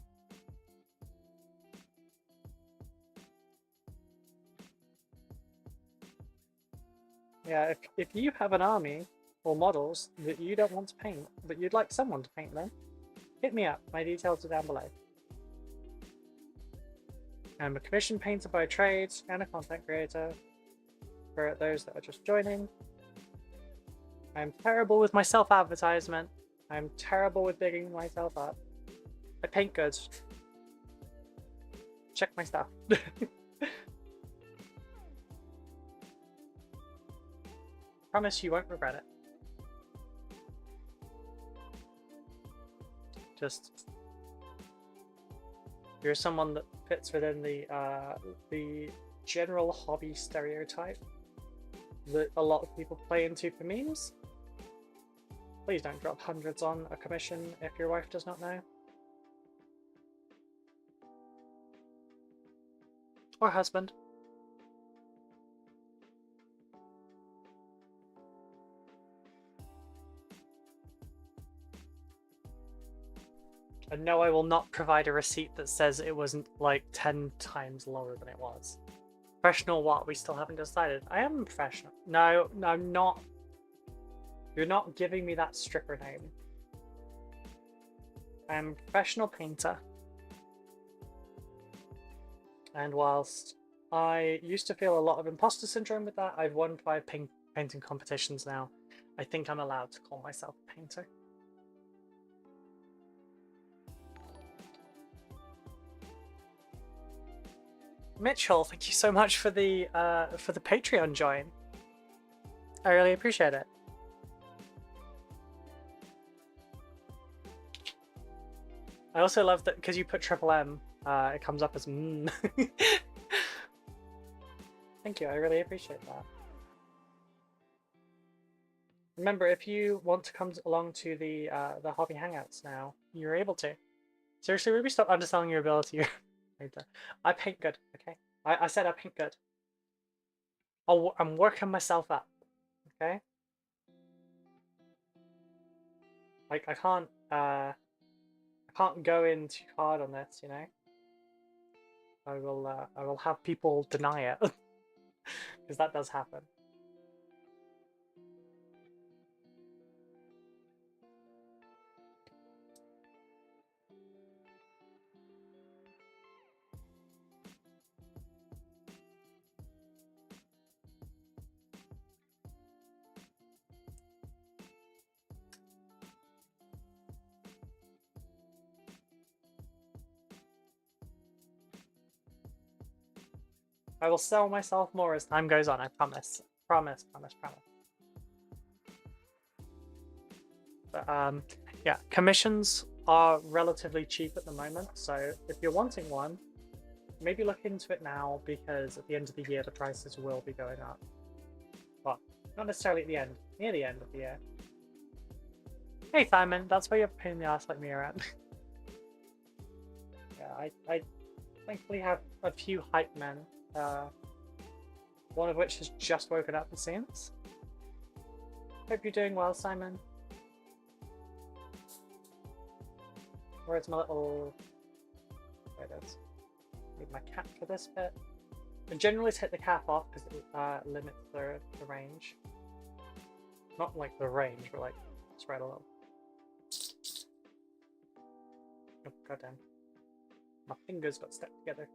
Yeah, if you have an army or models that you don't want to paint, but you'd like someone to paint them, hit me up. My details are down below. I'm a commissioned painter by trade and a content creator for those that are just joining. I'm terrible with my self-advertisement. I'm terrible with bigging myself up. I paint good. Check my stuff. Promise you won't regret it. Just, you're someone that fits within the general hobby stereotype that a lot of people play into for memes. Please don't drop hundreds on a commission if your wife does not know. Or husband. And no, I will not provide a receipt that says it wasn't like 10 times lower than it was. Professional what? We still haven't decided. I am a professional. No, I'm not. You're not giving me that stripper name. I am a professional painter. And whilst I used to feel a lot of imposter syndrome with that, I've won 5 painting competitions now. I think I'm allowed to call myself a painter. Mitchell, thank you so much for the Patreon join. I really appreciate it. I also love that because you put triple M, it comes up as Thank you, I really appreciate that. Remember, if you want to come along to the hobby hangouts now, you're able to. Seriously, Ruby, stop underselling your ability. I paint good, okay? I said I paint good. I'm working myself up, okay? Like I can't go in too hard on this, you know. I will have people deny it because that does happen. I will sell myself more as time goes on, I promise. Promise. But yeah, commissions are relatively cheap at the moment, so if you're wanting one, maybe look into it now, because at the end of the year the prices will be going up. Well, not necessarily at the end, near the end of the year. Hey Simon, that's why you're a pain in the ass like me around. Yeah, I thankfully have a few hype men, one of which has just woken up, it seems. Hope you're doing well, Simon. Where's my little... There it is. Need my cap for this bit. I generally take the cap off because it limits the range. Not like the range, but like spread a little. Oh, goddamn. My fingers got stuck together.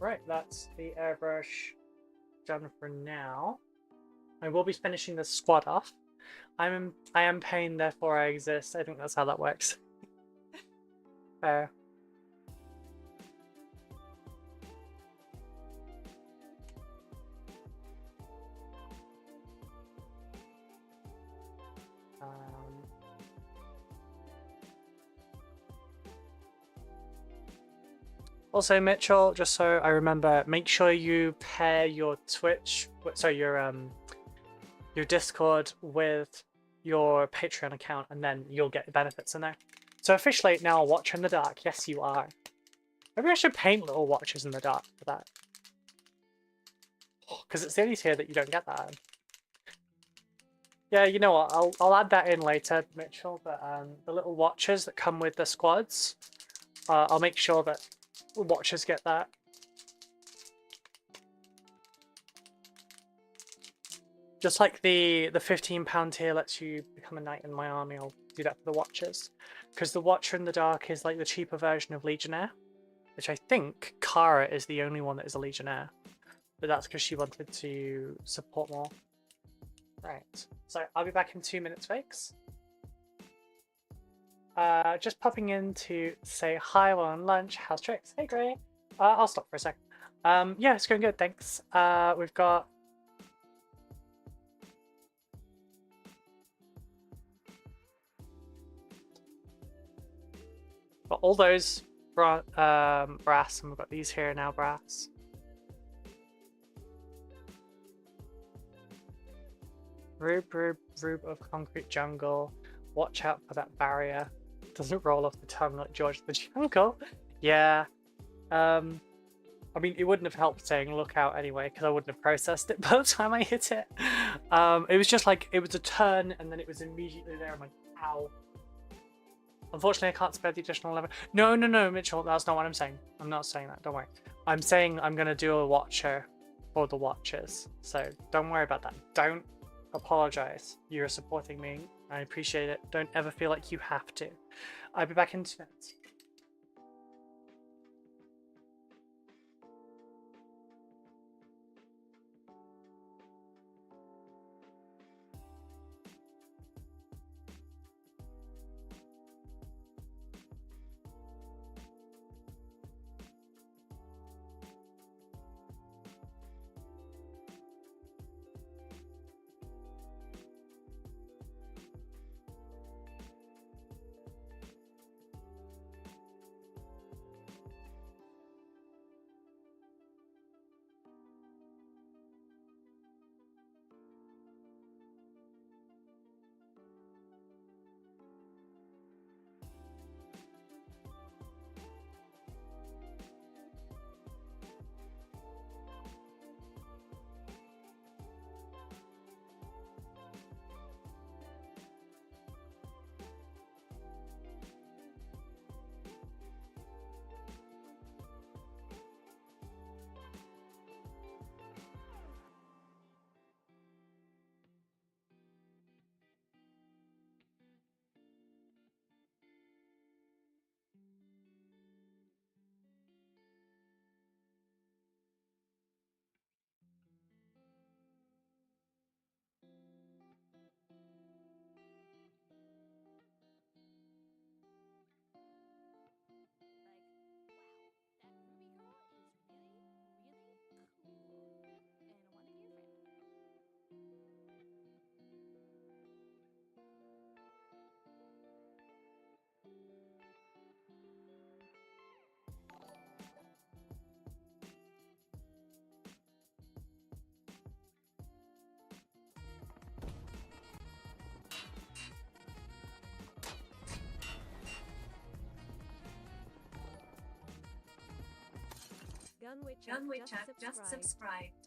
Right, that's the airbrush done for now. I will be finishing the squad off. I am pain, therefore I exist. I think that's how that works. Fair. Also, Mitchell, just so I remember, make sure you pair your Twitch, sorry, your Discord with your Patreon account, and then you'll get benefits in there. So officially now a Watcher in the Dark. Yes, you are. Maybe I should paint little Watchers in the Dark for that. Because it's the only tier that you don't get that in. Yeah, you know what? I'll add that in later, Mitchell. But the little Watchers that come with the squads, I'll make sure that Watchers get that. Just like the £15 tier lets you become a knight in my army, I'll do that for the Watchers. Because the Watcher in the Dark is like the cheaper version of Legionnaire, which I think Kara is the only one that is a Legionnaire. But that's because she wanted to support more. Right, so I'll be back in 2 minutes, folks. Just popping in to say hi while on lunch. How's tricks? Hey, Gray. I'll stop for a sec. Yeah, it's going good, thanks. We've got... all those brass, and we've got these here now, brass. Rube of Concrete Jungle. Watch out for that barrier. Doesn't roll off the tongue like George the Jungle. Yeah. I mean, it wouldn't have helped saying look out anyway, because I wouldn't have processed it by the time I hit it. It was just like, it was a turn, and then it was immediately there. I'm like, ow. Unfortunately, I can't spare the additional 11. No, Mitchell, that's not what I'm saying. I'm not saying that, don't worry. I'm saying I'm going to do a Watcher for the Watchers. So don't worry about that. Don't apologize. You're supporting me. I appreciate it. Don't ever feel like you have to. I'll be back in 2 minutes. Gunwitch just subscribed.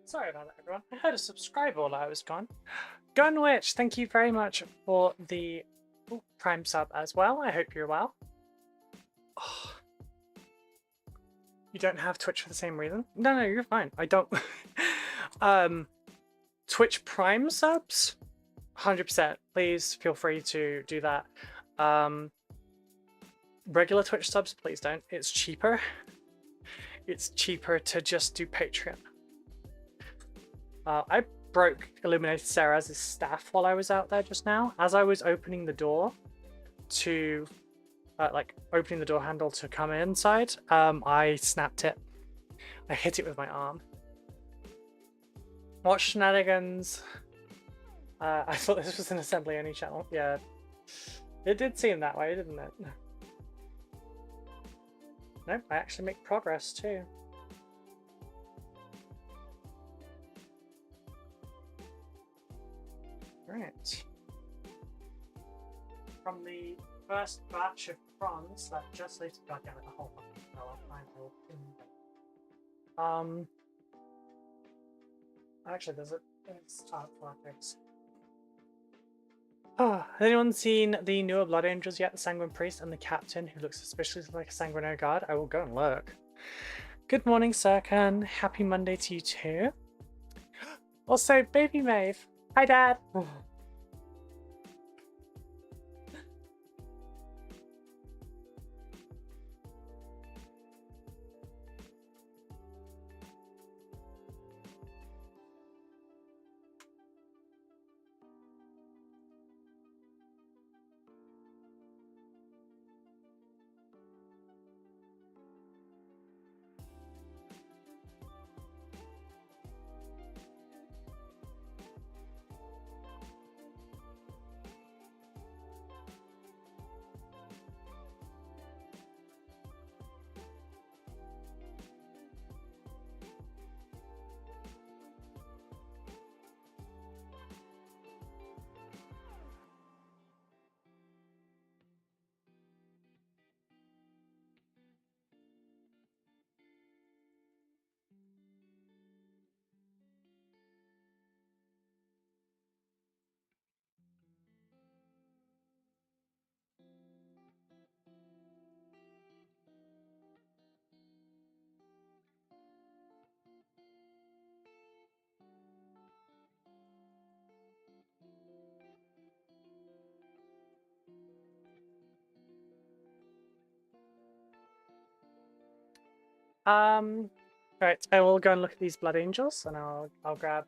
Sorry about that, everyone. I heard a subscriber while I was gone. Gunwitch, thank you very much for the Prime sub as well. I hope you're well. Oh. You don't have Twitch for the same reason? No, you're fine. I don't. Twitch Prime subs? 100%. Please feel free to do that. Regular Twitch subs, please don't. It's cheaper. It's cheaper to just do Patreon. I broke Illuminated Sarah's staff while I was out there just now. As I was opening the door to, opening the door handle to come inside, I snapped it. I hit it with my arm. What shenanigans? I thought this was an assembly only channel. Yeah, it did seem that way, didn't it? Nope, I actually make progress too. Right. From the first batch of bronze that just leaves God damn it, the whole fucking fell off. Actually there's has anyone seen the newer Blood Angels yet? The Sanguine Priest and the Captain, who looks suspiciously like a Sanguinary Guard? I will go and look. Good morning, Sirkan. Happy Monday to you too. Also, Baby Maeve. Hi, Dad. Right, I will go and look at these blood angels, and I'll grab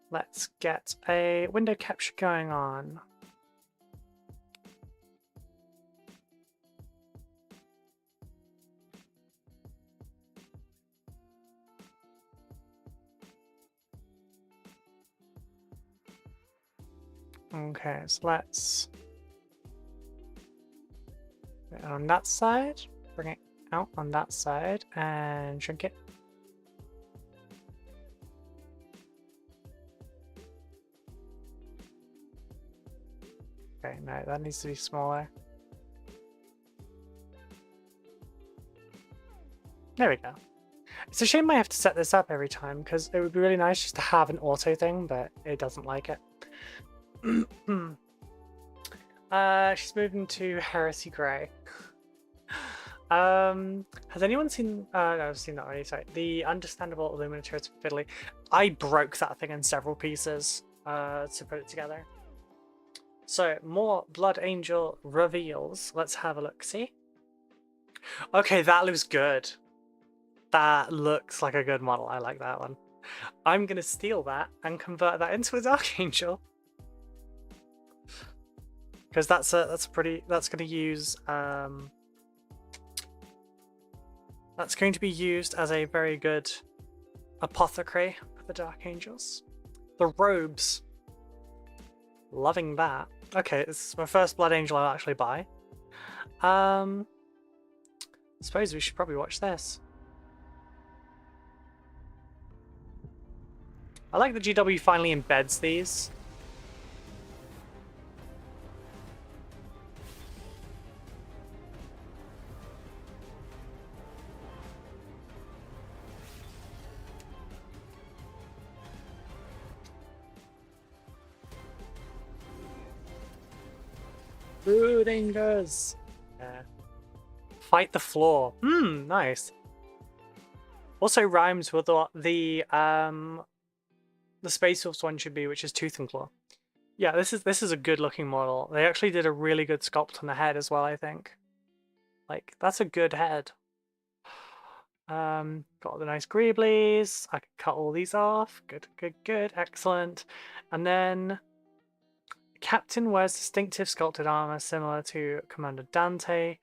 let's get a window capture going on. Okay, so let's put it on that side, bring it out on that side, and shrink it. Okay, no, that needs to be smaller. There we go. It's a shame I have to set this up every time, because it would be really nice just to have an auto thing, but it doesn't like it. She's moving to Heresy Grey. Has anyone seen? No, I've seen that already. Sorry, the Understandable Illuminators of Fiddly. I broke that thing in several pieces to put it together. So more Blood Angel reveals. Let's have a look. See? Okay, that looks good. That looks like a good model. I like that one. I'm gonna steal that and convert that into a Dark Angel. Because that's going to use that's going to be used as a very good apothecary for the Dark Angels. The robes, loving that. Okay, this is my first Blood Angel I'll actually buy. I suppose we should probably watch this. I like that GW finally embeds these. Broodingers. Yeah. Fight the floor. Nice. Also rhymes with what the Space Wolves one should be, which is Tooth and Claw. Yeah, this is a good looking model. They actually did a really good sculpt on the head as well, I think. Like, that's a good head. Got the nice greeblies. I can cut all these off. Good, good, good. Excellent. And then Captain wears distinctive sculpted armor similar to Commander Dante.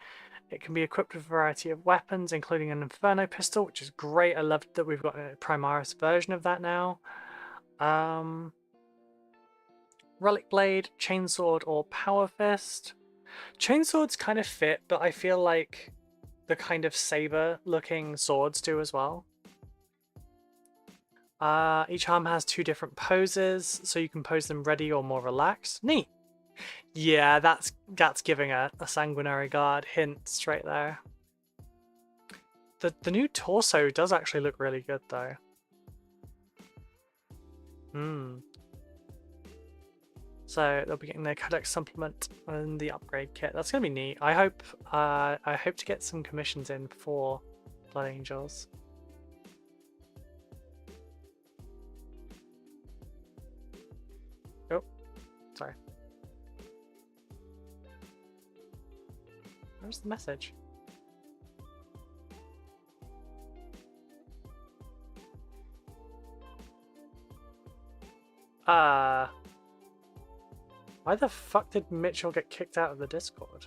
It can be equipped with a variety of weapons, including an Inferno pistol, which is great. I love that we've got a Primaris version of that now. Relic Blade, Chainsword, or Power Fist. Chainswords kind of fit, but I feel like the kind of saber-looking swords do as well. Each arm has 2 different poses, so you can pose them ready or more relaxed. Neat! Yeah, that's giving a Sanguinary Guard hint straight there. The new torso does actually look really good, though. So they'll be getting their Codex supplement and the upgrade kit. That's gonna be neat. I hope to get some commissions in for Blood Angels. Oh, sorry. Where's the message? Why the fuck did Mitchell get kicked out of the Discord?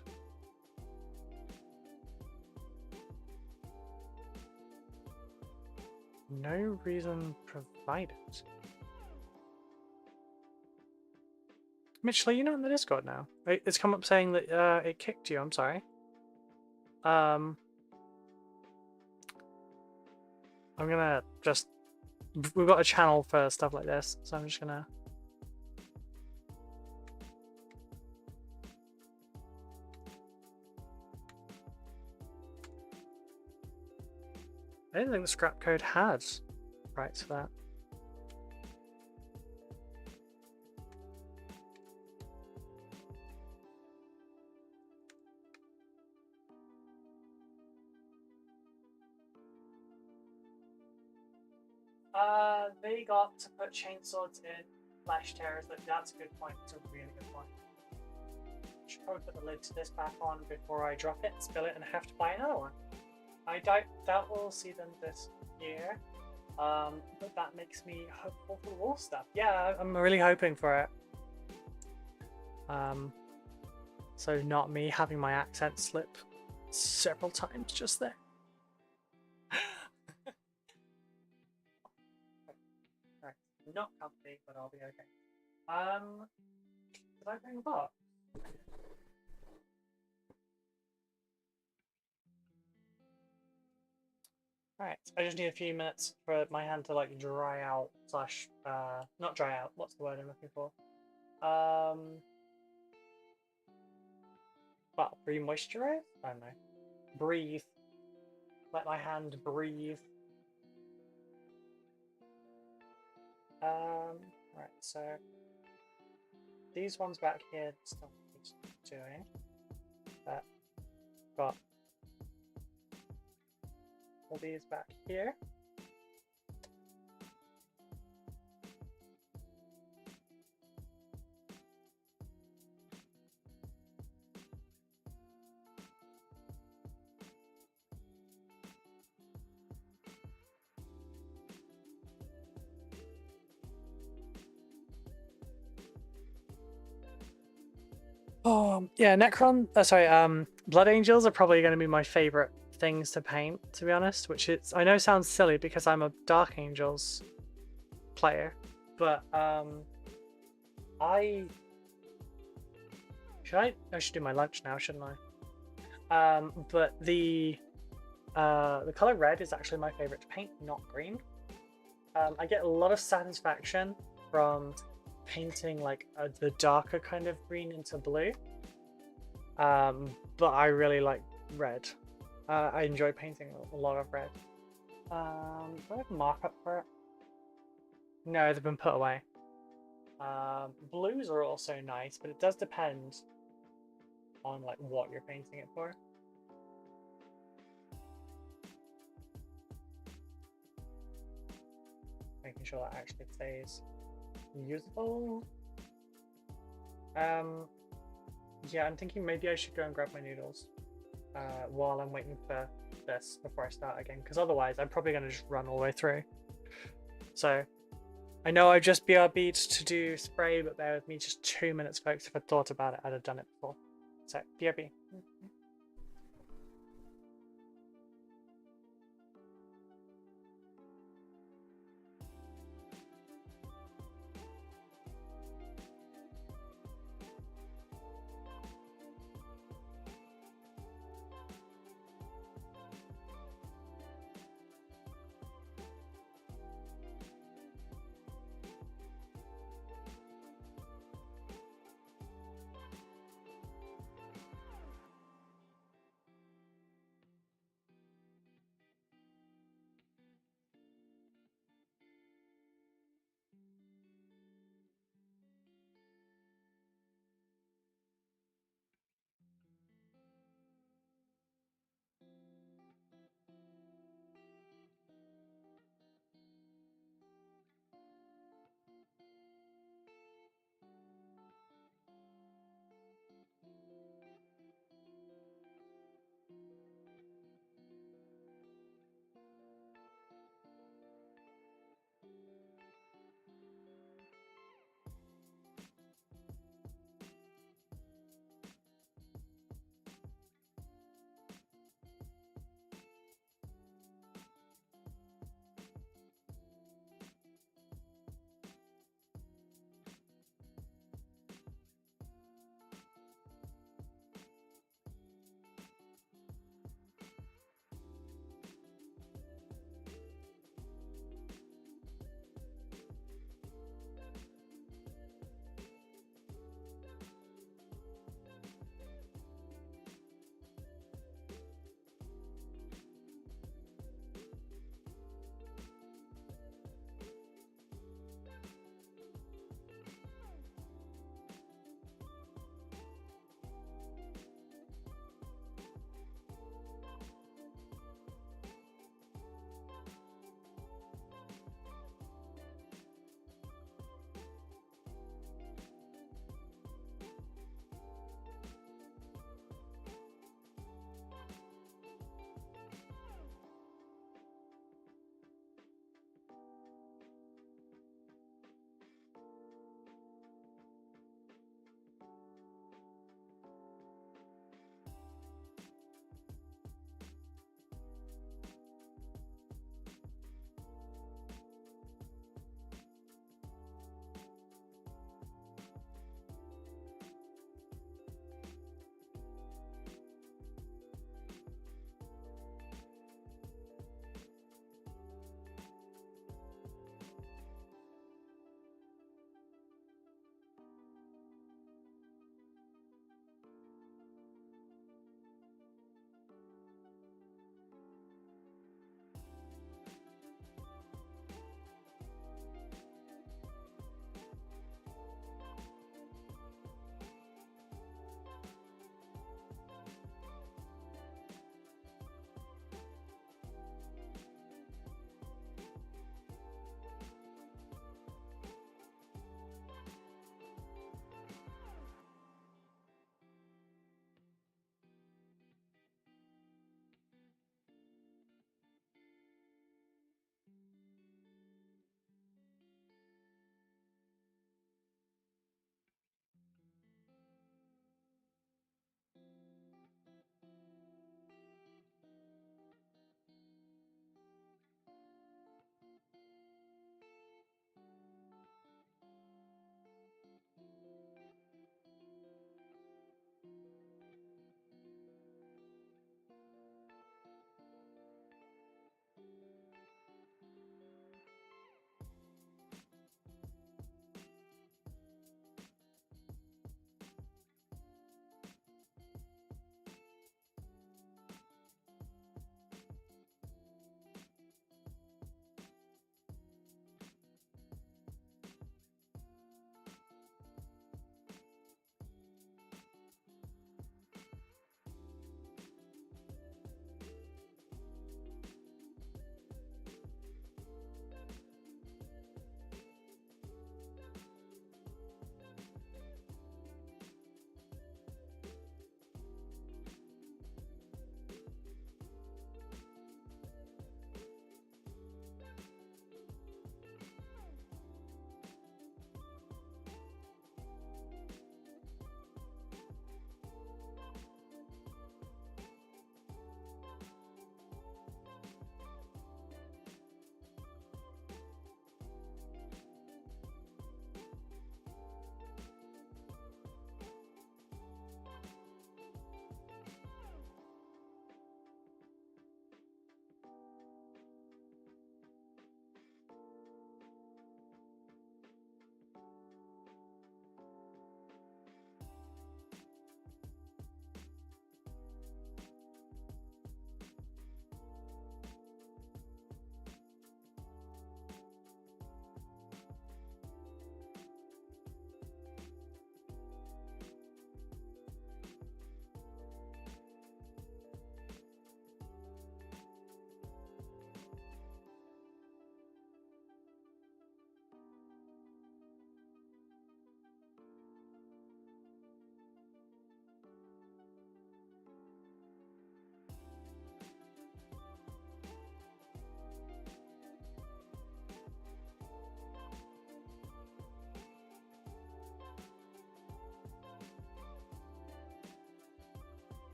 No reason provided. Mitchell, are you not in the Discord now? It's come up saying that it kicked you. I'm sorry. I'm gonna just... We've got a channel for stuff like this, so I'm just gonna... I didn't think the scrap code had rights for that. They got to put chainswords in Flesh Terrors, but that's a good point. It's a really good point. probably put the lid to this back on before I drop it, spill it, and have to buy another one. I doubt we'll see them this year, but that makes me hopeful for wolf stuff. Yeah, I'm really hoping for it. So not me having my accent slip several times just there. Right. Not comfy, but I'll be okay. Did I bring a book? Alright, I just need a few minutes for my hand to like dry out, slash, not dry out, what's the word I'm looking for? Well, re-moisturize? I don't know. Breathe. Let my hand breathe. Right, so these ones back here still need doing. But got all these back here. Oh, yeah, Blood Angels are probably going to be my favorite things to paint, to be honest, which is, I know sounds silly because I'm a Dark Angels player, but I should do my lunch now, shouldn't I? But the color red is actually my favorite to paint, not green. I get a lot of satisfaction from painting like the darker kind of green into blue, but I really like red. I enjoy painting a lot of red. Do I have markup for it? No, they've been put away. Blues are also nice, but it does depend on like what you're painting it for. Making sure that actually stays usable. Yeah, I'm thinking maybe I should go and grab my noodles while I'm waiting for this before I start again, because otherwise I'm probably going to just run all the way through. So I know I've just BRB'd to do spray, but bear with me just 2 minutes, folks. If I thought about it, I'd have done it before. So BRB.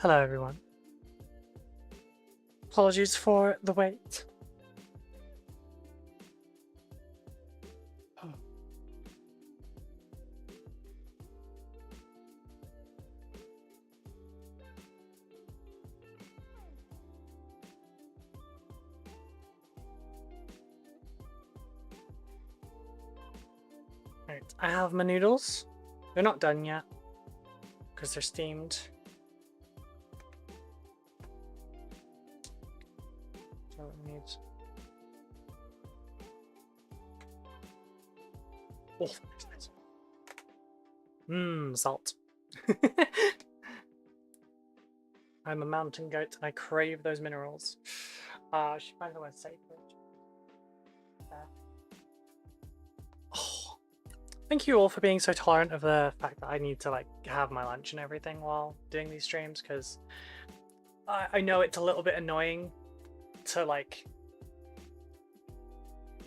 Hello everyone. Apologies for the wait. Right, I have my noodles. They're not done yet because they're steamed. So it needs. Oh, nice. Mmm, salt. I'm a mountain goat and I crave those minerals. I should find somewhere safe. There. Oh, thank you all for being so tolerant of the fact that I need to like have my lunch and everything while doing these streams, because I know it's a little bit annoying to like,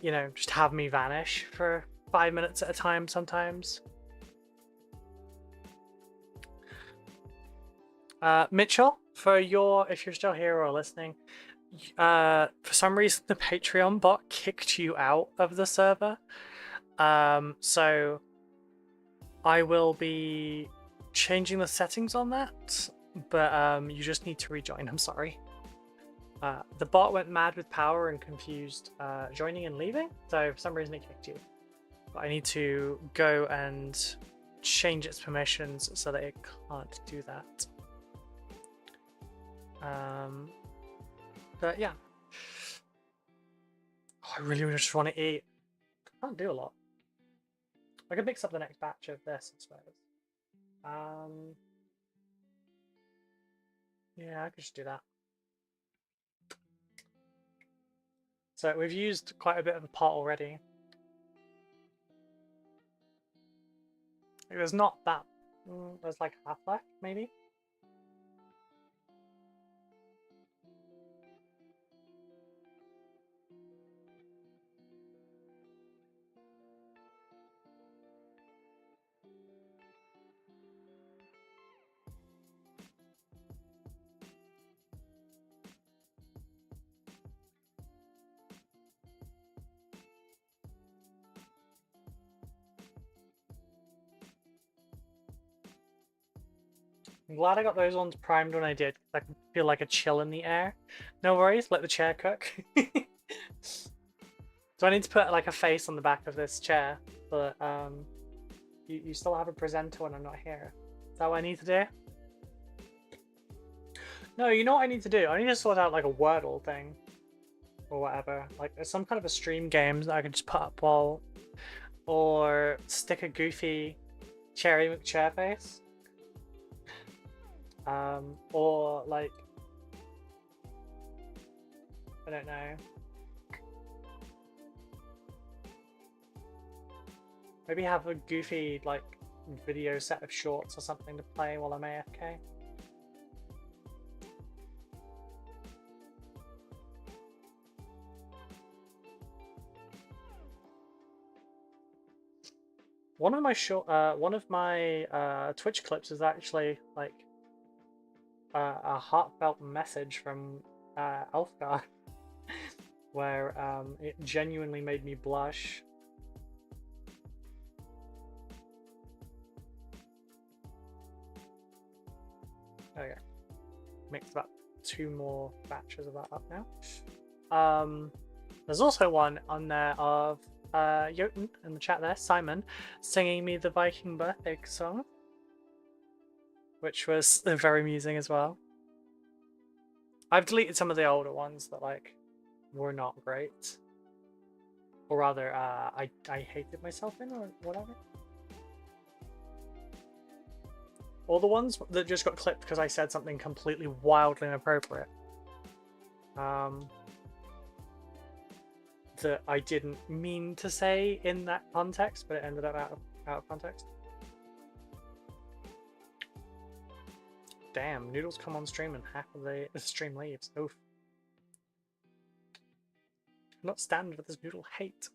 you know, just have me vanish for 5 minutes at a time sometimes. Mitchell, for your, if you're still here or listening, for some reason the Patreon bot kicked you out of the server. So I will be changing the settings on that, but you just need to rejoin, I'm sorry. The bot went mad with power and confused joining and leaving, so for some reason it kicked you. But I need to go and change its permissions so that it can't do that. But yeah. Oh, I really just want to eat. I can't do a lot. I could mix up the next batch of this, I suppose. Yeah, I could just do that. So we've used quite a bit of the pot already. There's not that. There's like half left, maybe. I'm glad I got those ones primed when I did. I can feel like a chill in the air. No worries, let the chair cook. Do I need to put like a face on the back of this chair? But you still have a presenter when I'm not here. Is that what I need to do? No, you know what I need to do? I need to sort out like a Wordle thing. Or whatever. Like there's some kind of a stream game that I can just put up while... Or stick a goofy Cherry McChair face. Or like... I don't know. Maybe have a goofy like video set of shorts or something to play while I'm AFK. One of my Twitch clips is actually like a heartfelt message from Elfgar, where it genuinely made me blush. Okay, mixed about 2 more batches of that up now. There's also one on there of Jotun in the chat there, Simon, singing me the Viking birthday song, which was very amusing as well. I've deleted some of the older ones that like were not great, or rather, I hated myself in, or whatever. All the ones that just got clipped because I said something completely wildly inappropriate. That I didn't mean to say in that context, but it ended up out of context. Damn, noodles come on stream and half of the stream leaves. Oof. I'm not standing with this noodle hate.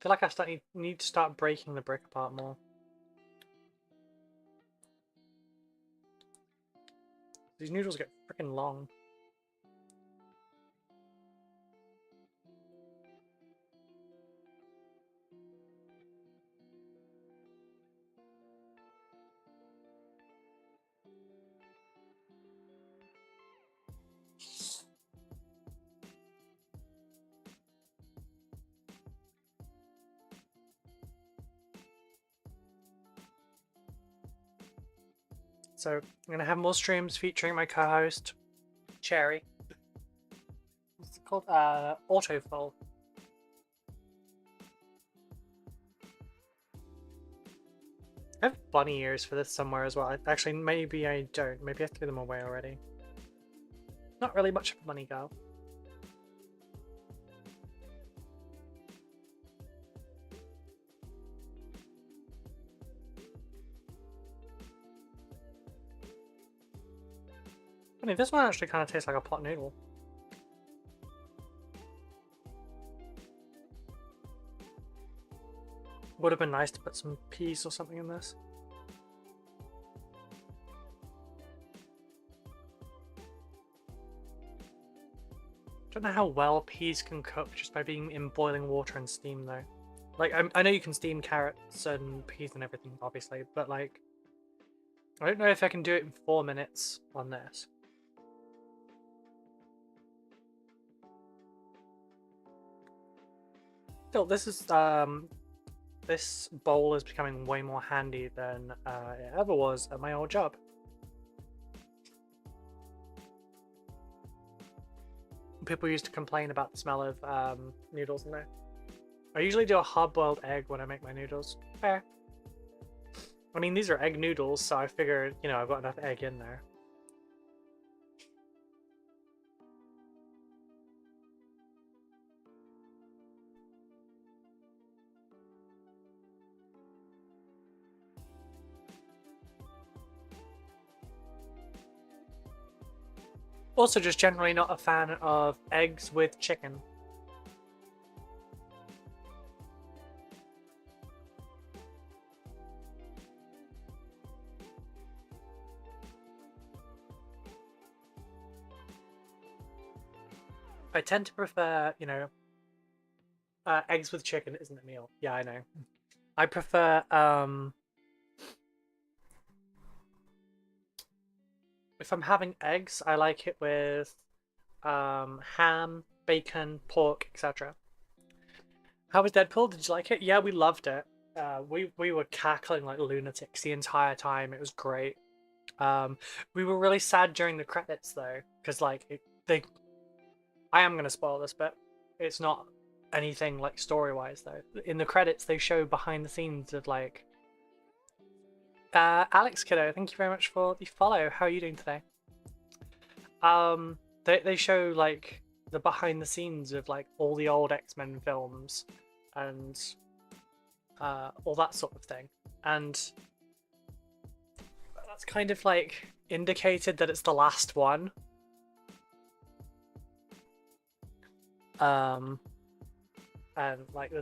feel like I need to start breaking the brick apart more. These noodles get freaking long. So I'm gonna have more streams featuring my co-host, Cherry. What's it called? Autofull. I have bunny ears for this somewhere as well. Actually, maybe I don't. Maybe I threw them away already. Not really much of a bunny girl. Funny, this one actually kind of tastes like a pot noodle. Would have been nice to put some peas or something in this. Don't know how well peas can cook just by being in boiling water and steam though. Like, I know you can steam carrots and peas and everything, obviously, but like, I don't know if I can do it in 4 minutes on this. Still, this bowl is becoming way more handy than it ever was at my old job. People used to complain about the smell of noodles in there. I usually do a hard-boiled egg when I make my noodles. Fair. I mean, these are egg noodles, so I figured, you know, I've got enough egg in there. Also, just generally not a fan of eggs with chicken. I tend to prefer, you know, eggs with chicken isn't a meal. Yeah, I know. I prefer, if I'm having eggs, I like it with ham, bacon, pork, etc. How was Deadpool? Did you like it? Yeah, we loved it. We were cackling like lunatics the entire time. It was great. We were really sad during the credits though, because like I am gonna spoil this, but it's not anything like story-wise though. In the credits, they show behind the scenes of like. Alex Kiddo, thank you very much for the follow. How are you doing today? They show like the behind the scenes of like all the old X-Men films and all that sort of thing, and that's kind of like indicated that it's the last one. And like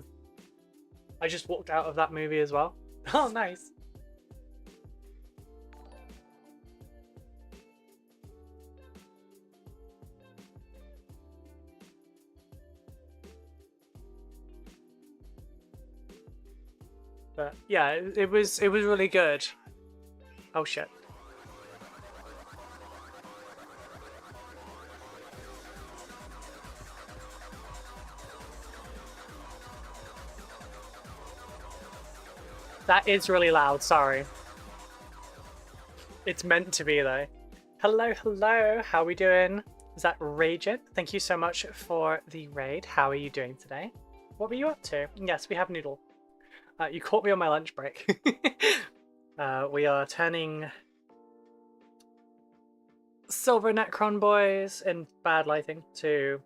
I just walked out of that movie as well. Oh, nice. But yeah, it was really good. Oh shit. That is really loud, sorry. It's meant to be though. Hello, hello, how are we doing? Is that Ragent? Thank you so much for the raid. How are you doing today? What were you up to? Yes, we have Noodle. You caught me on my lunch break. We are turning Silver Necron Boys in bad lighting to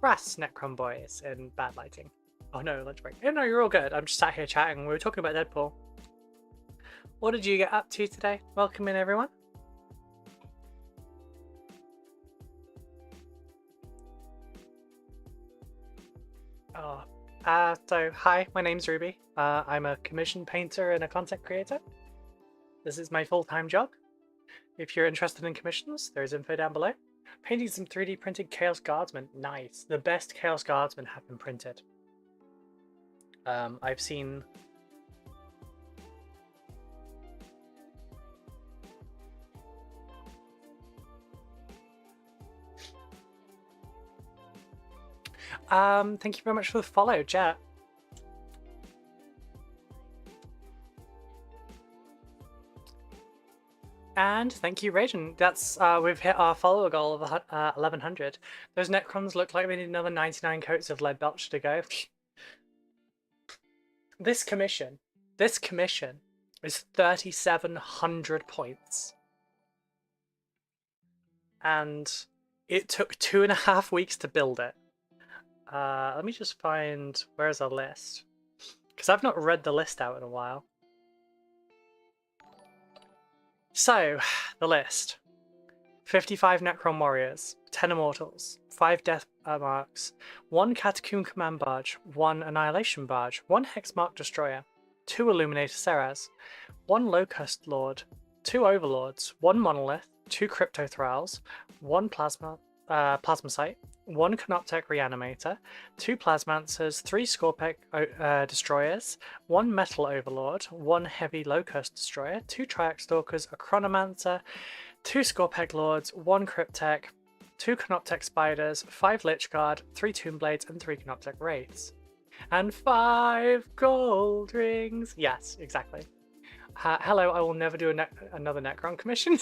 Brass Necron Boys in bad lighting. Oh no, lunch break. Oh no, you're all good. I'm just sat here chatting. We were talking about Deadpool. What did you get up to today? Welcome in, everyone. Oh, So hi, my name's Ruby. I'm a commissioned painter and a content creator. This is my full-time job. If you're interested in commissions, there's info down below. Painting some 3D printed Chaos Guardsmen. Nice. The best Chaos Guardsmen have been printed. I've seen... thank you very much for the follow, Jet. And thank you, Rajan. That's we've hit our follower goal of 1100. Those Necrons look like we need another 99 coats of lead belch to go. This commission is 3,700 points. And it took 2.5 weeks to build it. Let me just find, where's our list? Because I've not read the list out in a while. So, the list. 55 Necron Warriors, 10 Immortals, 5 Death Marks, 1 Catacomb Command Barge, 1 Annihilation Barge, 1 Hexmark Destroyer, 2 Illuminator Seras, 1 Locust Lord, 2 Overlords, 1 Monolith, 2 Crypto Thralls, 1 Plasmacite, 1 Canoptech Reanimator, 2 Plasmancers, 3 Scorpec Destroyers, 1 Metal Overlord, 1 Heavy Locust Destroyer, 2 Triax Stalkers, a Chronomancer, 2 Scorpec Lords, 1 Cryptech, 2 Canoptech Spiders, 5 Lichguard, 3 Tombblades, and 3 Canoptech Wraiths. And 5 Gold Rings! Yes, exactly. Hello, I will never do another Necron commission.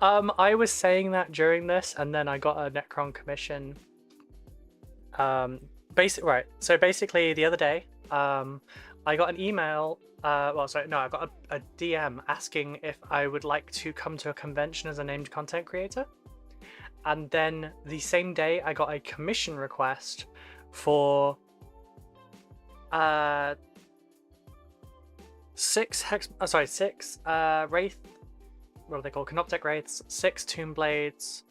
I was saying that during this, and then I got a Necron commission. So basically the other day, I got an email, I got a DM asking if I would like to come to a convention as a named content creator. And then the same day I got a commission request for 6 Wraith, what are they called? Canoptech Wraiths, 6 Tombblades,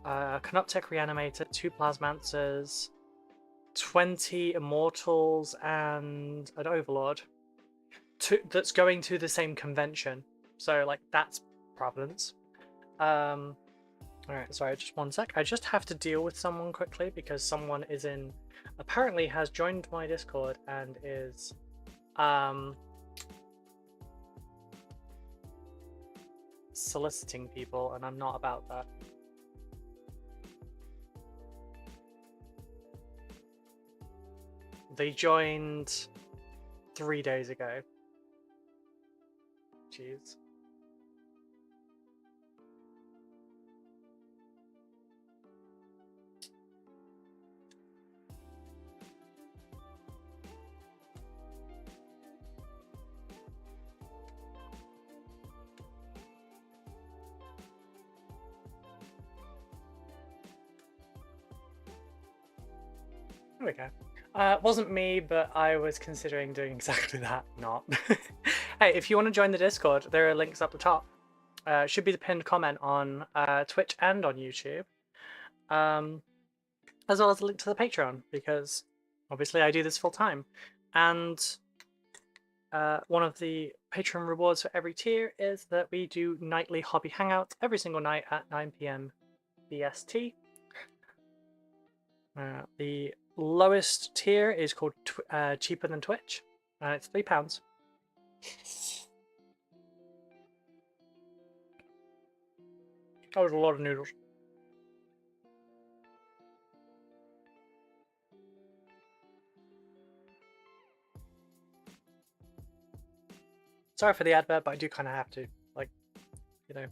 Canoptech Reanimator, 2 Plasmancers, 20 Immortals, and an Overlord. That's going to the same convention. So, like, that's Providence. Alright, sorry, just one sec. I just have to deal with someone quickly because someone apparently has joined my Discord and is, soliciting people, and I'm not about that. They joined 3 days ago. Jeez. There we go. It wasn't me, but I was considering doing exactly that. Not. Hey, if you want to join the Discord, there are links up the top. Should be the pinned comment on Twitch and on YouTube. As well as a link to the Patreon, because obviously I do this full time. And one of the Patreon rewards for every tier is that we do nightly hobby hangouts every single night at 9 PM BST. The lowest tier is called Cheaper Than Twitch. It's £3. That was a lot of noodles. Sorry for the advert, but I do kind of have to, like, you know.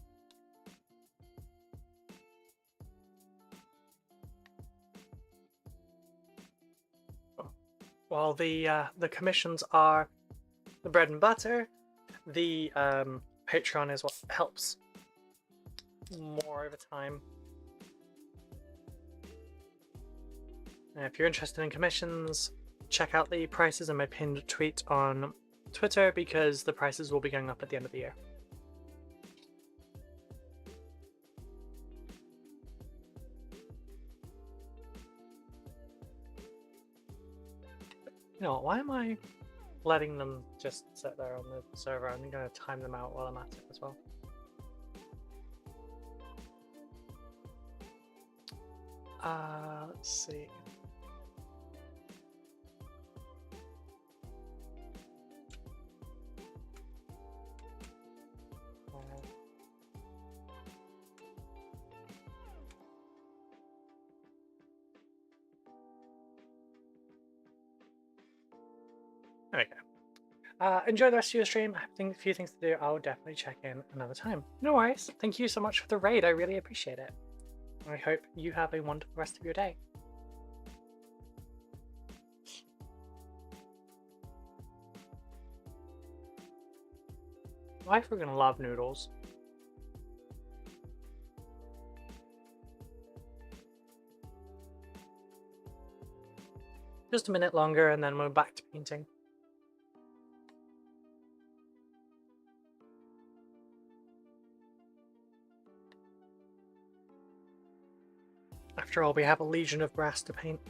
While the commissions are the bread and butter, the Patreon is what helps more over time. And if you're interested in commissions, check out the prices in my pinned tweet on Twitter, because the prices will be going up at the end of the year. You know what, why am I letting them just sit there on the server? I'm going to time them out while I'm at it as well. Let's see. There we go. Enjoy the rest of your stream. I have a few things to do. I'll definitely check in another time. No worries. Thank you so much for the raid. I really appreciate it. I hope you have a wonderful rest of your day. My wife are gonna love noodles. Just a minute longer and then we're back to painting. After all, we have a legion of brass to paint.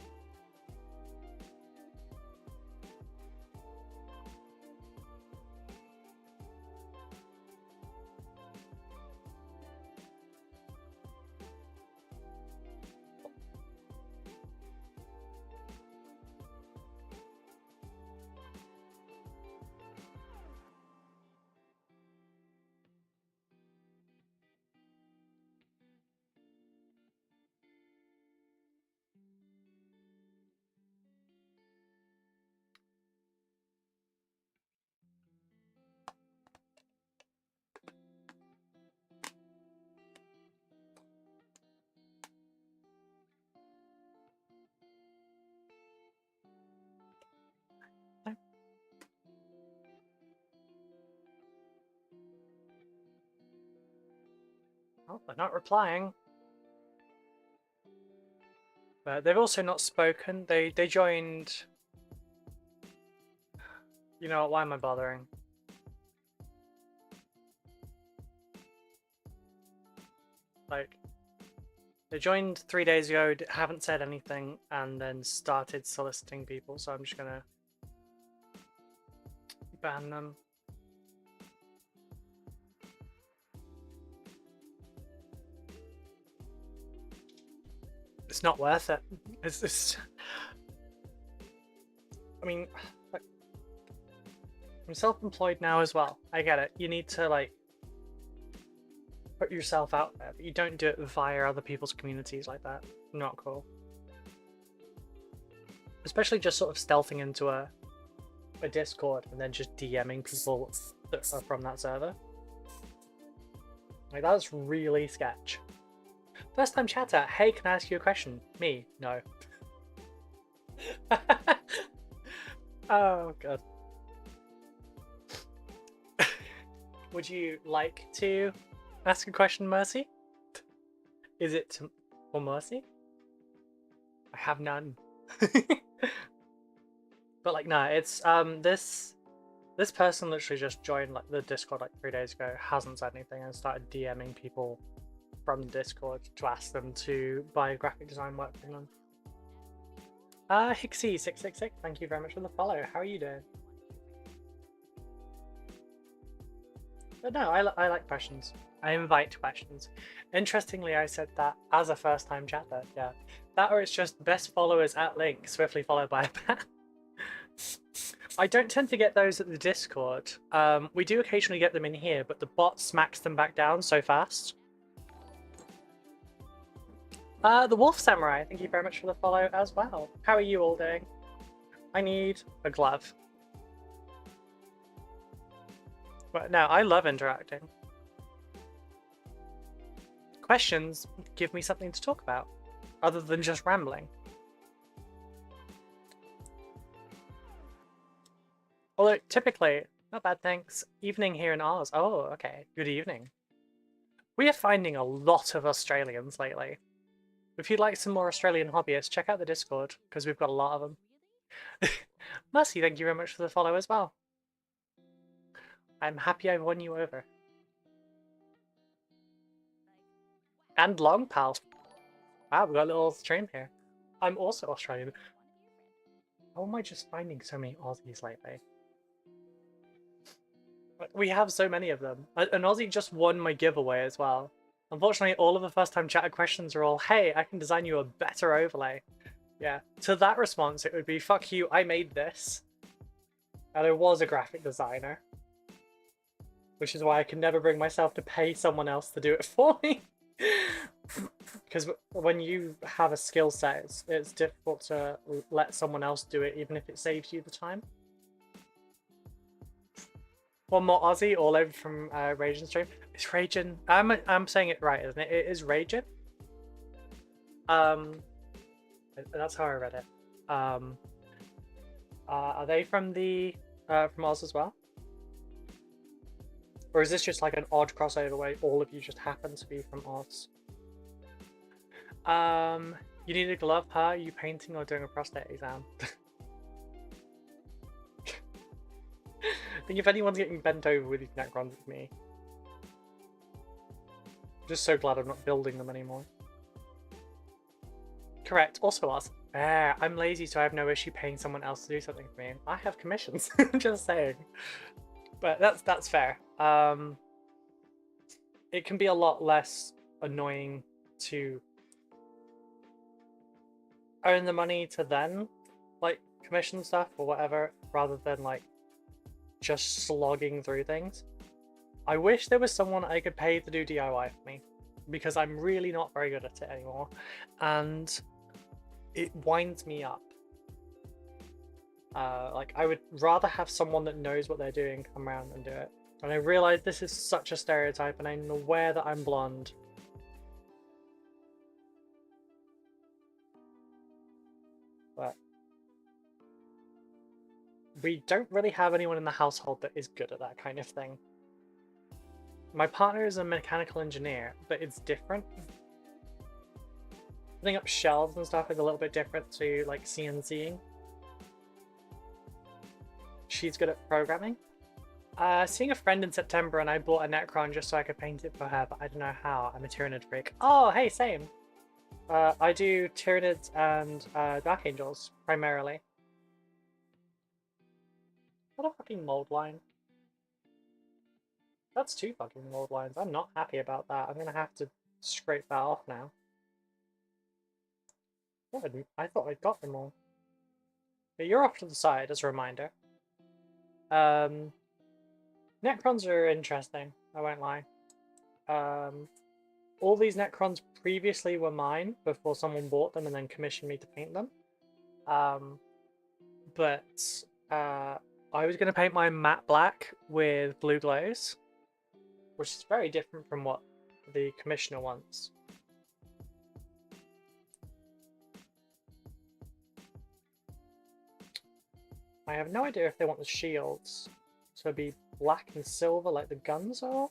Oh, they're not replying. But they've also not spoken. They joined... You know what, why am I bothering? Like, they joined 3 days ago, haven't said anything, and then started soliciting people, so I'm just gonna ban them. It's not worth it. It's just... I mean, like, I'm self-employed now as well. I get it. You need to, like, put yourself out there, but you don't do it via other people's communities like that. Not cool. Especially just sort of stealthing into a Discord and then just DMing people that are from that server. Like, that's really sketch. First time chatter, hey, can I ask you a question? Me? No. Oh, God. Would you like to ask a question, Mercy? Is it for Mercy? I have none. But like, no, it's this person literally just joined like the Discord like 3 days ago, hasn't said anything, and started DMing people from the Discord to ask them to buy graphic design work from them. Hixie666, thank you very much for the follow. How are you doing? But no, I like questions. I invite questions. Interestingly, I said that as a first-time chatter. Yeah, that or it's just best followers at link, swiftly followed by a ban. I don't tend to get those at the Discord. We do occasionally get them in here, but the bot smacks them back down so fast. The Wolf Samurai, thank you very much for the follow as well. How are you all doing? I need a glove. But no, I love interacting. Questions give me something to talk about, other than just rambling. Although, typically, not bad, thanks. Evening here in Oz. Oh, okay. Good evening. We are finding a lot of Australians lately. If you'd like some more Australian hobbyists, check out the Discord, because we've got a lot of them. Mercy, thank you very much for the follow as well. I'm happy I won you over. And Long Pal. Wow, we've got a little stream here. I'm also Australian. How am I just finding so many Aussies lately? We have so many of them. An Aussie just won my giveaway as well. Unfortunately, all of the first time chatter questions are all, hey, I can design you a better overlay. Yeah, to that response it would be, fuck you, I made this. And I was a graphic designer. Which is why I can never bring myself to pay someone else to do it for me. Because when you have a skill set, it's difficult to let someone else do it, even if it saves you the time. One more Aussie all over from Ragin Stream. It's Ragin. I'm saying it right, isn't it? It is Ragin. That's how I read it. Are they from from Oz as well? Or is this just like an odd crossover where all of you just happen to be from Oz? You need a glove, huh? Are you painting or doing a prostate exam? I think if anyone's getting bent over with these Necrons, it's me. I'm just so glad I'm not building them anymore. Correct, also Oz. I'm lazy, so I have no issue paying someone else to do something for me. I have commissions, I'm just saying. But that's fair. It can be a lot less annoying to earn the money to then like commission stuff or whatever, rather than like just slogging through things. I wish there was someone I could pay to do DIY for me, because I'm really not very good at it anymore, and it winds me up. Like, I would rather have someone that knows what they're doing come around and do it. And I realize this is such a stereotype, and I'm aware that I'm blonde. But we don't really have anyone in the household that is good at that kind of thing. My partner is a mechanical engineer, but it's different. Putting up shelves and stuff is a little bit different to like CNCing. She's good at programming. Seeing a friend in September, and I bought a Necron just so I could paint it for her, but I don't know how. I'm a Tyranid freak. Oh, hey, same. I do Tyranids and Dark Angels, primarily. What a fucking mold line. That's 2 fucking mold lines. I'm not happy about that. I'm gonna have to scrape that off now. I thought I'd got them all. But you're off to the side, as a reminder. Necrons are interesting, I won't lie. All these Necrons previously were mine before someone bought them and then commissioned me to paint them. But I was going to paint mine matte black with blue glows, which is very different from what the commissioner wants. I have no idea if they want the shields to be black and silver like the guns are.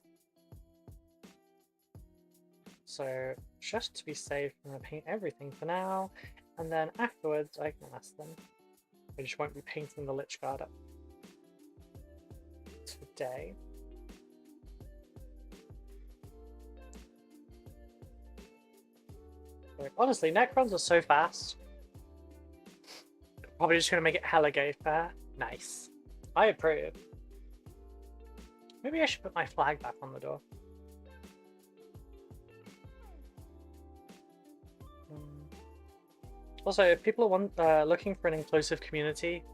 So, just to be safe, I'm going to paint everything for now, and then afterwards I can ask them. I just won't be painting the Lich Guard up today. Like, honestly, Necrons are so fast. Probably just going to make it hella gay fair. Nice. I approve. Maybe I should put my flag back on the door. Also, if people are looking for an inclusive community,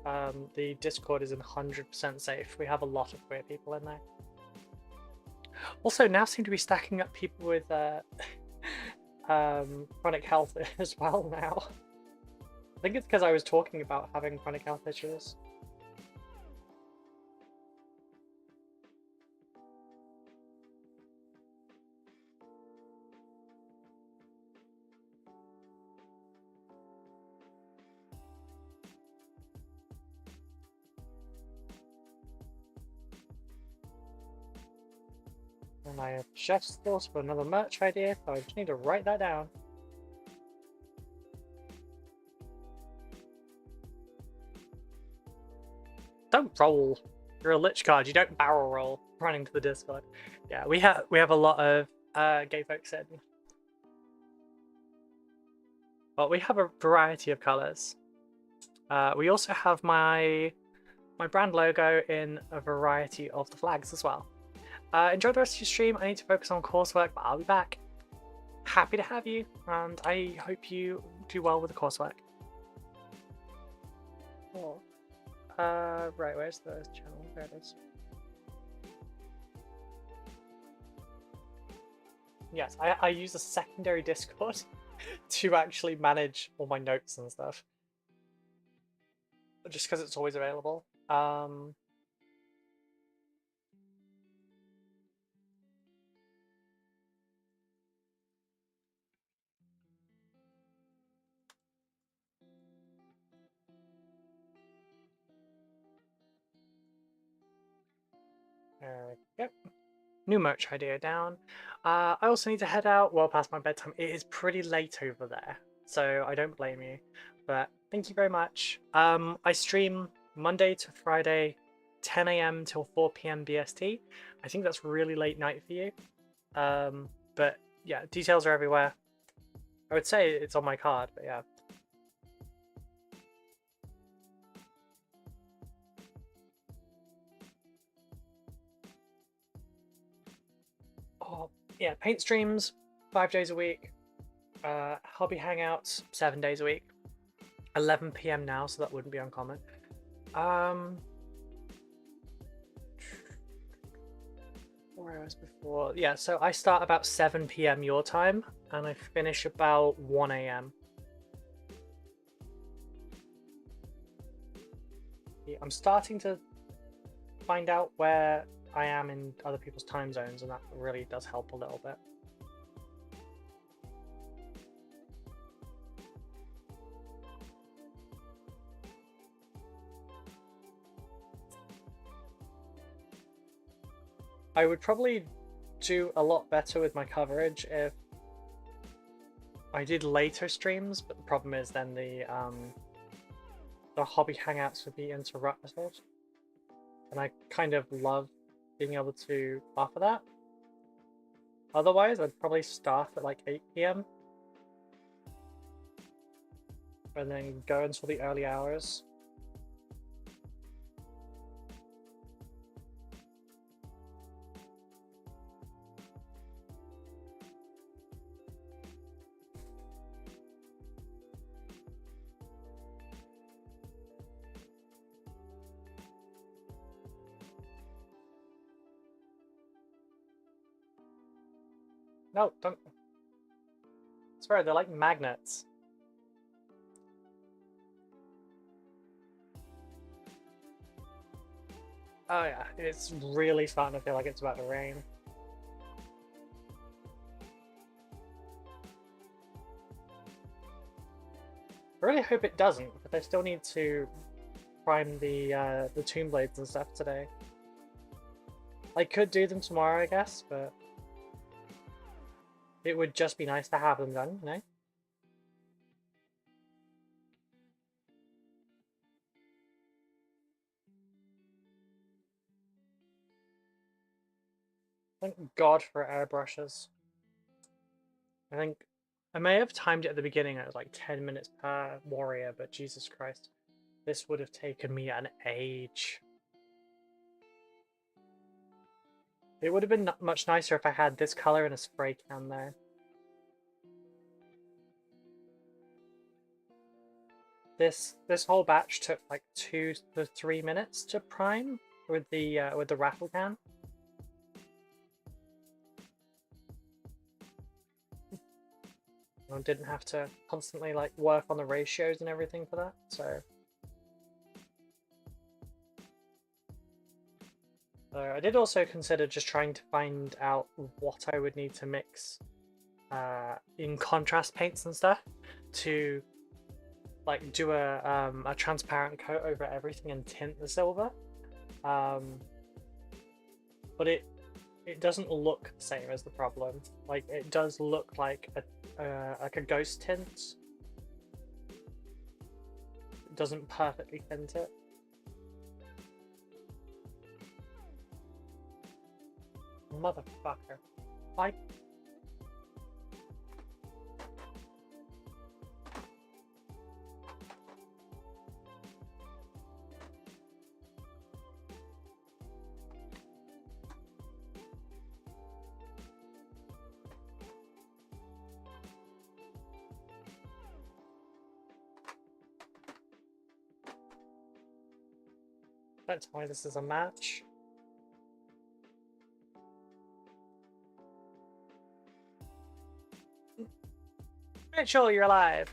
the Discord is 100% safe. We have a lot of queer people in there. Also, now seem to be stacking up people with chronic health as well now. I think it's because I was talking about having chronic health issues. And I have just thought of another merch idea, so I just need to write that down. Don't roll. You're a Lich Guard. You don't barrel roll. Running to the Discord. Yeah, we have a lot of gay folks in. But we have a variety of colours. We also have my brand logo in a variety of the flags as well. Enjoy the rest of your stream. I need to focus on coursework, but I'll be back. Happy to have you, and I hope you do well with the coursework. Oh. Right, where's the channel? There it is. Yes, I use a secondary Discord to actually manage all my notes and stuff. Just because it's always available. There we go. New merch idea down. I also need to head out well past my bedtime. It is pretty late over there, so I don't blame you. But thank you very much. I stream Monday to Friday, 10 AM till 4 PM BST. I think that's really late night for you. But yeah, details are everywhere. I would say it's on my card, but yeah. Oh, yeah, paint streams 5 days a week. Hobby hangouts 7 days a week. 11 PM now, so that wouldn't be uncommon. 4 hours before. Yeah, so I start about 7 PM your time, and I finish about 1 AM. Yeah, I'm starting to find out where I am in other people's time zones, and that really does help a little bit. I would probably do a lot better with my coverage if I did later streams, but the problem is then the hobby hangouts would be interrupted, and I kind of love being able to offer that. Otherwise, I'd probably start at like 8 PM and then go until the early hours. No, don't. I swear, they're like magnets. Oh yeah, it's really starting to feel like it's about to rain. I really hope it doesn't, but I still need to prime the tomb blades and stuff today. I could do them tomorrow, I guess, but it would just be nice to have them done, you know? Thank God for airbrushes. I think I may have timed it at the beginning, it was like 10 minutes per warrior, but Jesus Christ. This would have taken me an age. It would have been much nicer if I had this color in a spray can there. This whole batch took like 2 to 3 minutes to prime with the raffle can. I didn't have to constantly like work on the ratios and everything for that, so. I did also consider just trying to find out what I would need to mix in contrast paints and stuff to like do a transparent coat over everything and tint the silver, but it doesn't look the same as the problem. Like it does look like a ghost tint. It doesn't perfectly tint it. Motherfucker. I... Don't tell me this is a match. Mitchell, you're alive!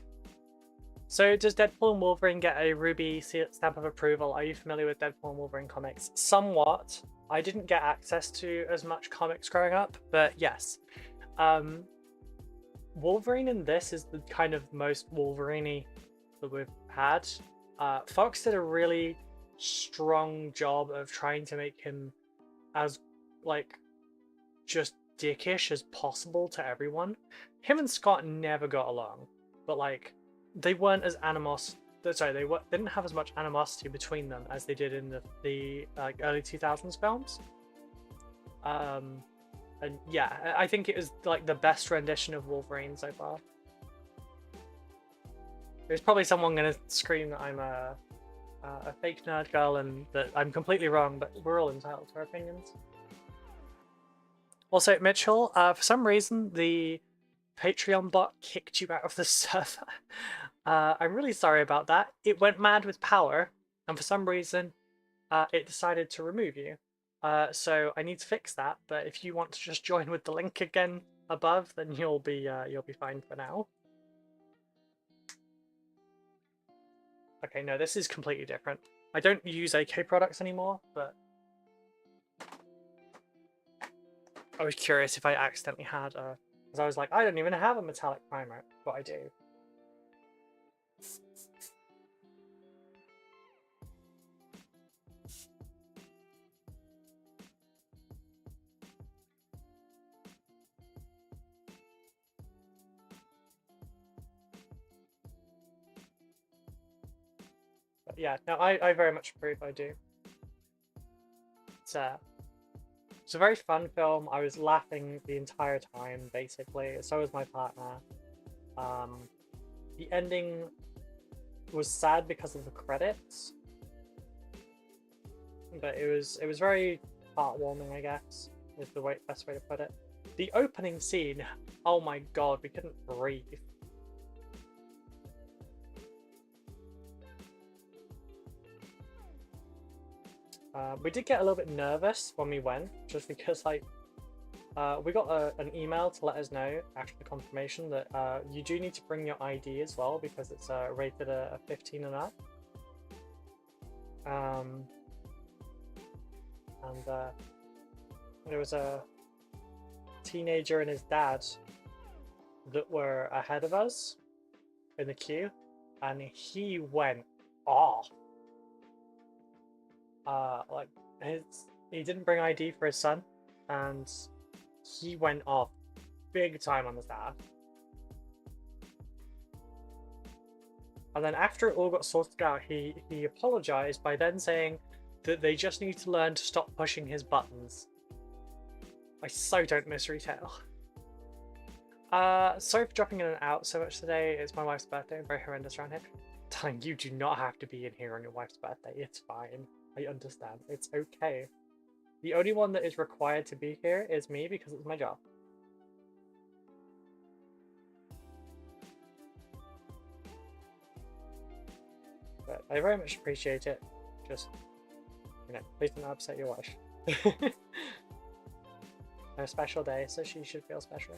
So does Deadpool and Wolverine get a Ruby stamp of approval? Are you familiar with Deadpool and Wolverine comics? Somewhat. I didn't get access to as much comics growing up, but yes. Wolverine in this is the kind of most Wolverine-y that we've had. Fox did a really strong job of trying to make him as, like, just dickish as possible to everyone. Him and Scott never got along, but, like, they weren't as they didn't have as much animosity between them as they did in the like early 2000s films. And yeah, I think it was like the best rendition of Wolverine so far. There's probably someone gonna scream that I'm a fake nerd girl and that I'm completely wrong, but we're all entitled to our opinions. Also, Mitchell, for some reason the Patreon bot kicked you out of the server. I'm really sorry about that. It went mad with power, and for some reason, it decided to remove you. So I need to fix that. But if you want to just join with the link again above, then you'll be fine for now. Okay, no, this is completely different. I don't use AK products anymore, but I was curious if I accidentally had a. Because I was like, I don't even have a metallic primer, but I do. But yeah, no, I very much approve, I do. It's a very fun film. I was laughing the entire time, basically. So was my partner. The ending was sad because of the credits, but it was very heartwarming, I guess, is the best way to put it. The opening scene, oh my god, we couldn't breathe. We did get a little bit nervous when we went, just because, like, we got an email to let us know after the confirmation that you do need to bring your ID as well, because it's rated a 15 and up. And there was a teenager and his dad that were ahead of us in the queue, and he went off. Like, he didn't bring ID for his son, and he went off big time on the staff. And then after it all got sorted out, he apologized by then saying that they just need to learn to stop pushing his buttons. I so don't miss retail. Sorry for dropping in and out so much today. It's my wife's birthday. I'm very horrendous around here. Darling, you do not have to be in here on your wife's birthday. It's fine. I understand. It's okay. The only one that is required to be here is me, because it's my job. But I very much appreciate it. Just, you know, please don't upset your wife. A special day, so she should feel special.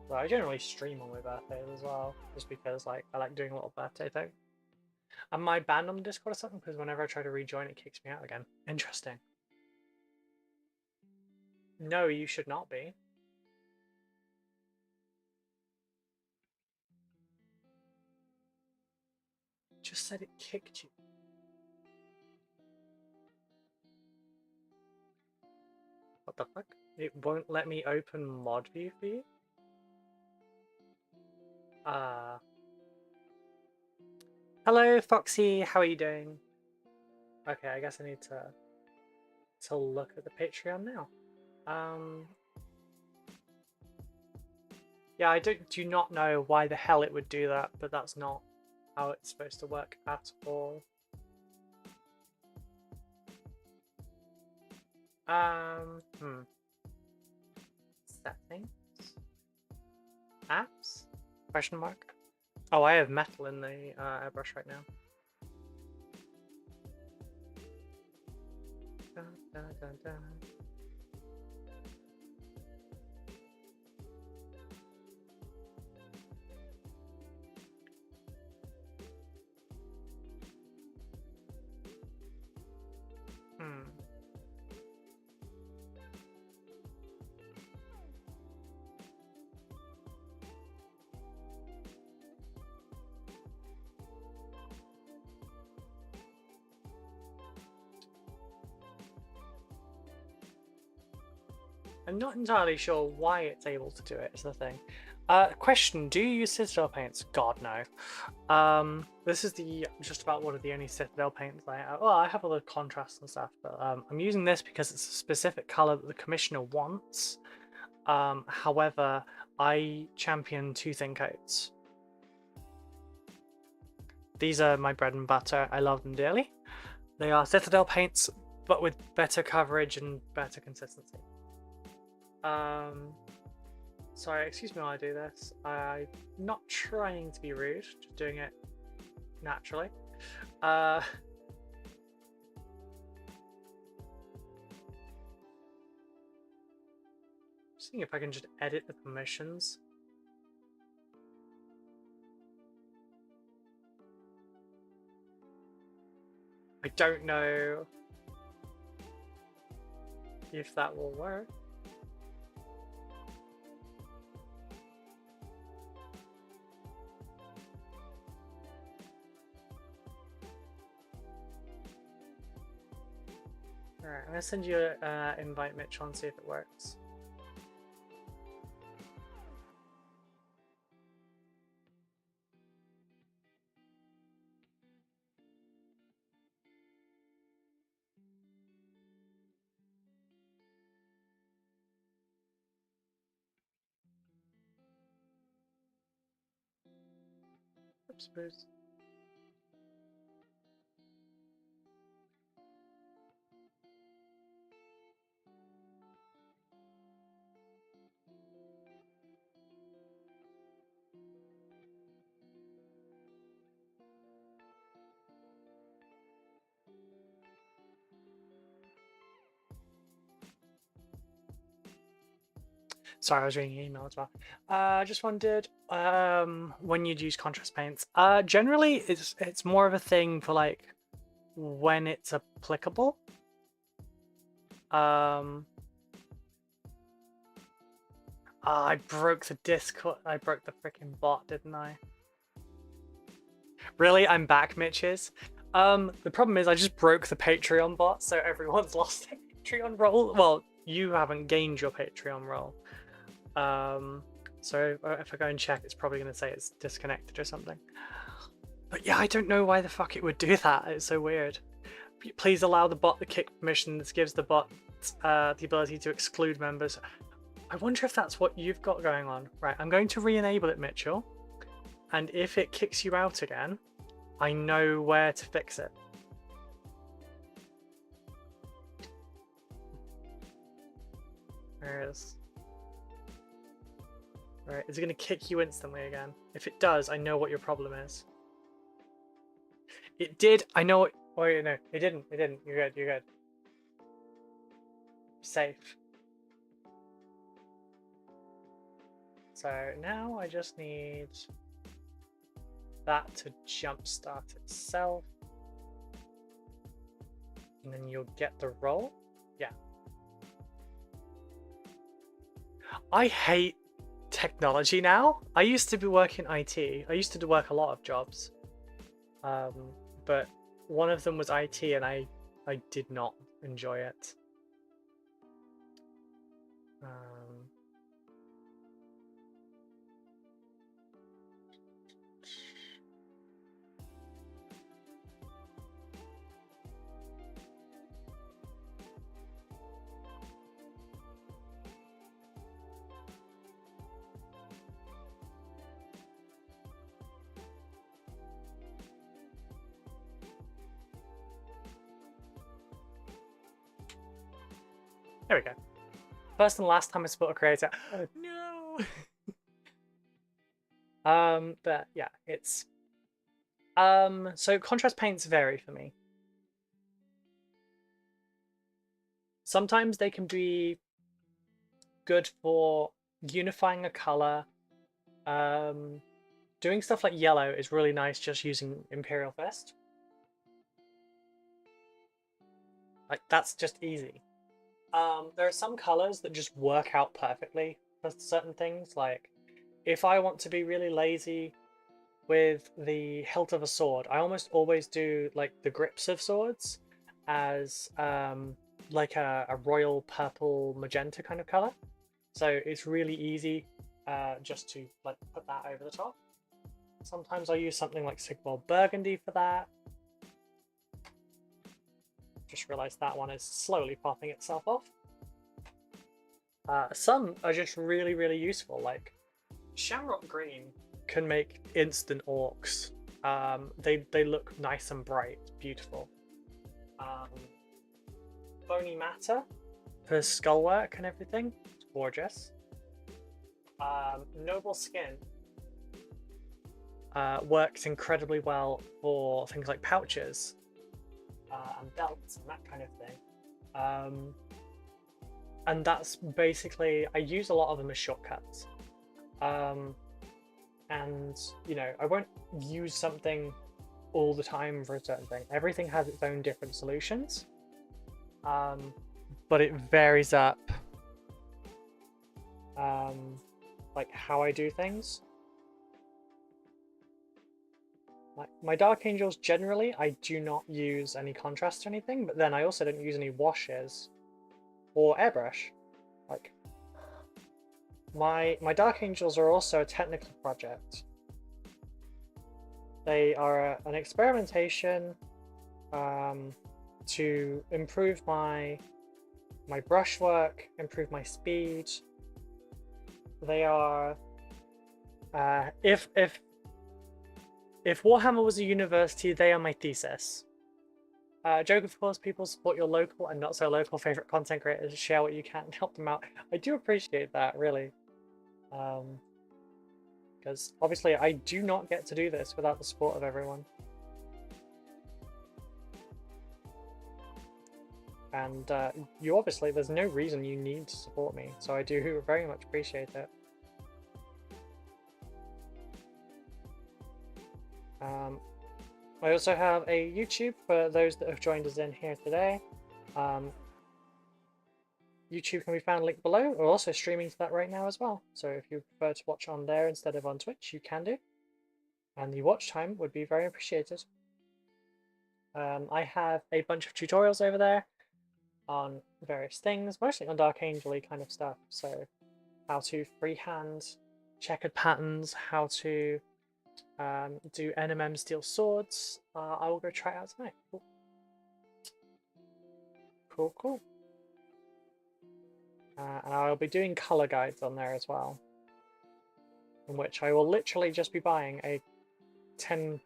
Well, I generally stream on my birthdays as well, just because, like, I like doing a little birthday thing. Am I banned on the Discord or something? Because whenever I try to rejoin, it kicks me out again. Interesting. No, you should not be. Just said it kicked you. What the fuck? It won't let me open mod view for you? Hello, Foxy. How are you doing? Okay, I guess I need to look at the Patreon now. Yeah, I do not know why the hell it would do that, but that's not how it's supposed to work at all. Settings. Apps. Question mark? Oh, I have metal in the airbrush right now. Dun, dun, dun, dun. I'm not entirely sure why it's able to do it, is the thing. Question, do you use Citadel paints? God, no. This is just about one of the only Citadel paints I have. Well, I have other contrasts and stuff, but I'm using this because it's a specific colour that the Commissioner wants. However, I champion two thin coats. These are my bread and butter. I love them dearly. They are Citadel paints, but with better coverage and better consistency. Sorry, excuse me while I do this. I'm not trying to be rude, just doing it naturally. Seeing if I can just edit the permissions. I don't know if that will work. Alright, I'm gonna send you an invite, Mitchell, and see if it works. Oops, boost. Sorry, I was reading your email as well. I just wondered when you'd use contrast paints. Generally, it's more of a thing for like when it's applicable. I broke the Discord. I broke the freaking bot, didn't I? Really, I'm back, Mitches. The problem is I just broke the Patreon bot, so everyone's lost their Patreon role. Well, you haven't gained your Patreon role. So if I go and check, it's probably going to say it's disconnected or something. But yeah, I don't know why the fuck it would do that. It's so weird. Please allow the bot the kick permission. This gives the bot the ability to exclude members. I wonder if that's what you've got going on. Right, I'm going to re-enable it, Mitchell. And if it kicks you out again, I know where to fix it. There it is. Right, is it going to kick you instantly again? If it does, I know what your problem is. It did. I know what... Wait, no, it didn't. It didn't. You're good. You're good. Safe. So now I just need that to jumpstart itself. And then you'll get the roll. Yeah. I hate technology now. I used to be working IT. I used to work a lot of jobs. But one of them was IT and I did not enjoy it. There we go. First and last time I support a creator. No! But yeah, it's so contrast paints vary for me. Sometimes they can be good for unifying a color. Doing stuff like yellow is really nice just using Imperial Fist. Like, that's just easy. There are some colors that just work out perfectly for certain things. Like, if I want to be really lazy with the hilt of a sword, I almost always do like the grips of swords as like a royal purple magenta kind of color. So it's really easy just to like put that over the top. Sometimes I use something like Sigmund Burgundy for that. Just realized that one is slowly popping itself off. Some are just really, really useful. Like Shamrock Green can make instant orcs. They look nice and bright, beautiful. Bony Matter for skullwork and everything, it's gorgeous. Noble Skin works incredibly well for things like pouches and belts and that kind of thing. And that's basically, I use a lot of them as shortcuts. And, you know, I won't use something all the time for a certain thing. Everything has its own different solutions. But it varies up like how I do things. Like my Dark Angels, generally, I do not use any contrast or anything, but then I also don't use any washes or airbrush. Like my Dark Angels are also a technical project. They are an experimentation to improve my brushwork, improve my speed. They are if Warhammer was a university, they are my thesis. Joke, of course, people support your local and not so local favorite content creators. Share what you can and help them out. I do appreciate that, really. Because obviously I do not get to do this without the support of everyone. And you obviously, there's no reason you need to support me, so I do very much appreciate it. I also have a YouTube for those that have joined us in here today. YouTube can be found linked below. We're also streaming to that right now as well. So if you prefer to watch on there instead of on Twitch, you can do. And the watch time would be very appreciated. I have a bunch of tutorials over there on various things, mostly on Dark Angel-y kind of stuff. So how to freehand checkered patterns, how to do NMM steel swords. I will go try it out tonight. Cool. Cool, cool. And I'll be doing color guides on there as well, in which I will literally just be buying a 10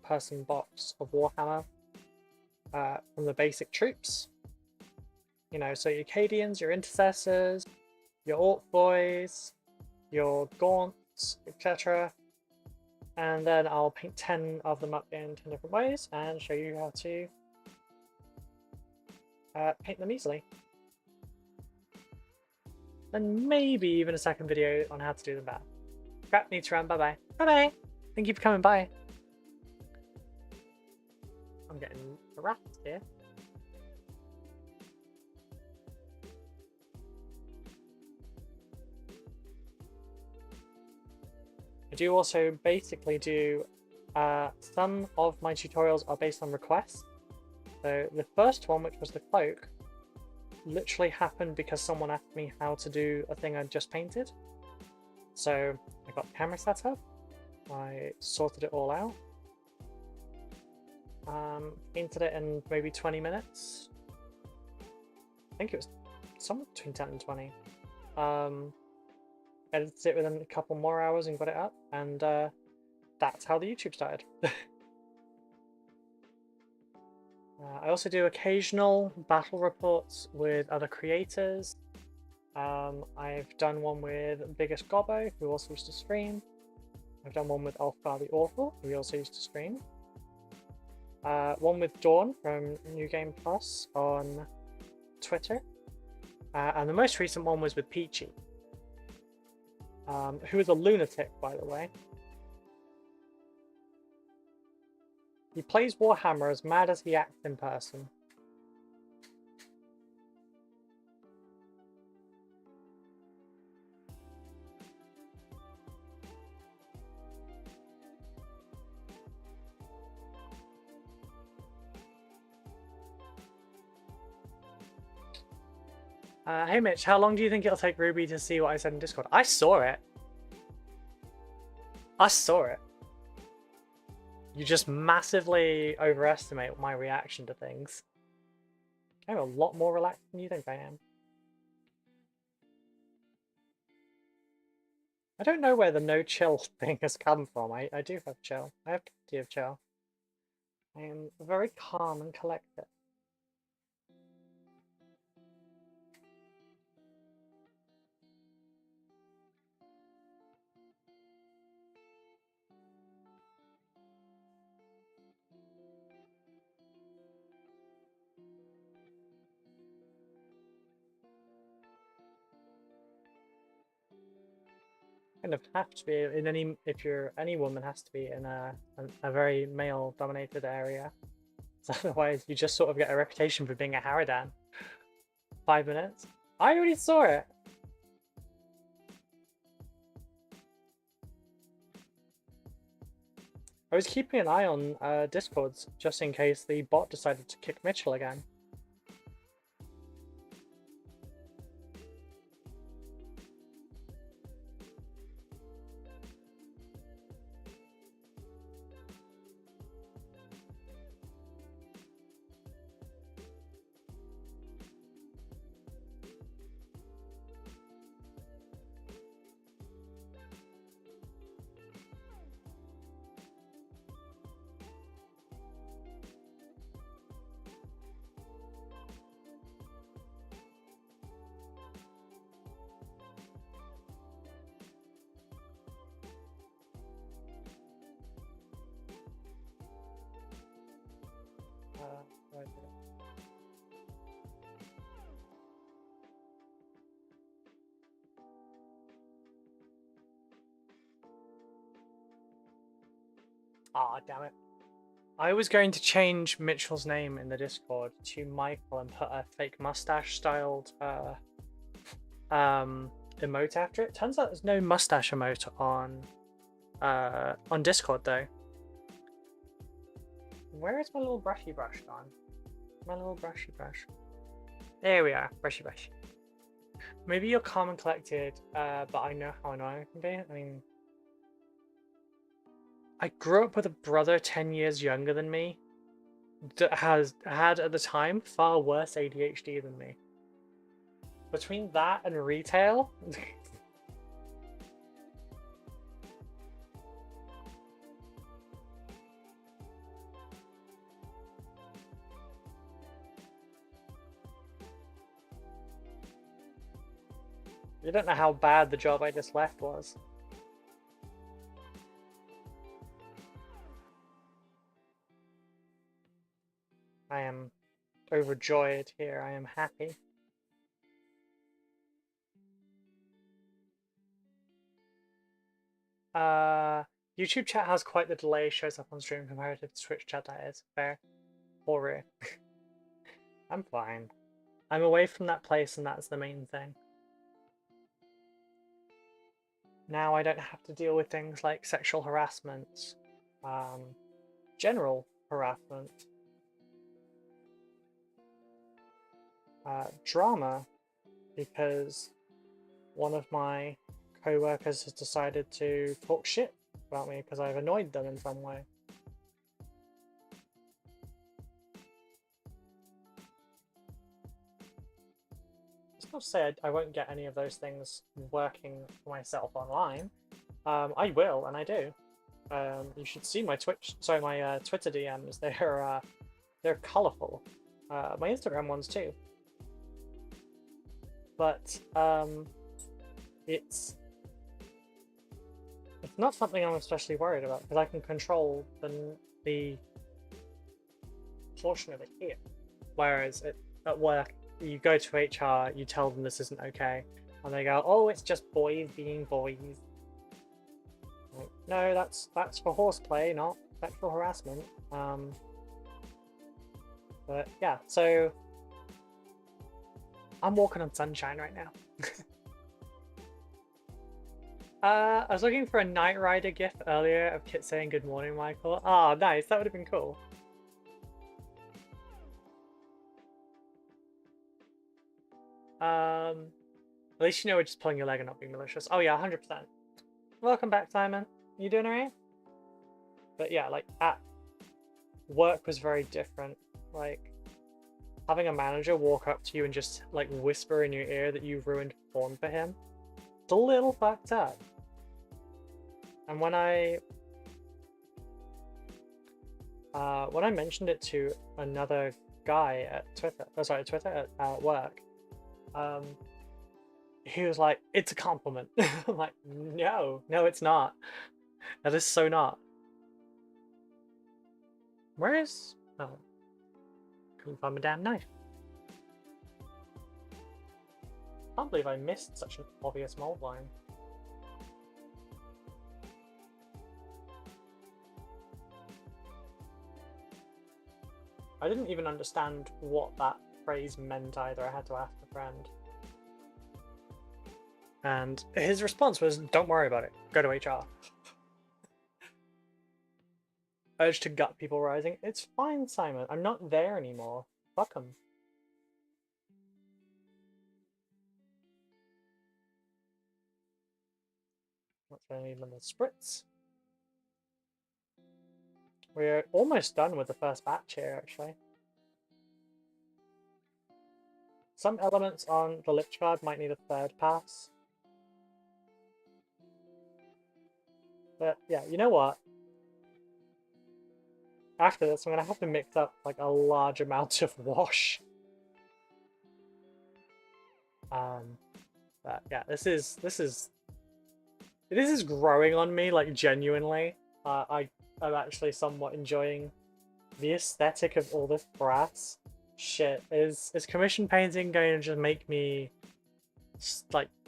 person box of Warhammer from the basic troops. You know, so your Cadians, your Intercessors, your Orc Boys, your Gaunts, etc. And then I'll paint 10 of them up in 10 different ways and show you how to paint them easily. And maybe even a second video on how to do them better. Crap, need to run. Bye bye. Bye bye. Thank you for coming by. I'm getting harassed here. I do also basically do some of my tutorials are based on requests. So the first one, which was the cloak, literally happened because someone asked me how to do a thing I just painted. So I got the camera set up, I sorted it all out, painted it in maybe 20 minutes. I think it was somewhere between 10 and 20. Edited it within a couple more hours and got it up, and that's how the YouTube started. I also do occasional battle reports with other creators. I've done one with Biggest Gobbo, who also used to stream. I've done one with Elfgar the Awful, who we also used to stream. One with Dawn from New Game Plus on Twitter. And the most recent one was with Peachy, who is a lunatic, by the way. He plays Warhammer as mad as he acts in person. Hey Mitch, how long do you think it'll take Ruby to see what I said in Discord? I saw it. I saw it. You just massively overestimate my reaction to things. I'm a lot more relaxed than you think I am. I don't know where the no chill thing has come from. I do have chill. I have plenty of chill. I am very calm and collected. Kind of have to be in any, if you're any woman, has to be in a very male dominated area. So otherwise you just sort of get a reputation for being a Harridan. 5 minutes. I already saw it. I was keeping an eye on Discords just in case the bot decided to kick Mitchell again. Ah, damn it. I was going to change Mitchell's name in the Discord to Michael and put a fake mustache styled emote after it. Turns out there's no mustache emote on Discord though. Where is my little brushy brush gone? My little brushy brush. There we are, brushy brush. Maybe you're calm and collected, but I know how annoying I can be. I mean, I grew up with a brother 10 years younger than me that had at the time far worse ADHD than me. Between that and retail, you don't know how bad the job I just left was. I am overjoyed here. I am happy. YouTube chat has quite the delay, shows up on stream comparative to Twitch chat, that is. Fair. Horror. I'm fine. I'm away from that place and that's the main thing. Now I don't have to deal with things like sexual harassment, general harassment, drama, because one of my co-workers has decided to talk shit about me because I've annoyed them in some way. It's not to say I won't get any of those things working for myself online. I will, and I do. You should see my my Twitter DMs. They're colourful. My Instagram ones too. But it's not something I'm especially worried about because I can control the portion of it here. Whereas at work, you go to HR, you tell them this isn't okay, and they go, "Oh, it's just boys being boys." Like, no, that's for horseplay, not sexual harassment. But yeah, so I'm walking on sunshine right now. I was looking for a Knight Rider gif earlier of Kit saying good morning, Michael. Ah, nice, that would have been cool. At least you know we're just pulling your leg and not being malicious. Oh yeah, 100%. Welcome back, Simon. You doing alright? But yeah, like at work was very different. Like having a manager walk up to you and just like whisper in your ear that you ruined porn for him. It's a little fucked up. And when I mentioned it to another guy at Twitter, at work, he was like, "It's a compliment." I'm like, no, it's not. That is so not. Where is? Oh, couldn't find my damn knife. Can't believe I missed such an obvious mold line. I didn't even understand what that phrase meant either. I had to ask a friend. And his response was, "Don't worry about it. Go to HR." Urge to gut people rising. It's fine, Simon. I'm not there anymore. Fuck 'em. What's going to need another spritz? We're almost done with the first batch here, actually. Some elements on the Lich Guard might need a third pass. But yeah, you know what? After this, I'm going to have to mix up like a large amount of wash. But yeah, this is growing on me, like genuinely. I'm actually somewhat enjoying the aesthetic of all this brass. Shit, is commission painting going to just make me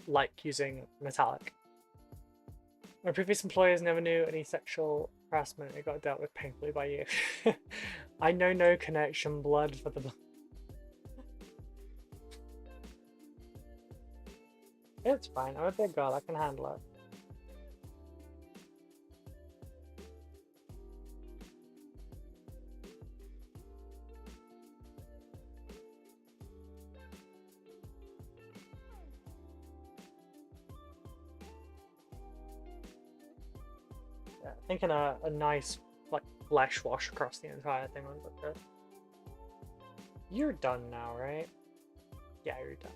like using metallic? My previous employers never knew any sexual harassment. It got dealt with painfully by you. I know no connection, blood for the... It's fine, I'm a big girl, I can handle it. Yeah, thinking a nice like flesh wash across the entire thing would look good. You're done now, right? Yeah, you're done.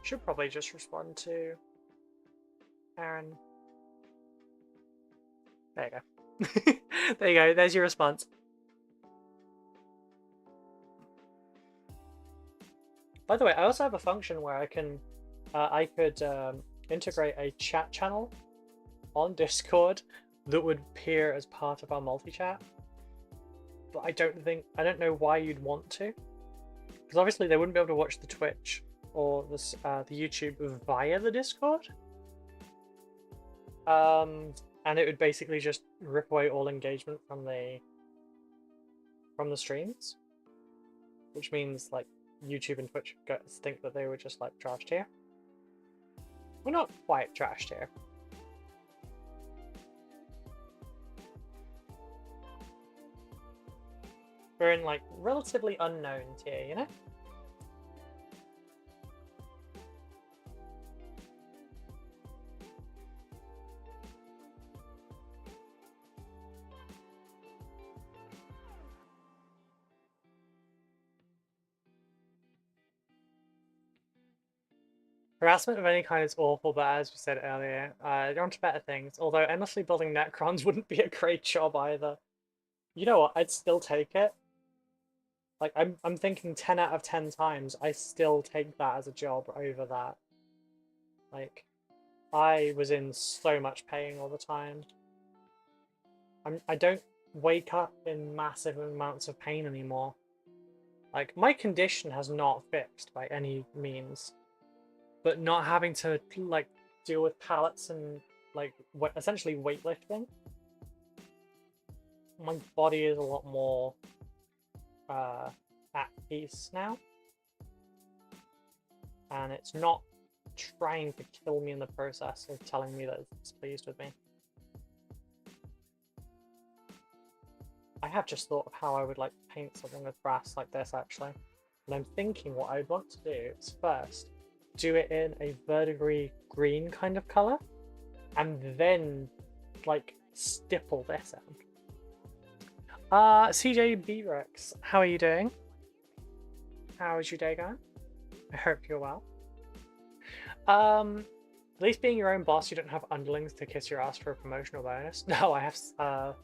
Should probably just respond to Aaron. There you go. There you go, there's your response. By the way, I also have a function where I could integrate a chat channel on Discord that would appear as part of our multi-chat. But I don't know why you'd want to. Because obviously they wouldn't be able to watch the Twitch or the YouTube via the Discord. And it would basically just rip away all engagement from the streams. Which means like YouTube and Twitch think that they were just like trashed here. We're not quite trashed here. We're in like relatively unknown tier, you know? Harassment of any kind is awful, but as we said earlier, you're on to better things. Although endlessly building Necrons wouldn't be a great job either. You know what? I'd still take it. Like, I'm thinking 10 out of 10 times, I still take that as a job over that. Like, I was in so much pain all the time. I don't wake up in massive amounts of pain anymore. Like, my condition has not fixed by any means. But not having to, like, deal with pallets and, like, essentially weightlifting, my body is a lot more at peace now. And it's not trying to kill me in the process of telling me that it's pleased with me. I have just thought of how I would like to paint something with brass like this, actually. And I'm thinking what I would want to do is first do it in a verdigris green kind of colour, and then like stipple this out. CJ B-Rex, how are you doing? How is your day going? I hope you're well. At least being your own boss, you don't have underlings to kiss your ass for a promotional bonus. No, I have no,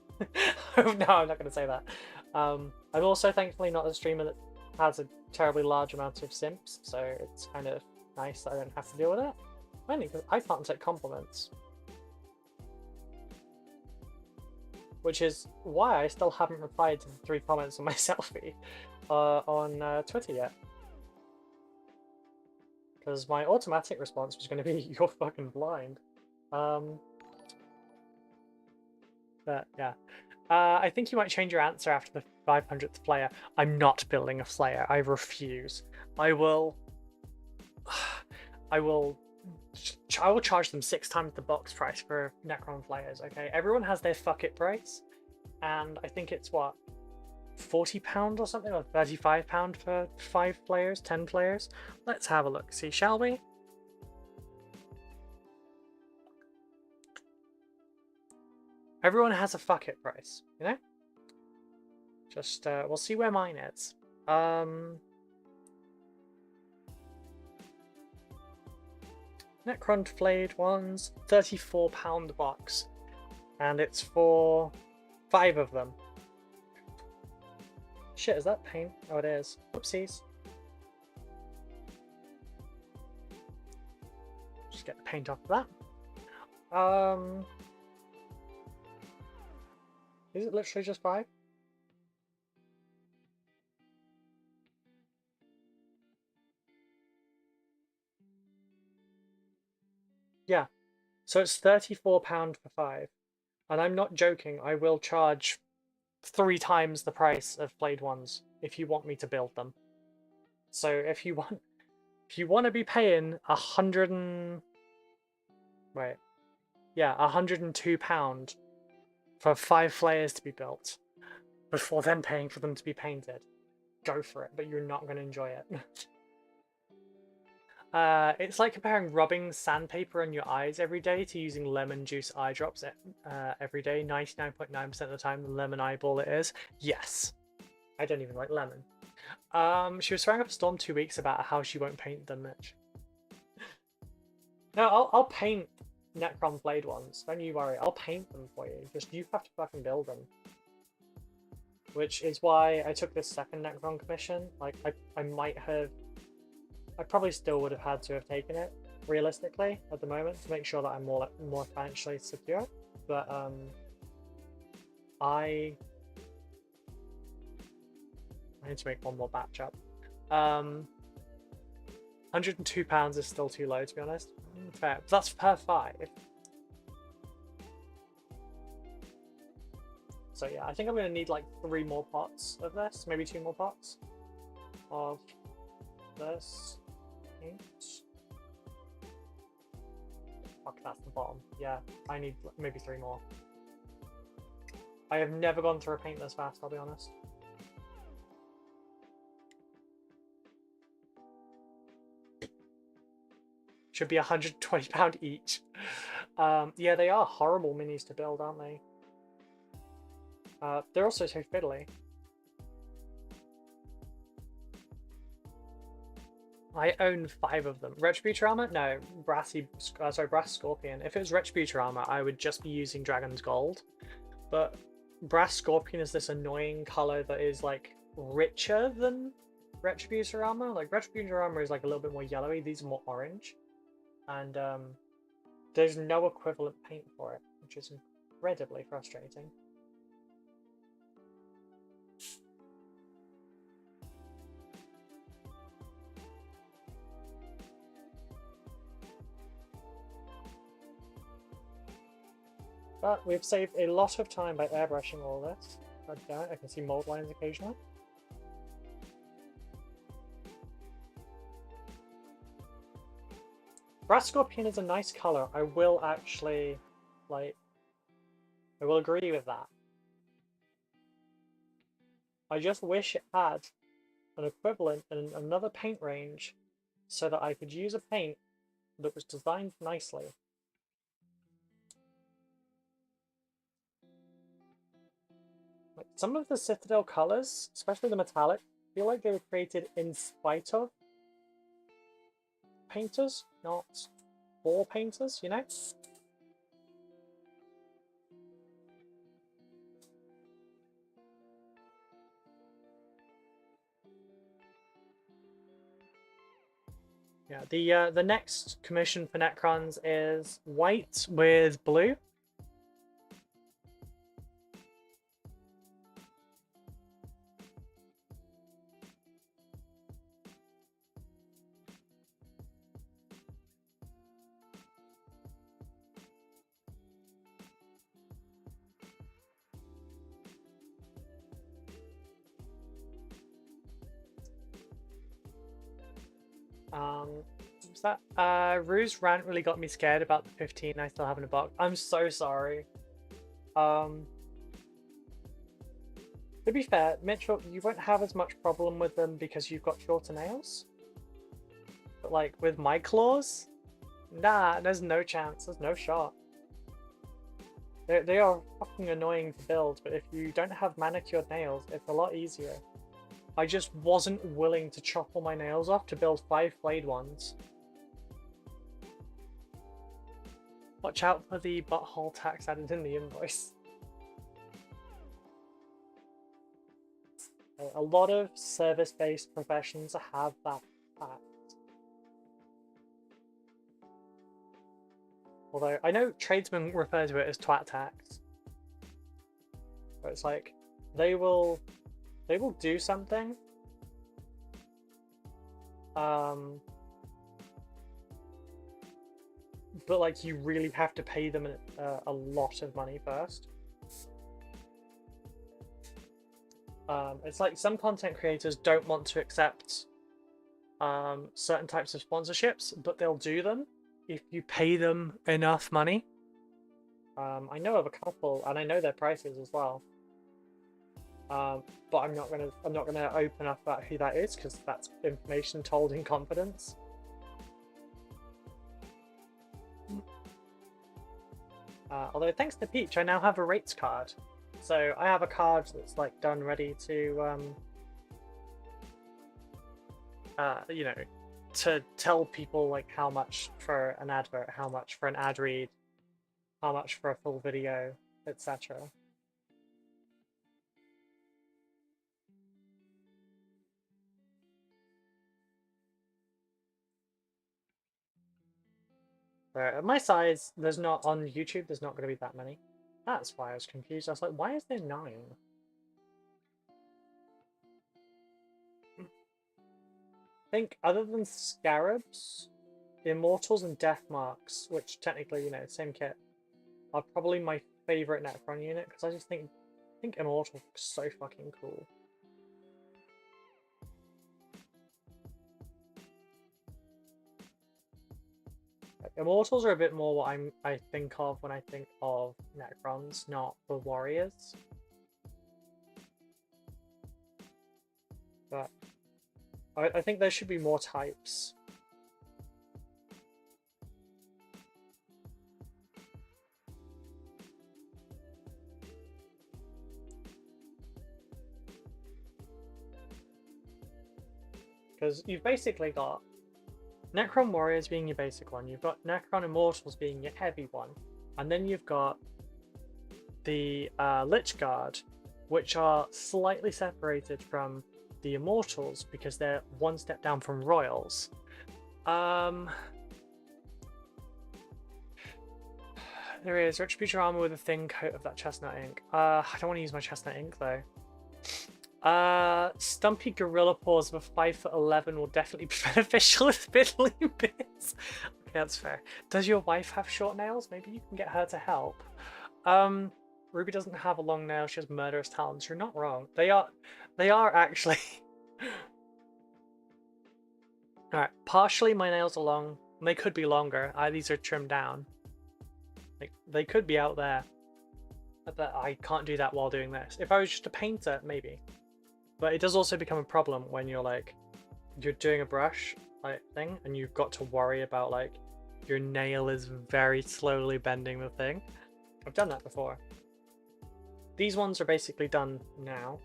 I'm not going to say that. I'm also thankfully not a streamer that has a terribly large amount of simps, so it's kind of nice that I don't have to deal with it. Mainly because I can't take compliments. Which is why I still haven't replied to the 3 comments on my selfie on Twitter yet. Because my automatic response was going to be, you're fucking blind. But yeah. I think you might change your answer after the 500th player. I'm not building a Slayer. I refuse. I will charge them 6 times the box price for Necron Flayers, okay? Everyone has their fuck it price, and I think it's what, £40 or something, or £35 for 5 players, 10 players? Let's have a look, see, shall we? Everyone has a fuck it price, you know? Just, we'll see where mine is. Necron flayed ones, £34 box, and it's for 5 of them. Shit, is that paint? Oh, it is. Whoopsies. Just get the paint off of that. Is it literally just 5? Yeah, so it's £34 for 5, and I'm not joking. I will charge 3 times the price of flayed ones if you want me to build them. So if you want to be paying £102 for 5 flayers to be built before then paying for them to be painted, go for it. But you're not going to enjoy it. It's like comparing rubbing sandpaper on your eyes every day to using lemon juice eye drops every day. 99.9% of the time, the lemon eyeball it is. Yes. I don't even like lemon. She was throwing up a storm 2 weeks about how she won't paint them, Mitch. No, I'll paint Necron Blade ones. Don't you worry. I'll paint them for you. Just you have to fucking build them. Which is why I took this second Necron commission. Like, I probably still would have had to have taken it, realistically, at the moment, to make sure that I'm more financially secure. But I need to make one more batch up. £102 is still too low, to be honest. Fair. But that's per 5. So yeah, I think I'm going to need like 3 more pots of this, maybe 2 more pots of this. Fuck, that's the bottom. Yeah, I need maybe 3 more. I have never gone through a paint this fast, I'll be honest. Should be £120 each. Yeah, they are horrible minis to build, aren't they? They're also so fiddly. I own 5 of them. Retributor armor? No, brass scorpion. If it was Retributor armor, I would just be using Dragon's Gold. But brass scorpion is this annoying color that is like richer than Retributor armor. Like Retributor armor is like a little bit more yellowy. These are more orange, and there's no equivalent paint for it, which is incredibly frustrating. But we've saved a lot of time by airbrushing all this. God damn it, I can see mold lines occasionally. Brass Scorpion is a nice color. I will actually, like, I will agree with that. I just wish it had an equivalent in another paint range so that I could use a paint that was designed nicely. Like some of the Citadel colors, especially the metallic, feel like they were created in spite of painters, not for painters, you know? Yeah, the next commission for Necrons is white with blue. Was that Rue's rant really got me scared about the 15 I still have in a box. I'm so sorry. To be fair, Mitchell, you won't have as much problem with them because you've got shorter nails. But like with my claws, nah, there's no chance, there's no shot. They are fucking annoying to build, but if you don't have manicured nails, it's a lot easier. I just wasn't willing to chop all my nails off to build 5 flayed ones. Watch out for the butthole tax added in the invoice. A lot of service-based professions have that fact. Although, I know tradesmen refer to it as twat tax. But it's like, they will do something. But like you really have to pay them a lot of money first. It's like some content creators don't want to accept certain types of sponsorships, but they'll do them if you pay them enough money. I know of a couple, and I know their prices as well. But I'm not gonna open up about who that is because that's information told in confidence. Although thanks to Peach, I now have a rates card, so I have a card that's like done ready to you know, to tell people like how much for an advert, how much for an ad read, how much for a full video, etc. At my size, there's not on YouTube. There's not going to be that many. That's why I was confused. I was like, why is there 9? I think other than Scarabs, Immortals, and Deathmarks, which technically, you know, same kit, are probably my favorite Necron unit because I just think Immortals looks so fucking cool. Immortals are a bit more what I think of when I think of Necrons, not the warriors. But I think there should be more types. Because you've basically got Necron Warriors being your basic one, you've got Necron Immortals being your heavy one, and then you've got the Lich Guard which are slightly separated from the Immortals because they're one step down from Royals. There is Retribution armor with a thin coat of that chestnut ink. I don't want to use my chestnut ink though. Stumpy gorilla paws of a 5'11" will definitely be beneficial with fiddly bits. Okay, that's fair. Does your wife have short nails? Maybe you can get her to help. Ruby doesn't have a long nail. She has murderous talons. You're not wrong. They are actually. All right, partially my nails are long. And they could be longer. These are trimmed down. Like they could be out there, but I can't do that while doing this. If I was just a painter, maybe. But it does also become a problem when you're like, you're doing a brush like thing, and you've got to worry about like your nail is very slowly bending the thing. I've done that before. These ones are basically done now.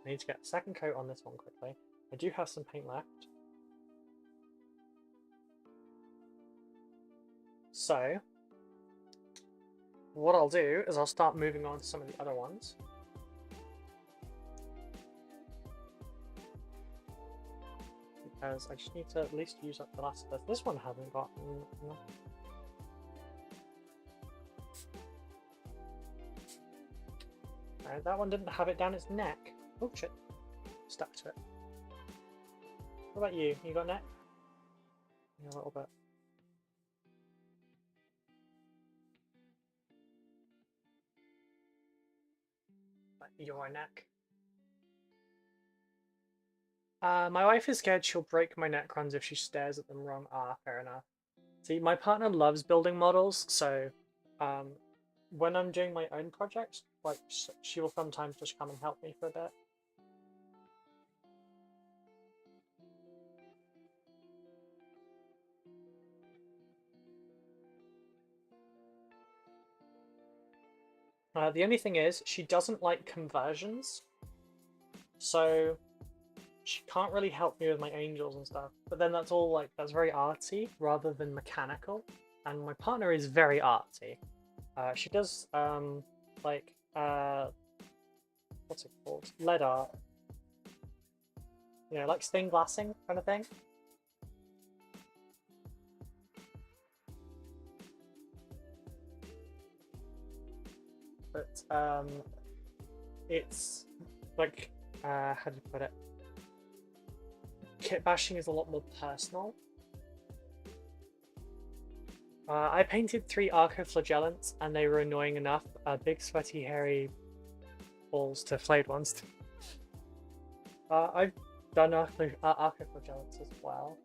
I need to get a second coat on this one quickly. I do have some paint left. So, what I'll do is I'll start moving on to some of the other ones. Because I just need to at least use up the last of this. This one hasn't got... that one didn't have it down its neck. Oh shit. Stuck to it. What about you? You got neck? Yeah, a little bit. Your neck. My wife is scared she'll break my necrons if she stares at them wrong. Fair enough. See, my partner loves building models, so when I'm doing my own projects, like she will sometimes just come and help me for a bit. The only thing is, she doesn't like conversions, so she can't really help me with my angels and stuff. But then that's all like, that's very artsy rather than mechanical, and my partner is very artsy. She does like what's it called? Lead art. You know, like stained glassing kind of thing. But it's like how do you put it? Kit bashing is a lot more personal. I painted 3 arco-flagellants and they were annoying enough. Big, sweaty, hairy balls to flayed ones. I've done arco-flagellants as well.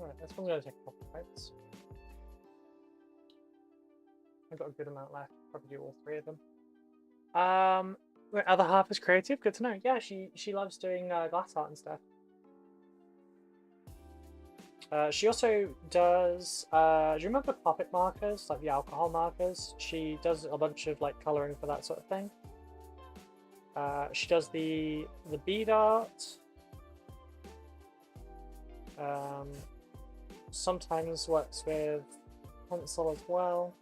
Alright, this one's going to take a couple of bites. I've got a good amount left. Probably do all 3 of them. Other half is creative. Good to know. Yeah, she loves doing glass art and stuff. She also does. Do you remember puppet markers, like the alcohol markers? She does a bunch of like coloring for that sort of thing. She does the bead art. Sometimes works with pencil as well.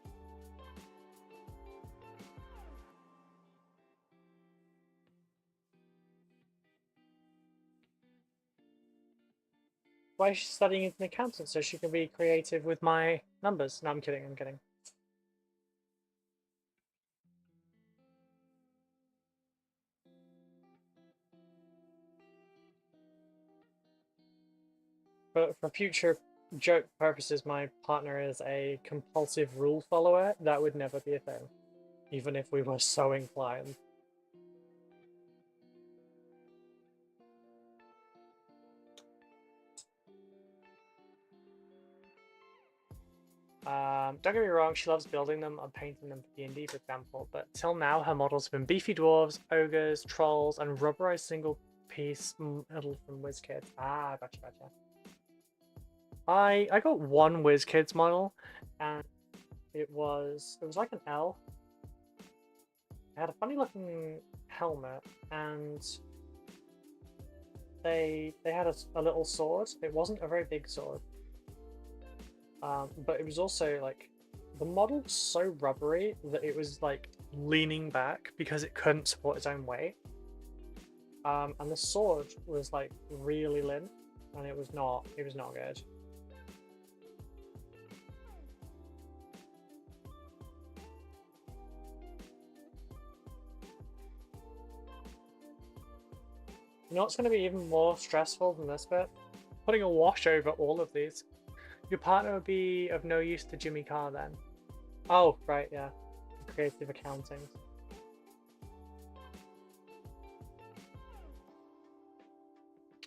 Why is she studying as an accountant? So she can be creative with my numbers. No, I'm kidding, I'm kidding. But for future joke purposes, my partner is a compulsive rule follower, that would never be a thing, even if we were so inclined. Don't get me wrong, she loves building them and painting them for D&D, for example, but till now her models have been beefy dwarves, ogres, trolls, and rubberized single-piece model from WizKids. Ah, gotcha. I got one WizKids model, and it was like an L. It had a funny-looking helmet, and they had a little sword. It wasn't a very big sword, but it was also like the model was so rubbery that it was like leaning back because it couldn't support its own weight. And the sword was like really limp, and it was not good. You know what's going to be even more stressful than this bit? Putting a wash over all of these. Your partner would be of no use to Jimmy Carr then. Oh, right, yeah. Creative accounting.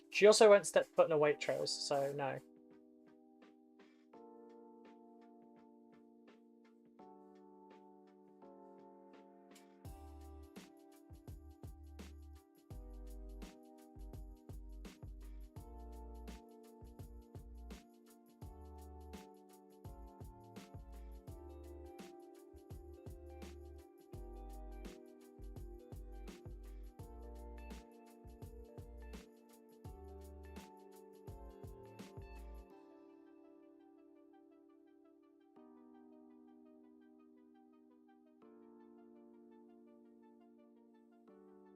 She also won't step foot in a Waitrose, so no.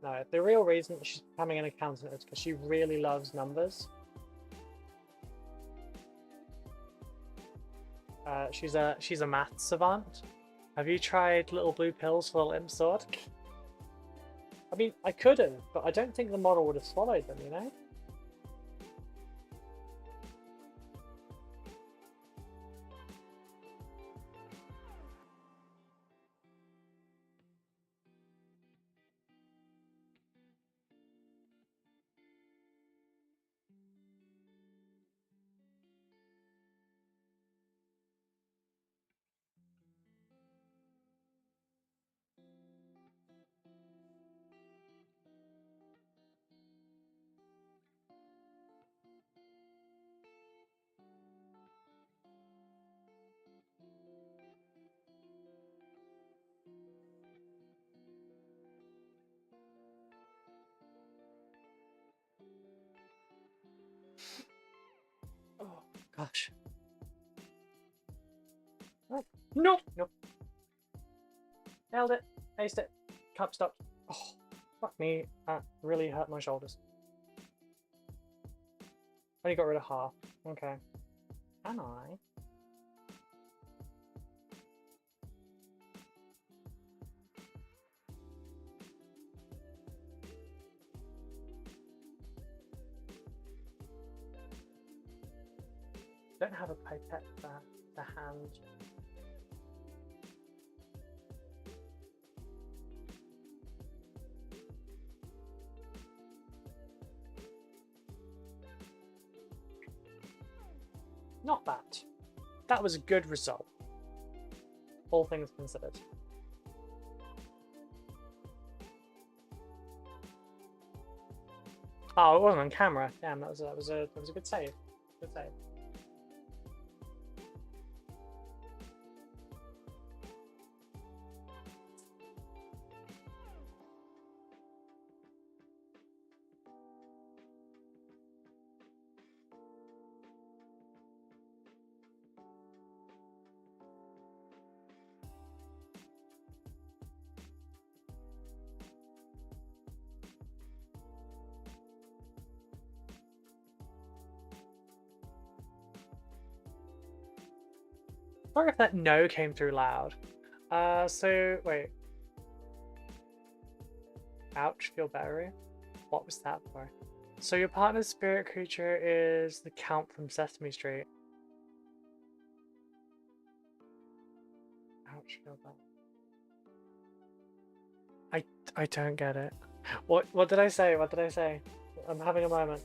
No, the real reason she's becoming an accountant is because she really loves numbers. She's a math savant. Have you tried little blue pills for the limp sword? I mean, I could have, but I don't think the model would have swallowed them, you know? Oh, gosh. Oh, no! Nailed it. Aced it. Cup stopped. Oh, fuck me. That really hurt my shoulders. Only got rid of half. Okay. Can I? Don't have a pipette for the hand. Not bad. That was a good result. All things considered. Oh, it wasn't on camera. Damn, that was a good save. Good save. Sorry if that no came through loud. So wait. Ouch, feel better. What was that for? So your partner's spirit creature is the Count from Sesame Street. much feel bad. I don't get it. What did I say? What did I say? I'm having a moment.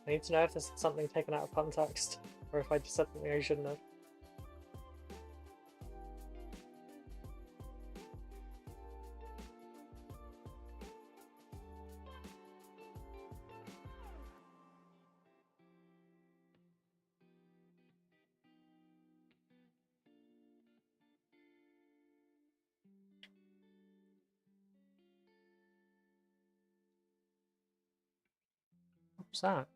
I need to know if this is something taken out of context, or if I just said something I shouldn't have. What's that?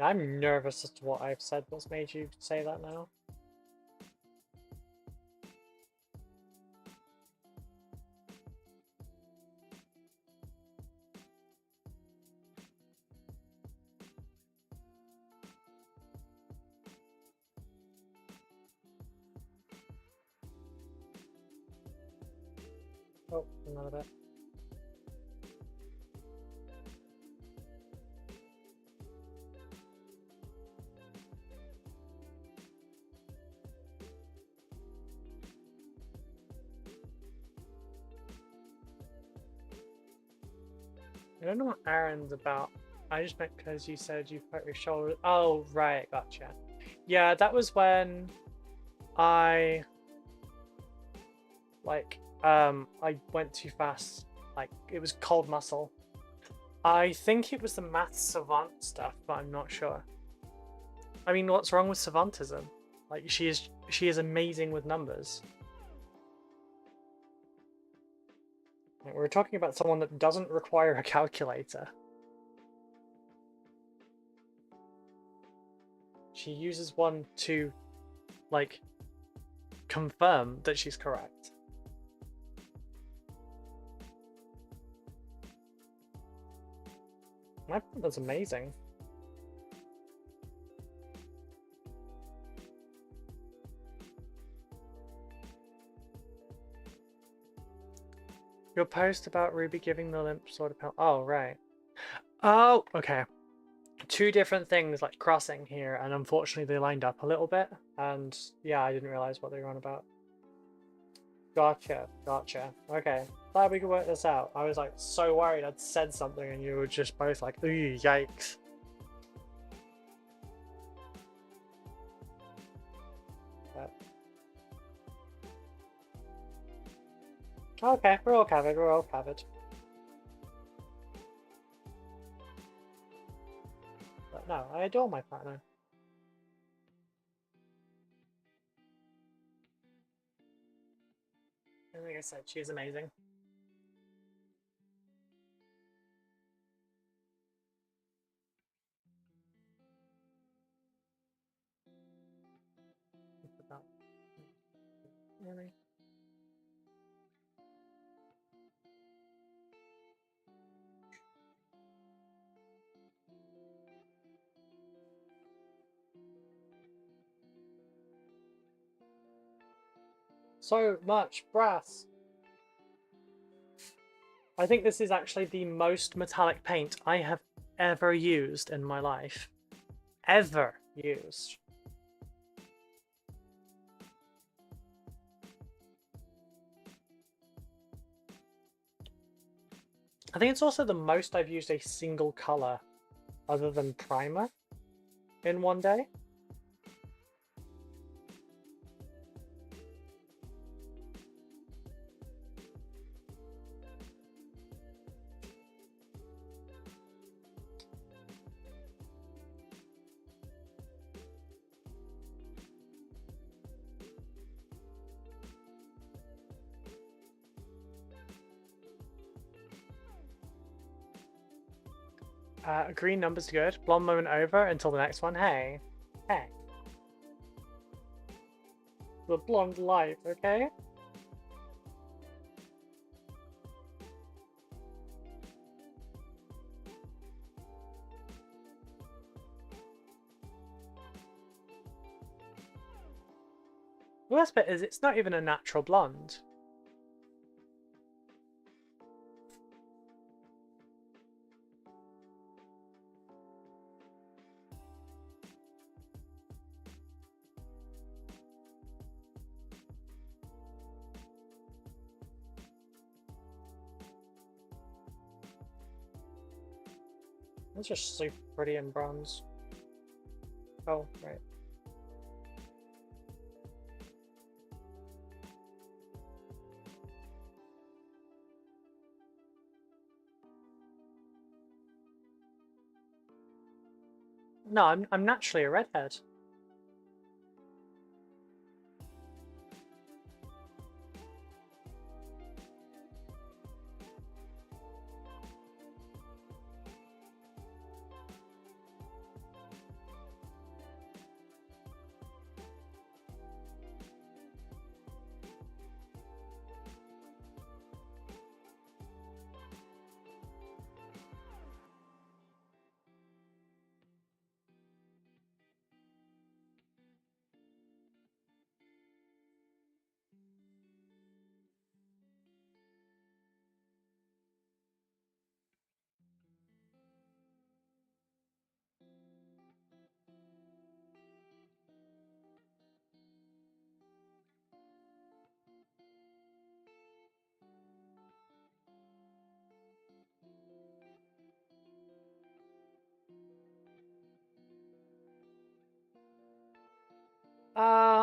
I'm nervous as to what I've said that's made you say that now. Oh, another bit. I don't know what Aaron's about. I just meant because you said you hurt your shoulder. Oh, right, gotcha. Yeah, that was when I I went too fast. Like, it was cold muscle. I think it was the math savant stuff, but I'm not sure. I mean, what's wrong with savantism? Like, she is amazing with numbers. Like, we're talking about someone that doesn't require a calculator. She uses one to, like, confirm that she's correct. I think that's amazing. Your post about Ruby giving the limp sword a pelt. Oh, right. Oh, okay. Two different things like crossing here, and unfortunately they lined up a little bit. And yeah, I didn't realize what they were on about. Gotcha, gotcha. Okay, glad we could work this out. I was like so worried I'd said something and you were just both like, ooh, yikes. But... okay, we're all covered, we're all covered. But no, I adore my partner. And like I said, she's amazing. Really? So much brass. I think this is actually the most metallic paint I have ever used in my life. Ever used. I think it's also the most I've used a single color other than primer in one day. Green number's good. Blonde moment over until the next one. Hey. Hey. the blonde life, okay? The worst bit is it's not even a natural blonde. It's just super pretty in bronze. Oh, right. No, I'm naturally a redhead.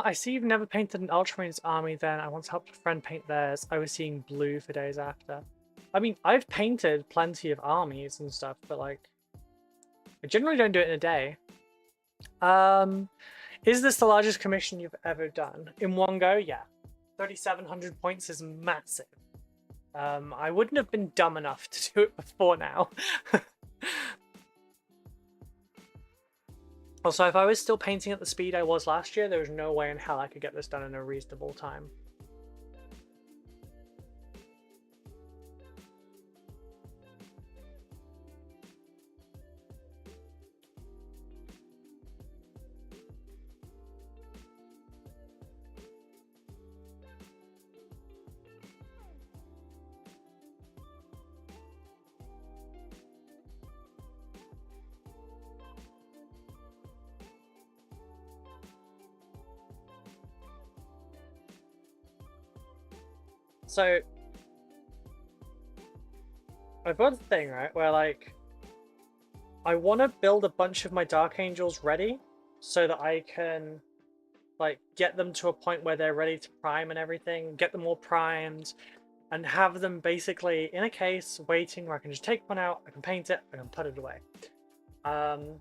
I see you've never painted an Ultramarines army then. I once helped a friend paint theirs. I was seeing blue for days after. I mean, I've painted plenty of armies and stuff, but like, I generally don't do it in a day. Is this the largest commission you've ever done? In one go? Yeah. 3,700 points is massive. I wouldn't have been dumb enough to do it before now. Also, if I was still painting at the speed I was last year, there was no way in hell I could get this done in a reasonable time. So, I've got a thing, right, where like, I want to build a bunch of my Dark Angels ready so that I can like get them to a point where they're ready to prime and everything, get them all primed, and have them basically in a case waiting where I can just take one out, I can paint it, I can put it away. And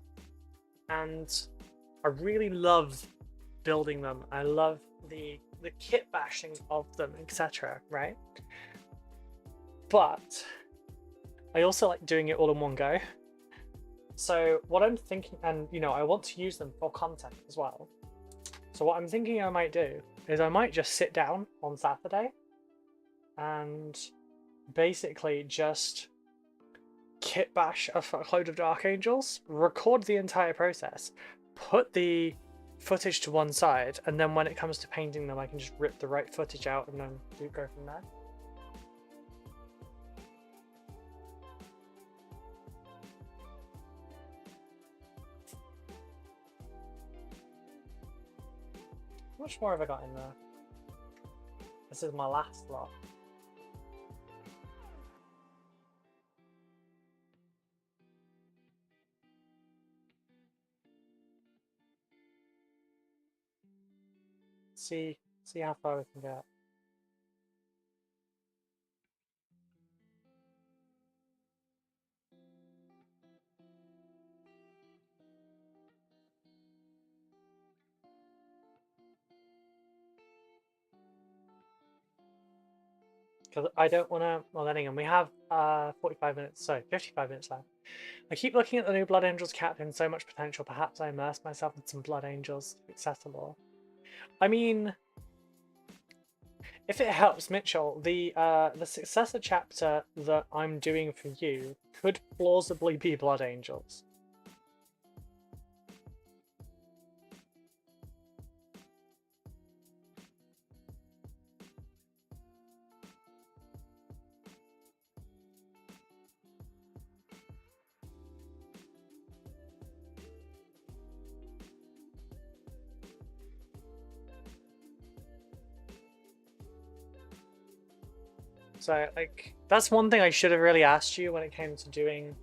I really love building them. I love the kit bashing of them, etc. Right? But I also like doing it all in one go. So what I'm thinking, and you know, I want to use them for content as well. So what I'm thinking I might do is I might just sit down on Saturday and basically just kit bash a load of Dark Angels, record the entire process, put the footage to one side, and then when it comes to painting them I can just rip the right footage out and then go from there. How much more have I got in there? This is my last lot. See how far we can get. Because I don't want to. Well, then again, we have 45 minutes, sorry, 55 minutes left. I keep looking at the new Blood Angels captain, so much potential. Perhaps I immerse myself in some Blood Angels accessible. I mean, If it helps, Mitchell, the successor chapter that I'm doing for you could plausibly be Blood Angels. So, like, that's one thing I should have really asked you when it came to doing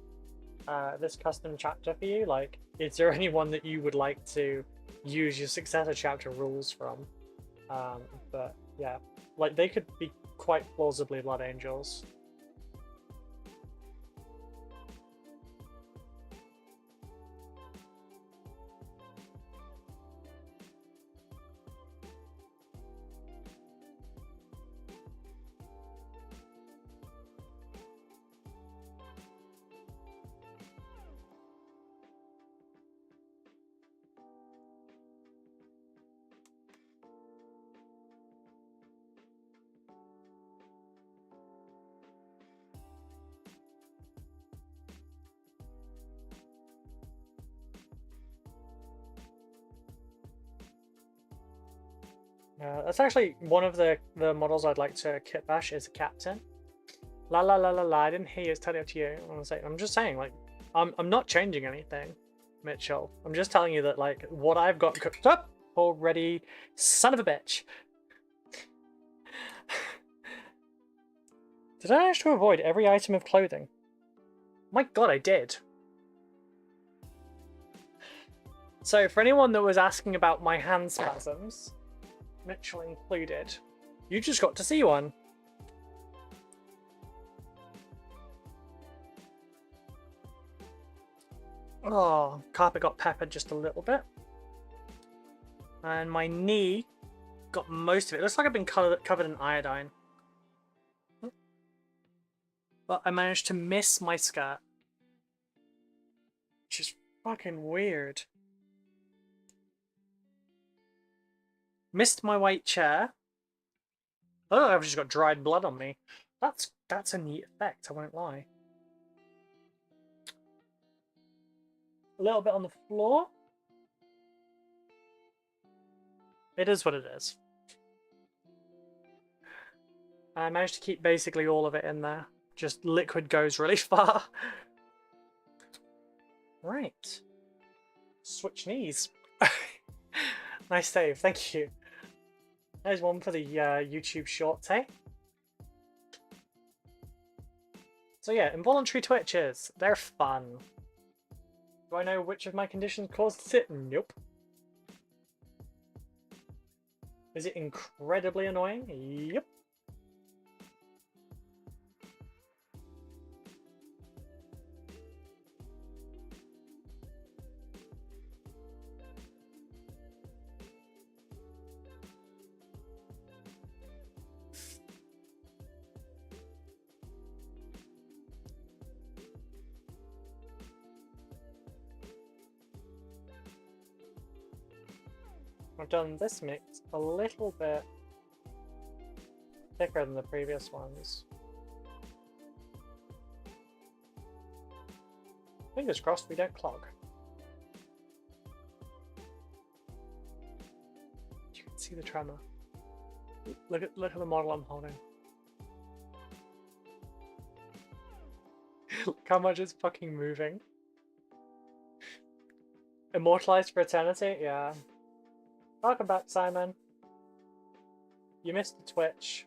this custom chapter for you. Like, is there anyone that you would like to use your successor chapter rules from? But yeah, like, they could be quite plausibly Blood Angels. That's actually one of the models I'd like to kit bash is a captain. La la la la la. I didn't hear you. It's totally up to you. I'm just saying, like, I'm not changing anything, Mitchell. I'm just telling you that, like, what I've got cooked up already. Son of a bitch. Did I manage to avoid every item of clothing? My god, I did. So, for anyone that was asking about my hand spasms, Mitchell included, you just got to see one. Oh, carpet got peppered just a little bit. And my knee got most of it. It looks like I've been covered in iodine. But I managed to miss my skirt. Which is fucking weird. Missed my white chair. Oh, I've just got dried blood on me. That's a neat effect, I won't lie. A little bit on the floor. It is what it is. I managed to keep basically all of it in there. Just liquid goes really far. Right. Switch knees. Nice save, thank you. There's one for the YouTube short take. So yeah, involuntary twitches. They're fun. Do I know which of my conditions caused it? Nope. Is it incredibly annoying? Yep. I've done this mix a little bit thicker than the previous ones. Fingers crossed we don't clog. You can see the tremor. Look at the model I'm holding. Look how much it's fucking moving. Immortalized for eternity? Yeah. Welcome back, Simon. You missed the Twitch.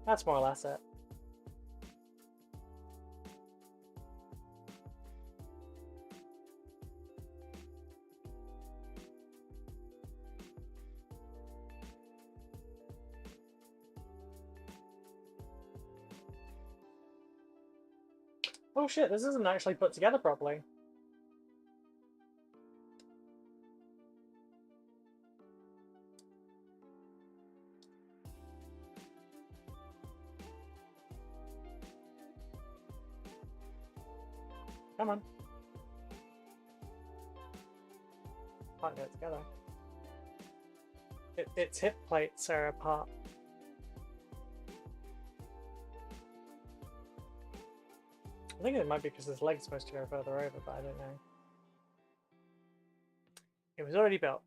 That's more or less it. Oh shit, this isn't actually put together properly. Come on. can't get it together. Its hip plates are apart. I think it might be because his leg's supposed to go further over, but I don't know. It was already built.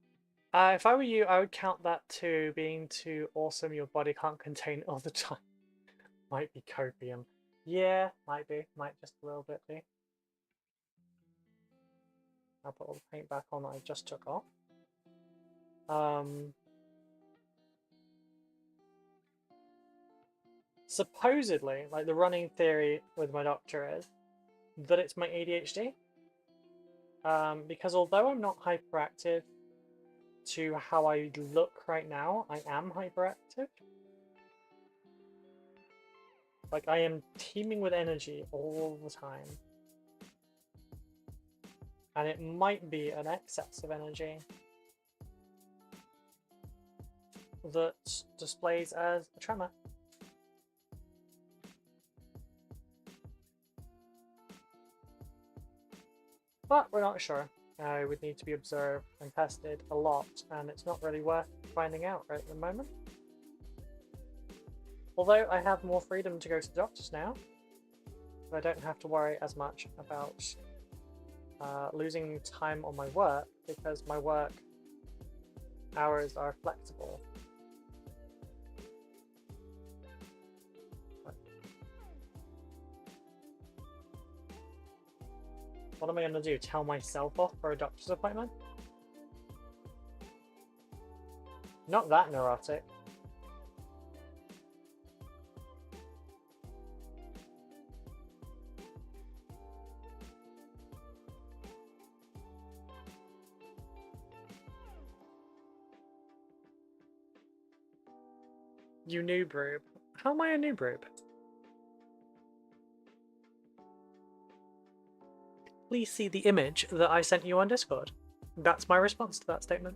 If I were you, I would count that to being too awesome your body can't contain it all the time. Might be copium. Yeah, might be. Might just a little bit be. I'll put all the paint back on that I just took off. Supposedly, like the running theory with my doctor is that it's my ADHD. Because although I'm not hyperactive to how I look right now, I am hyperactive. Like, I am teeming with energy all the time. And it might be an excess of energy that displays as a tremor. But we're not sure. It would need to be observed and tested a lot, and it's not really worth finding out right at the moment. Although I have more freedom to go to the doctors now, so I don't have to worry as much about losing time on my work, because my work hours are flexible. What am I going to do? Tell myself off for a doctor's appointment? Not that neurotic. You noob rube. How am I a noob rube? Please see the image that I sent you on Discord. That's my response to that statement.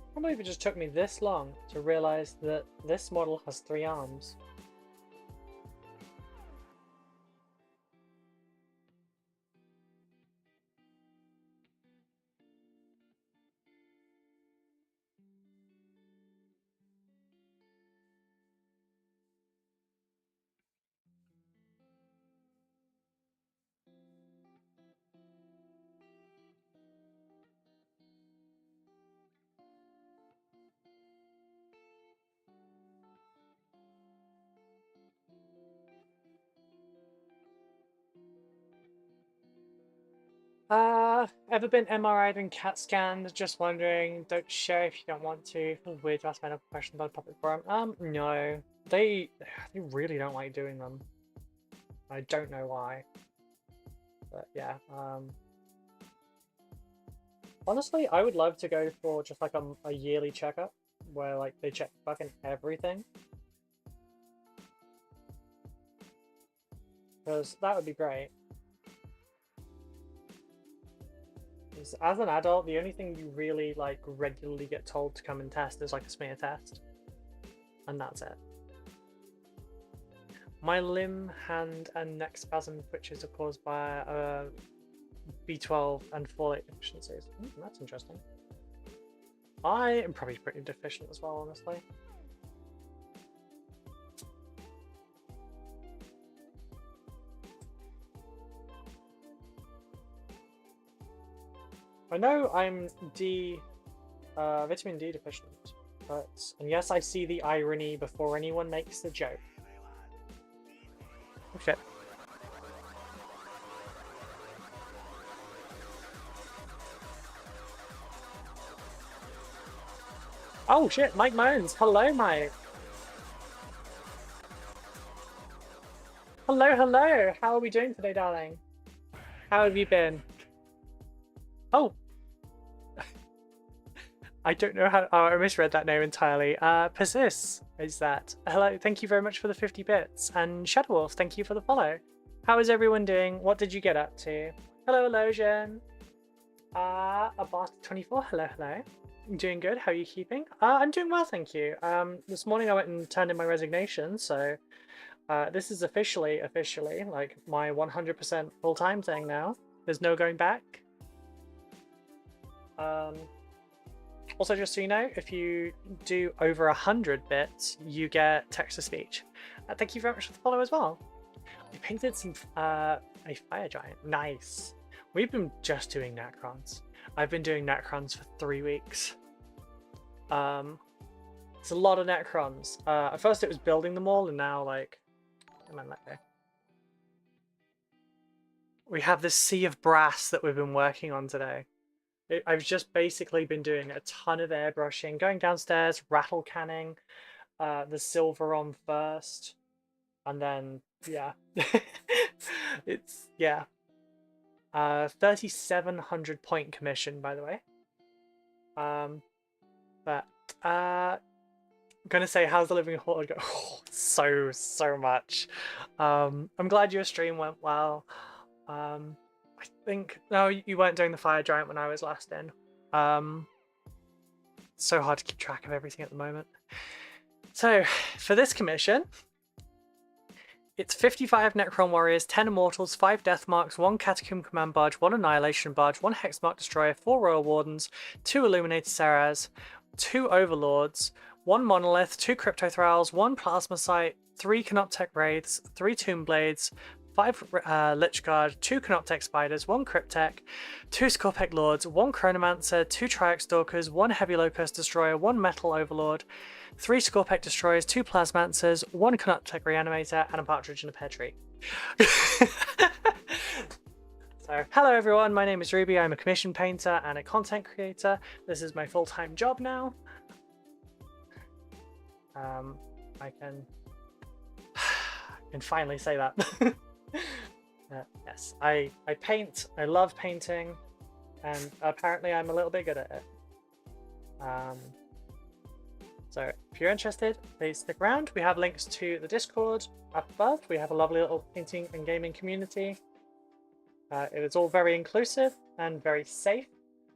I can't believe it just took me this long to realize that this model has 3 arms. Ever been MRI'd and CAT scanned? Just wondering. Don't share if you don't want to. Feels weird to ask medical questions on a public forum. No. They really don't like doing them. I don't know why. But yeah, honestly, I would love to go for just like a yearly checkup where like they check fucking everything. Because that would be great. As an adult, the only thing you really like regularly get told to come and test is like a smear test. And that's it. My limb, hand, and neck spasm twitches are caused by B12 and folate deficiencies. That's interesting. I am probably pretty deficient as well, honestly. I know I'm vitamin D deficient, and yes, I see the irony before anyone makes the joke. Oh shit. Oh shit, Mike Moans. Hello, Mike. Hello, hello. How are we doing today, darling? How have you been? Oh. I don't know how. Oh, I misread that name entirely. Persis is that. Hello, thank you very much for the 50 bits. And Shadowwolf, thank you for the follow. How is everyone doing? What did you get up to? Hello, hello, Jen. Abart24, hello, hello. I'm doing good. How are you keeping? I'm doing well, thank you. This morning I went and turned in my resignation, so this is officially like my 100% full-time thing now. There's no going back. Also, just so you know, if you do over 100 bits, you get text-to-speech. Thank you very much for the follow as well. We painted some a fire giant. Nice. We've been just doing Necrons. I've been doing Necrons for 3 weeks. It's a lot of Necrons. At first it was building them all, and now like, come on, let go. We have this sea of brass that we've been working on today. I've just basically been doing a ton of airbrushing, going downstairs, rattle canning, the silver on first, and then yeah, it's yeah. 3,700 point commission, by the way. But I'm gonna say, how's the living horde go? Oh, so much. I'm glad your stream went well. I think no, you weren't doing the fire giant when I was last in. So hard to keep track of everything at the moment. So for this commission, it's 55 Necron Warriors, 10 Immortals, 5 Death Marks, 1 Catacomb Command Barge, 1 Annihilation Barge, 1 Hexmark Destroyer, 4 Royal Wardens, 2 Illuminated Seraz, 2 Overlords, 1 Monolith, 2 Crypto Thralls, 1 Plasma Sight, 3 Canoptech Wraiths, 3 Tomb Blades, 5 Lich Guard, 2 Canoptech Spiders, 1 Cryptech, 2 Scorpec Lords, 1 Chronomancer, 2 Triax Stalkers, 1 Heavy Locust Destroyer, 1 Metal Overlord, 3 Scorpec Destroyers, 2 Plasmancers, 1 Canoptech Reanimator, and a Partridge in a Pear Tree. So, hello everyone, my name is Ruby, I'm a commission painter and a content creator. This is my full-time job now. I can finally say that. Yes, I paint, I love painting, and apparently I'm a little bit good at it. So if you're interested, please stick around. We have links to the Discord up above. We have a lovely little painting and gaming community. It is all very inclusive and very safe.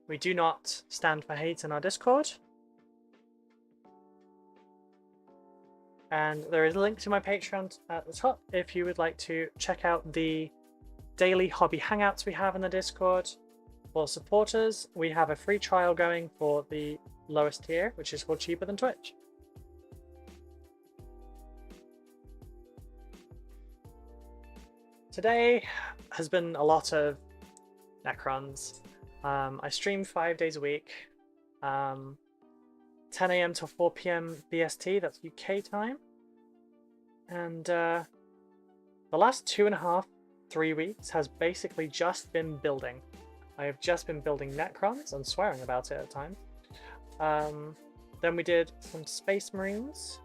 We do not stand for hate in our Discord. And there is a link to my Patreon at the top if you would like to check out the daily hobby hangouts we have in the Discord. For supporters, we have a free trial going for the lowest tier, which is called Cheaper Than Twitch. Today has been a lot of Necrons. I stream 5 days a week. 10 AM till 4 PM BST, that's UK time. And the last 2.5, 3 weeks has basically just been building. I have just been building Necrons and swearing about it at times. Then we did some Space Marines.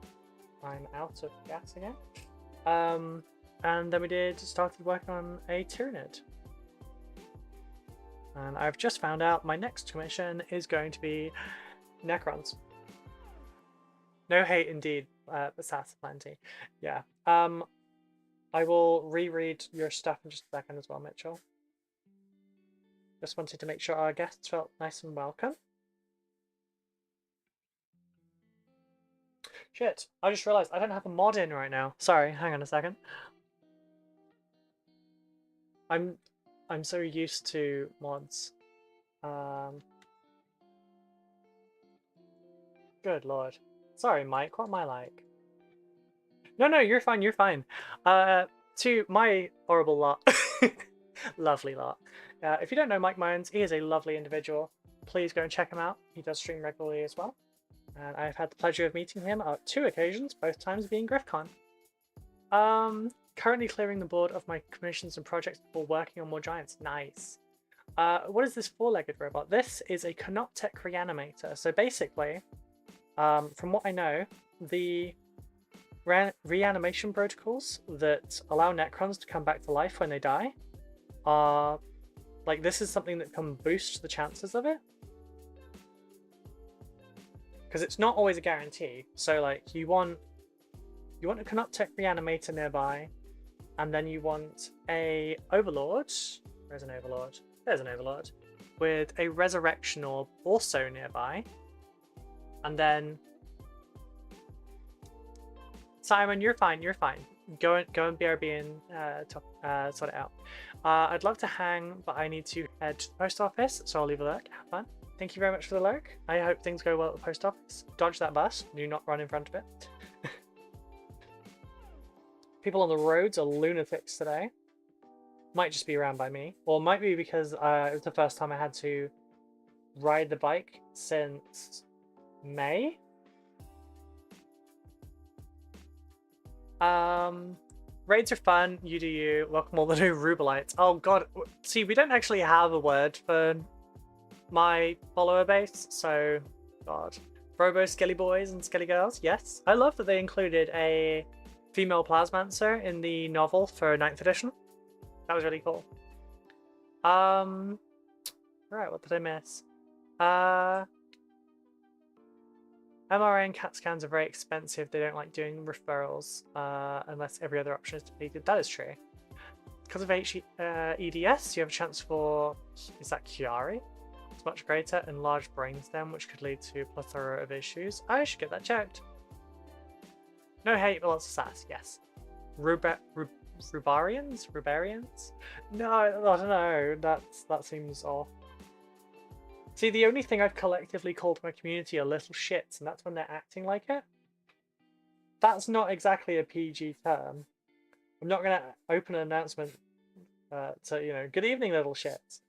I'm out of gas again. And then started working on a Tyranid. And I've just found out my next commission is going to be Necrons. No hate indeed, but that's plenty. Yeah. I will reread your stuff in just a second as well, Mitchell. Just wanted to make sure our guests felt nice and welcome. Shit, I just realised I don't have a mod in right now. Sorry, hang on a second. I'm so used to mods. Good lord. Sorry, Mike, what am I like? No, you're fine, you're fine. To my horrible lot. Lovely lot. If you don't know Mike Moans, he is a lovely individual. Please go and check him out. He does stream regularly as well. And I've had the pleasure of meeting him on 2 occasions, both times being GriffCon. Currently clearing the board of my commissions and projects before working on more giants. Nice. What is this 4-legged robot? This is a Canoptech Reanimator. So basically, from what I know, the reanimation protocols that allow Necrons to come back to life when they die are like, this is something that can boost the chances of it, because it's not always a guarantee. So like, you want a Canoptech reanimator nearby, and then you want a Overlord. There's an Overlord. There's an Overlord with a Resurrection Orb also nearby, and then Simon, you're fine. You're fine. Go and BRB and sort it out. I'd love to hang, but I need to head to the post office, so I'll leave a lurk. Have fun. Thank you very much for the lurk. I hope things go well at the post office. Dodge that bus. Do not run in front of it. People on the roads are lunatics today. Might just be around by me, or might be because it was the first time I had to ride the bike since May. Raids are fun. You do you. Welcome all the new Rubelites. Oh god, see, we don't actually have a word for my follower base, so god. Robo Skelly boys and Skelly girls. Yes, I love that they included a female Plasmancer in the novel for 9th edition. That was really cool. Right, what did I miss? MRA and CAT scans are very expensive. They don't like doing referrals unless every other option is depleted. That is true. Because of EDS, you have a chance for, is that Chiari? It's much greater, enlarged brainstem, which could lead to a plethora of issues. I should get that checked. No hate, but lots of sass, yes. Rubarians? No, I don't know. That seems off. See, the only thing I've collectively called my community are little shits, and that's when they're acting like it. That's not exactly a PG term. I'm not going to open an announcement to, you know, good evening, little shits.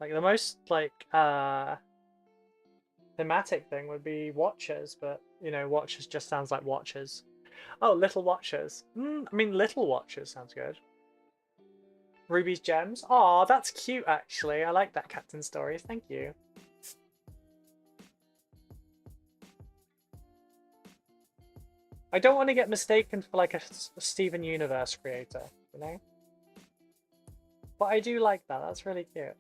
Like, the most, like, thematic thing would be Watchers, but, you know, Watchers just sounds like Watchers. Oh, Little Watchers. I mean, Little Watchers sounds good. Ruby's Gems. Aw, that's cute, actually. I like that Captain Stories. Thank you. I don't want to get mistaken for, like, a Steven Universe creator, you know? But I do like that. That's really cute.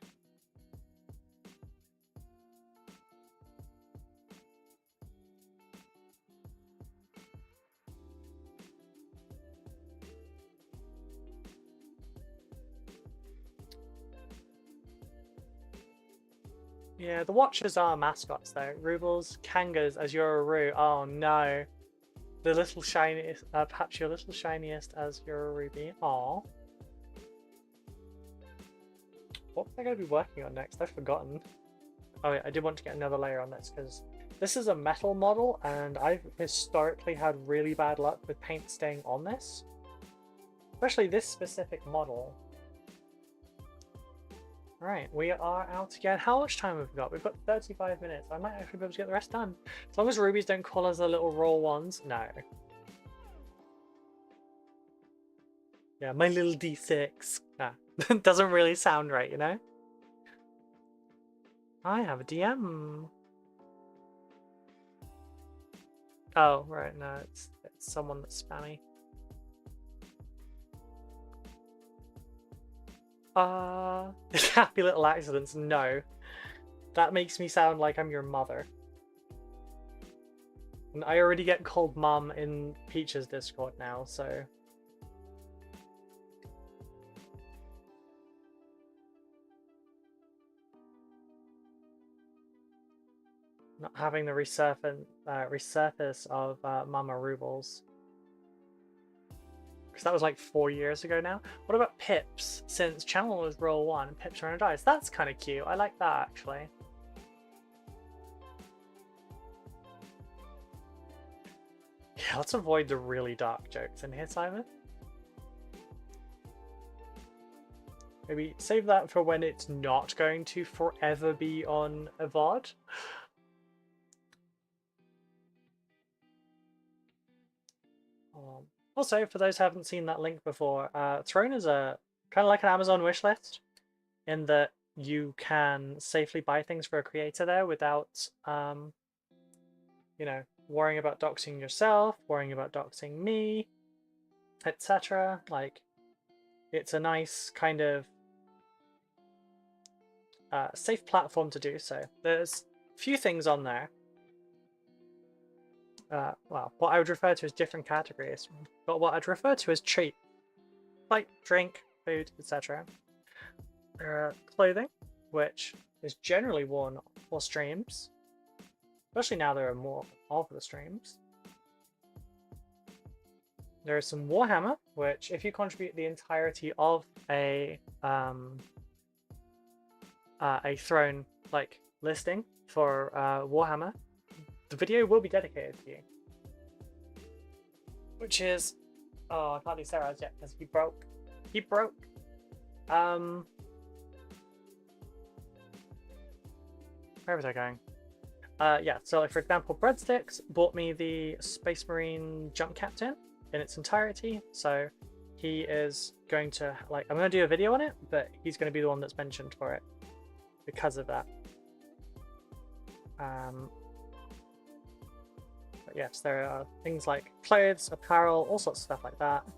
Yeah, the Watchers are mascots though. Rubles, Kangas, Azure. Oh no. The little shiniest, perhaps your little shiniest as your Ruby. Aw. What was I going to be working on next? I've forgotten. Oh yeah, I did want to get another layer on this because this is a metal model and I've historically had really bad luck with paint staying on this. Especially this specific model. Right, we are out again. How much time have we got? We've got 35 minutes. I might actually be able to get the rest done. As long as rubies don't call us the little raw ones. No. Yeah, my little D6. Nah, doesn't really sound right, you know? I have a DM. Oh, right, no, it's someone that's spammy. Happy little accidents. No. That makes me sound like I'm your mother. And I already get called mum in Peach's Discord now, so... Not having the resurface of Mama Rubles. Because that was like 4 years ago now. What about Pips? Since Channel was roll 1 and Pips are on a dice. That's kind of cute. I like that actually. Yeah, let's avoid the really dark jokes in here, Simon. Maybe save that for when it's not going to forever be on a VOD. Also, for those who haven't seen that link before, Throne is a kind of like an Amazon wishlist in that you can safely buy things for a creator there without, you know, worrying about doxing yourself, worrying about doxing me, etc. Like, it's a nice kind of safe platform to do so. There's a few things on there. Well, what I would refer to as different categories, but what I'd refer to as cheap, like drink, food, etc. There are clothing, which is generally worn for streams, especially now there are more of the streams. There is some Warhammer, which if you contribute the entirety of a Throne like listing for Warhammer, the video will be dedicated to you. Which is, oh, I can't do Sarah's yet because he broke. He broke. Where was I going? Yeah, so like for example, Breadsticks bought me the Space Marine Jump Captain in its entirety, so he is going to, like, I'm going to do a video on it, but he's going to be the one that's mentioned for it because of that. But yes, there are things like clothes, apparel, all sorts of stuff like that. If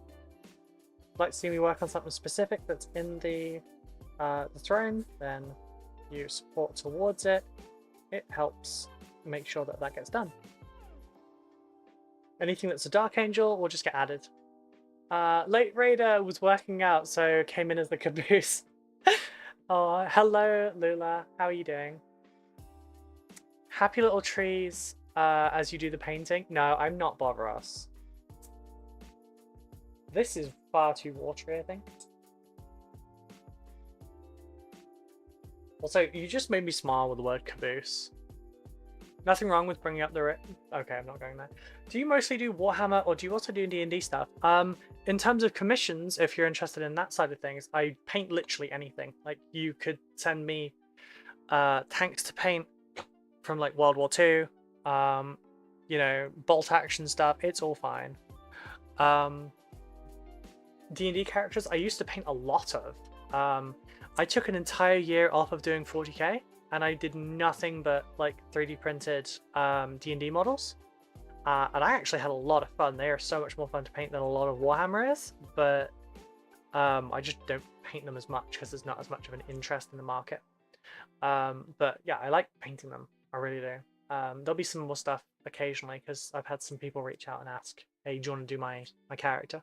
you'd like to see me work on something specific that's in the Throne, then you support towards it. It helps make sure that that gets done. Anything that's a Dark Angel will just get added. Late Raider was working out, so came in as the caboose. Oh, hello, Lula. How are you doing? Happy little trees as you do the painting. No, I'm not Bob Ross. This is far too watery, I think. Also, you just made me smile with the word caboose. Nothing wrong with bringing up the... Okay, I'm not going there. Do you mostly do Warhammer or do you also do D&D stuff? In terms of commissions, if you're interested in that side of things, I paint literally anything. Like, you could send me tanks to paint from like World War II, you know, bolt action stuff, it's all fine. D&D characters I used to paint a lot of. I took an entire year off of doing 40k and I did nothing but like 3D printed D&D models. And I actually had a lot of fun. They are so much more fun to paint than a lot of Warhammer is, but I just don't paint them as much because there's not as much of an interest in the market. But yeah, I like painting them. I really do. There'll be some more stuff occasionally because I've had some people reach out and ask, hey, do you want to do my character?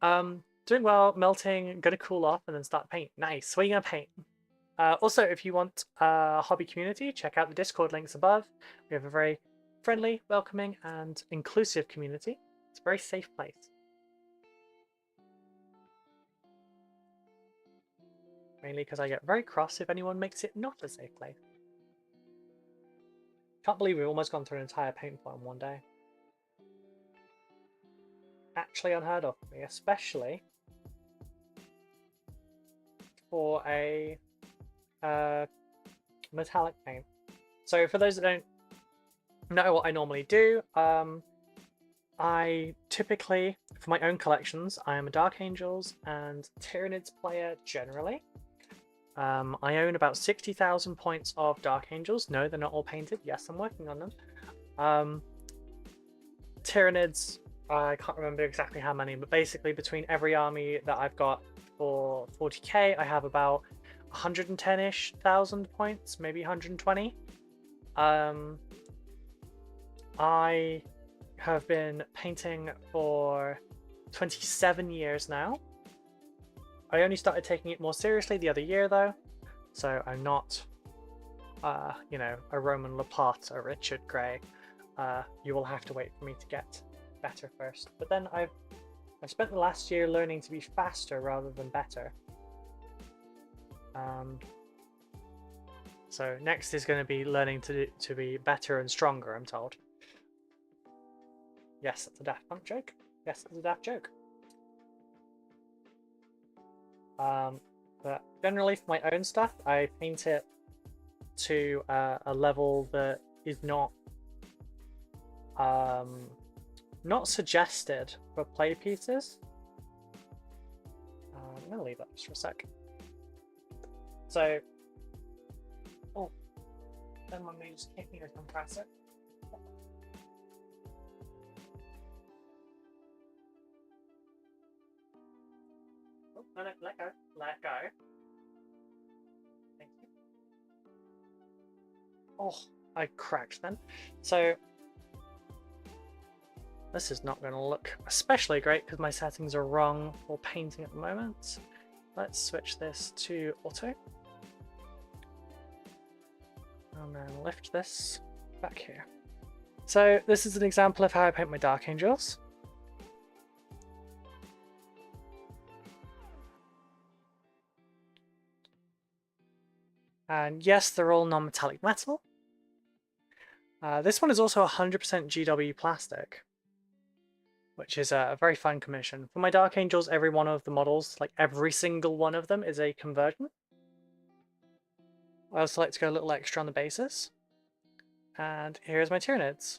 Doing well, melting, gonna cool off and then start paint. Nice. What are you gonna paint? Also, if you want a hobby community, check out the Discord links above. We have a very friendly, welcoming, and inclusive community. It's a very safe place. Mainly because I get very cross if anyone makes it not a safe place. Can't believe we've almost gone through an entire paintball in one day. Actually unheard of for me, especially for a metallic paint. So for those that don't know what I normally do, I typically, for my own collections, I am a Dark Angels and Tyranids player generally. I own about 60,000 points of Dark Angels. No, they're not all painted. Yes, I'm working on them. Tyranids, I can't remember exactly how many, but basically between every army that I've got for 40k, I have about 110-ish thousand points, maybe 120. I have been painting for 27 years now. I only started taking it more seriously the other year though, so I'm not, you know, a Roman Laporte or Richard Gray. You will have to wait for me to get better first. But then I've spent the last year learning to be faster rather than better. So next is going to be learning to be better and stronger, I'm told. Yes, that's a Daft Punk joke. Yes, it's a daft joke. But generally for my own stuff, I paint it to a level that is not not suggested for play pieces. I'm gonna leave that just for a sec. So, oh, then one may just kick me to compress it. Oh, no, let go, let go. Thank you. Oh, I cracked then. So, this is not going to look especially great because my settings are wrong for painting at the moment. Let's switch this to auto. And then lift this back here. So this is an example of how I paint my Dark Angels. And yes, they're all non-metallic metal. This one is also 100% GW plastic, which is a very fun commission. For my Dark Angels, every one of the models, like every single one of them, is a conversion. I also like to go a little extra on the bases. And here's my Tyranids.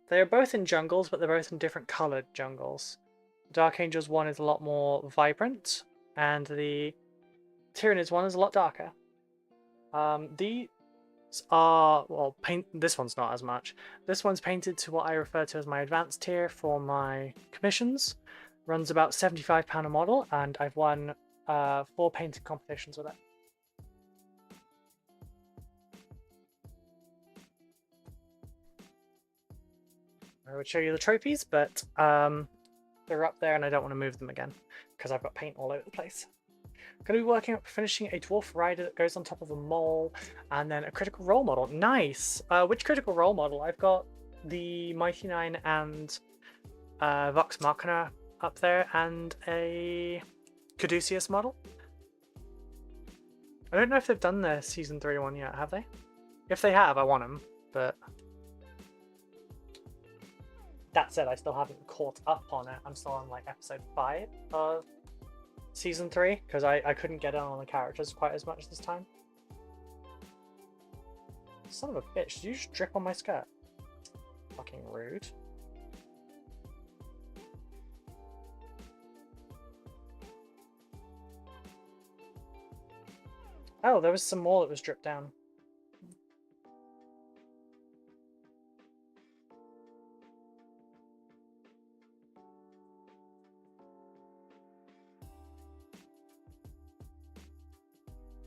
They are both in jungles, but they're both in different coloured jungles. The Dark Angels one is a lot more vibrant, and the Tyranids one is a lot darker. These are, well, this one's not as much. This one's painted to what I refer to as my advanced tier for my commissions. Runs about £75 a model, and I've won 4 painting competitions with it. I would show you the trophies, but they're up there and I don't want to move them again because I've got paint all over the place. I'm going to be working up finishing a dwarf rider that goes on top of a mole, and then a critical role model. Nice! Which critical role model? I've got the Mighty Nine and Vox Machina up there, and a Caduceus model. I don't know if they've done their Season 3 one yet, have they? If they have, I want them, but... That said, I still haven't caught up on it. I'm still on like episode 5 of Season 3, because I couldn't get on the characters quite as much this time. Son of a bitch, did you just drip on my skirt? Fucking rude. Oh, there was some more that was dripped down.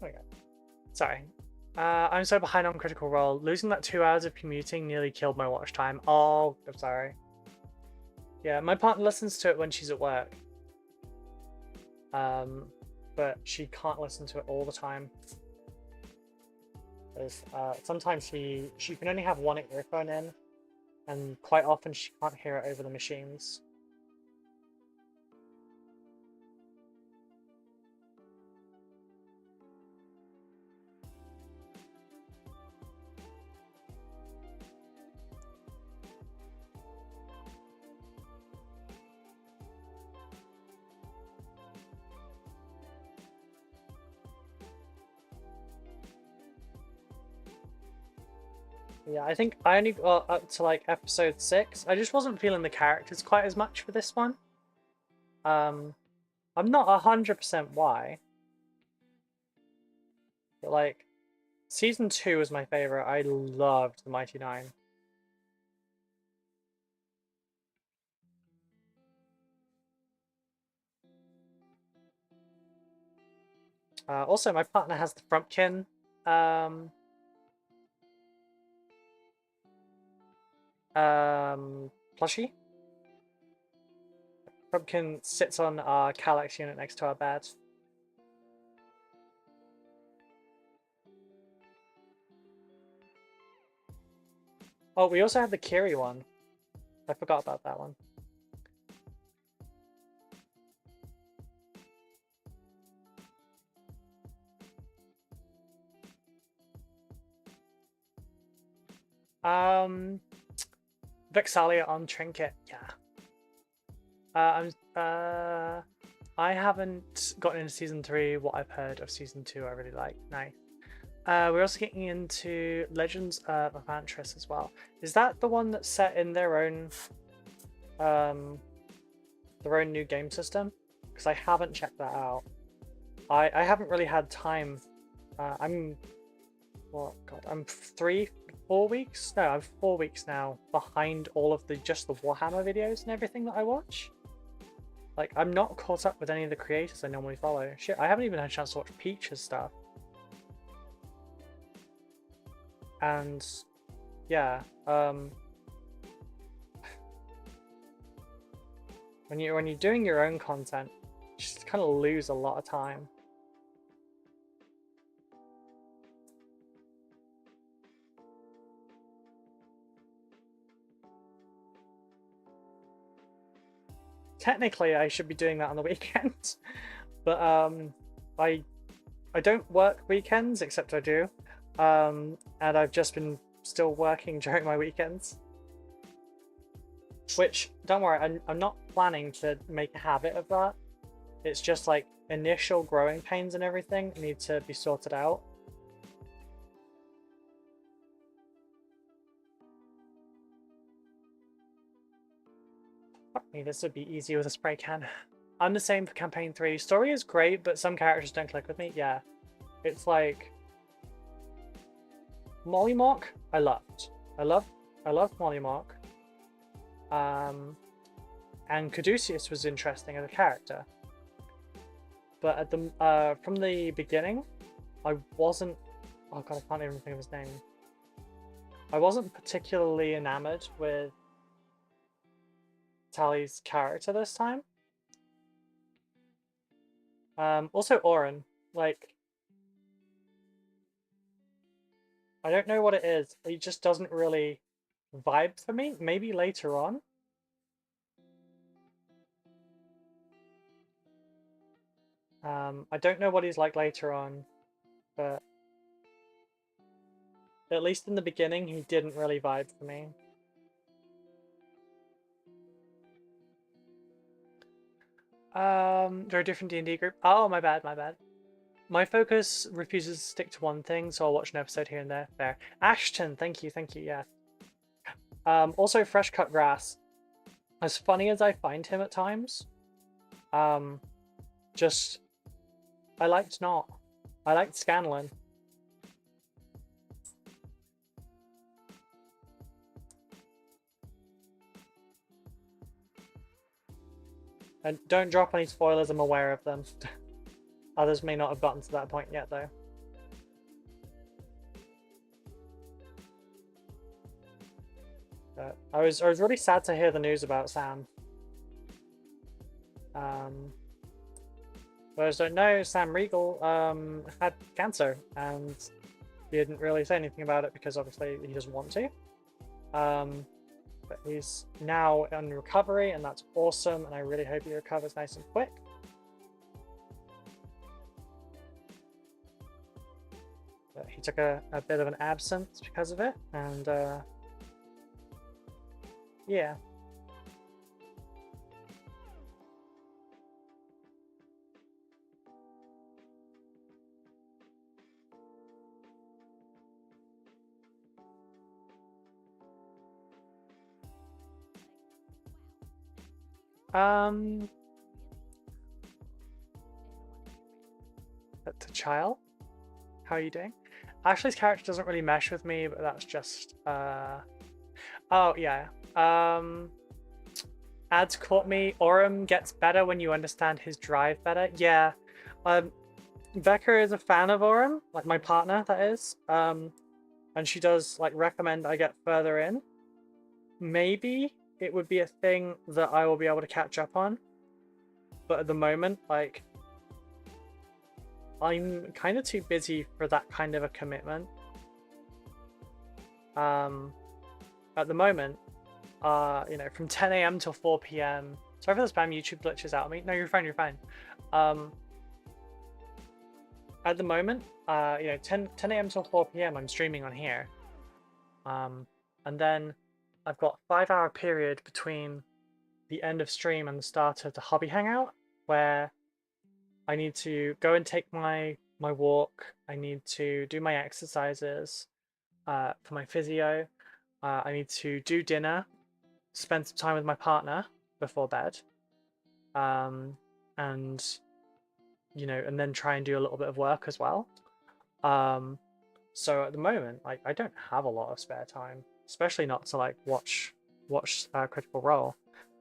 Okay. Sorry. I'm so behind on Critical Role. Losing that 2 hours of commuting nearly killed my watch time. Oh, I'm sorry. Yeah, my partner listens to it when she's at work. But she can't listen to it all the time. Because sometimes she can only have one earphone in, and quite often she can't hear it over the machines. Yeah, I think I only got up to like episode 6. I just wasn't feeling the characters quite as much for this one. I'm not 100% why. But like, Season 2 was my favourite. I loved the Mighty Nine. Also, my partner has the Frumpkin plushie. Frumpkin sits on our Calyx unit next to our bed. Oh, we also have the Kiri one. I forgot about that one. Vexalia on Trinket, yeah. I haven't gotten into Season 3. What I've heard of Season 2 I really like. Nice. We're also getting into Legends of Antris as well. Is that the one that's set in their own new game system? Because I haven't checked that out. I haven't really had time. I'm 4 weeks? No, I'm 4 weeks now behind all of the Warhammer videos and everything that I watch. Like, I'm not caught up with any of the creators I normally follow. Shit, I haven't even had a chance to watch Peach's stuff. And yeah, when you're doing your own content, you just kind of lose a lot of time. Technically, I should be doing that on the weekend, but I don't work weekends, except I do, and I've just been still working during my weekends. Which, don't worry, I'm not planning to make a habit of that. It's just like initial growing pains and everything need to be sorted out. Fuck me, this would be easy with a spray can. I'm the same for campaign 3. Story is great, but some characters don't click with me. Yeah. It's like Mollymock, I loved. I loved Mollymock. And Caduceus was interesting as a character. But at the from the beginning, I wasn't, oh god, I can't even think of his name. I wasn't particularly enamored with Tally's character this time. Also Orin, like, I don't know what it is. He just doesn't really vibe for me. Maybe later on. I don't know what he's like later on, but at least in the beginning, he didn't really vibe for me. They're a different D&D group. Oh, my bad, my bad. My focus refuses to stick to one thing, so I'll watch an episode here and there. There. Ashton, thank you, yeah. Also, Fresh Cut Grass. As funny as I find him at times, just, I liked not. I liked Scanlan. And don't drop any spoilers, I'm aware of them. Others may not have gotten to that point yet, though. But I was really sad to hear the news about Sam. Those don't know, Sam Riegel had cancer, and he didn't really say anything about it because obviously he doesn't want to. But he's now in recovery, and that's awesome, and I really hope he recovers nice and quick. But he took a bit of an absence because of it, and yeah. To Child, how are you doing? Ashley's character doesn't really mesh with me, but that's just oh yeah. Ads caught me. Orem gets better when you understand his drive better. Yeah. Becca is a fan of Orem, like my partner, that is. And she does like recommend I get further in. Maybe it would be a thing that I will be able to catch up on. But at the moment, like, I'm kind of too busy for that kind of a commitment. At the moment, you know, from 10 AM till 4 PM. Sorry for the spam YouTube glitches out of me. No, you're fine, you're fine. At the moment, you know, 10 AM till 4 PM, I'm streaming on here. And then I've got a 5-hour period between the end of stream and the start of the hobby hangout, where I need to go and take my my walk. I need to do my exercises for my physio. I need to do dinner, spend some time with my partner before bed, and and then try and do a little bit of work as well. So at the moment, like I don't have a lot of spare time, especially not to like watch Critical Role.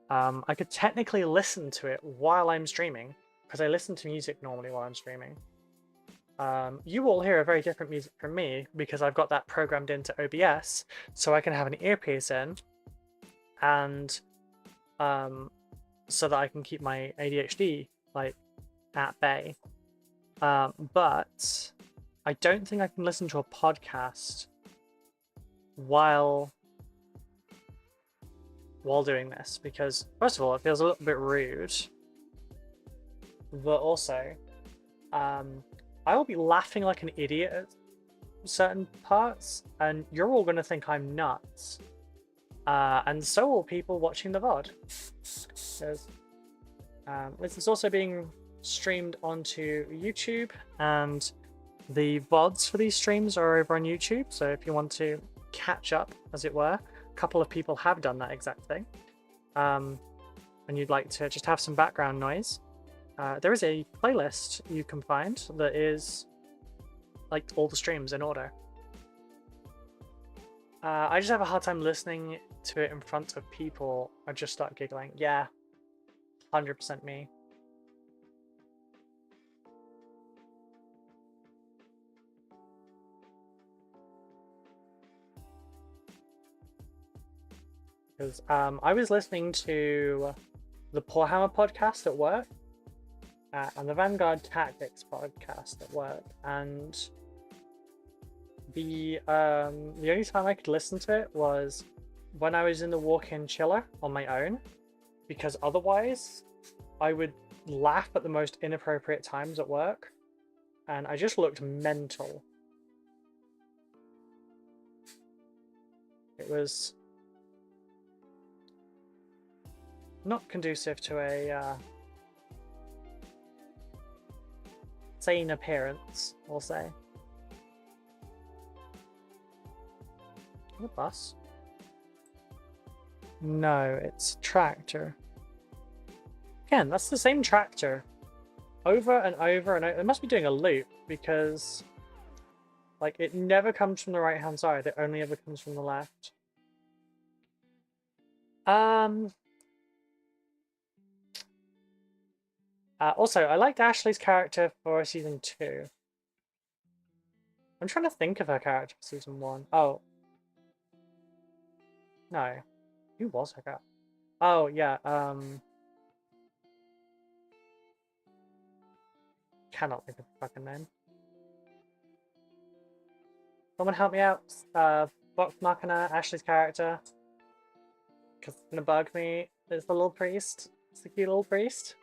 I could technically listen to it while I'm streaming because I listen to music normally while I'm streaming. You will hear a very different music from me because I've got that programmed into OBS, so I can have an earpiece in, and so that I can keep my ADHD like at bay. But I don't think I can listen to a podcast while doing this because, first of all, it feels a little bit rude, but also I will be laughing like an idiot at certain parts, and you're all going to think I'm nuts. And so will people watching the VOD. This is also being streamed onto YouTube, and the VODs for these streams are over on YouTube, so if you want to catch up, as it were, a couple of people have done that exact thing. And you'd like to just have some background noise, there is a playlist you can find that is like all the streams in order. I just have a hard time listening to it in front of people. I just start giggling. Yeah, 100% me. Because I was listening to the Warhammer podcast at work, and the Vanguard Tactics podcast at work, and the only time I could listen to it was when I was in the walk-in chiller on my own, because otherwise I would laugh at the most inappropriate times at work, and I just looked mental. It was not conducive to a sane appearance, we'll say. The bus? No, it's tractor. Again, that's the same tractor. Over and over and over. It must be doing a loop because like it never comes from the right hand side, it only ever comes from the left. Also, I liked Ashley's character for season 2. I'm trying to think of her character for season 1. Oh. No. Who was her character? Oh, yeah, cannot think of the fucking name. Someone help me out. Vox Machina, Ashley's character. Because it's gonna bug me. It's the little priest. It's the cute little priest.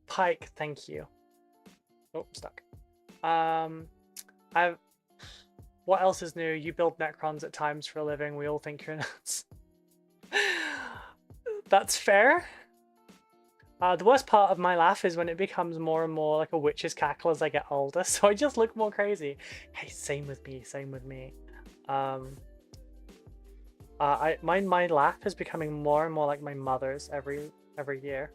Pike, thank you. Oh, stuck. What else is new? You build Necrons at times for a living. We all think you're nuts. That's fair. The worst part of my laugh is when it becomes more and more like a witch's cackle as I get older, so I just look more crazy. Hey, same with me, same with me. My laugh is becoming more and more like my mother's every year.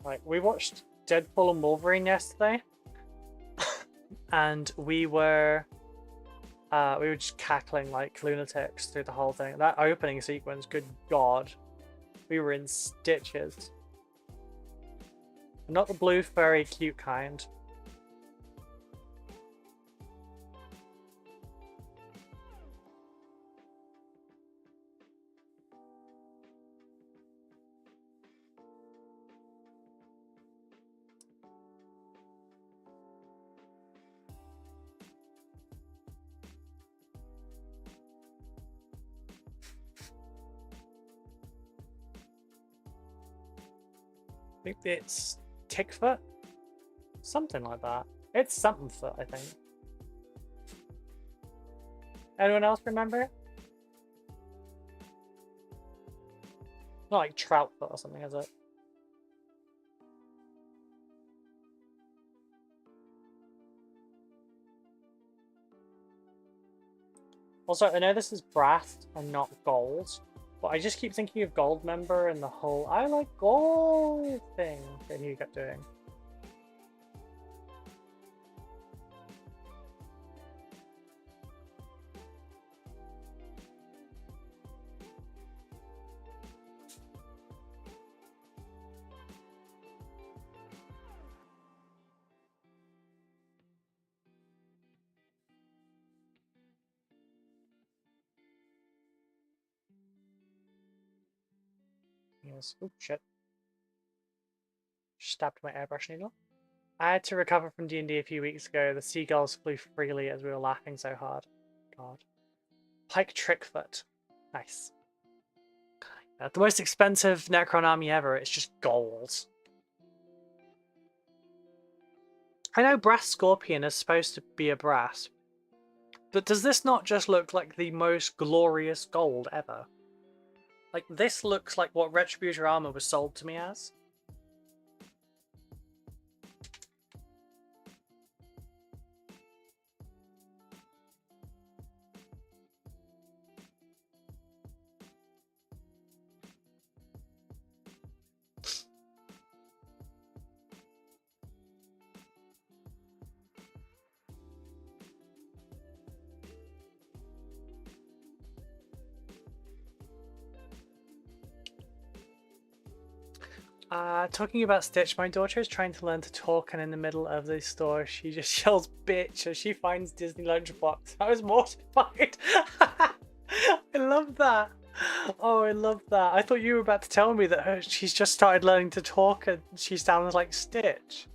Like, we watched Deadpool and Wolverine yesterday, and we were just cackling like lunatics through the whole thing. That opening sequence, good god, we were in stitches. Not the blue furry cute kind. I think it's Tickfoot. Something like that. It's something foot, I think. Anyone else remember? Not like trout foot or something, is it? Also, I know this is brass and not gold, but I just keep thinking of gold member and the whole I like gold thing that he kept doing. Yes. Oh shit. Stabbed my airbrush needle. I had to recover from D&D a few weeks ago. The seagulls flew freely as we were laughing so hard. God. Pike Trickfoot. Nice. The most expensive Necron army ever. It's just gold. I know Brass Scorpion is supposed to be a brass, but does this not just look like the most glorious gold ever? Like, this looks like what Retributor armor was sold to me as. Talking about Stitch, my daughter is trying to learn to talk, and in the middle of the store, she just yells bitch as she finds Disney lunchbox. I was mortified. I love that. Oh, I love that. I thought you were about to tell me that she's just started learning to talk and she sounds like Stitch.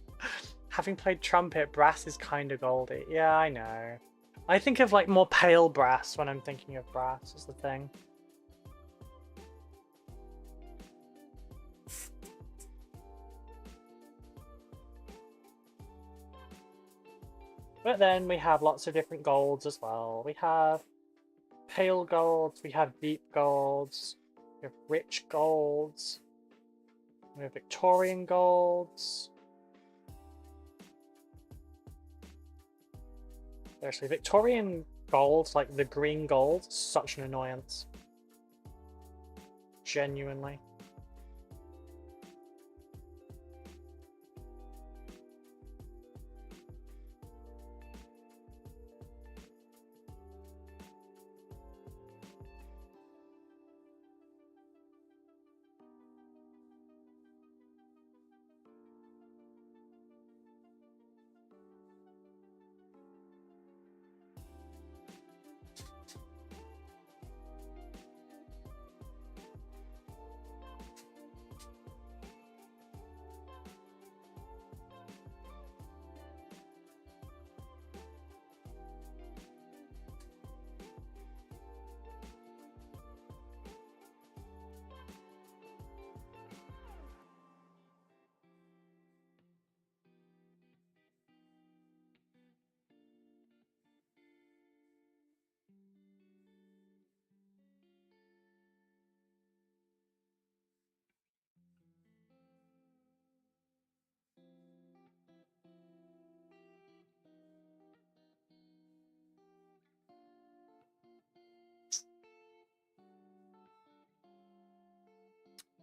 Having played trumpet, brass is kind of goldy. Yeah, I know. I think of like more pale brass when I'm thinking of brass is the thing. But then we have lots of different golds as well. We have pale golds, we have deep golds, we have rich golds, we have Victorian golds. Seriously, Victorian golds, like the green gold, such an annoyance. Genuinely.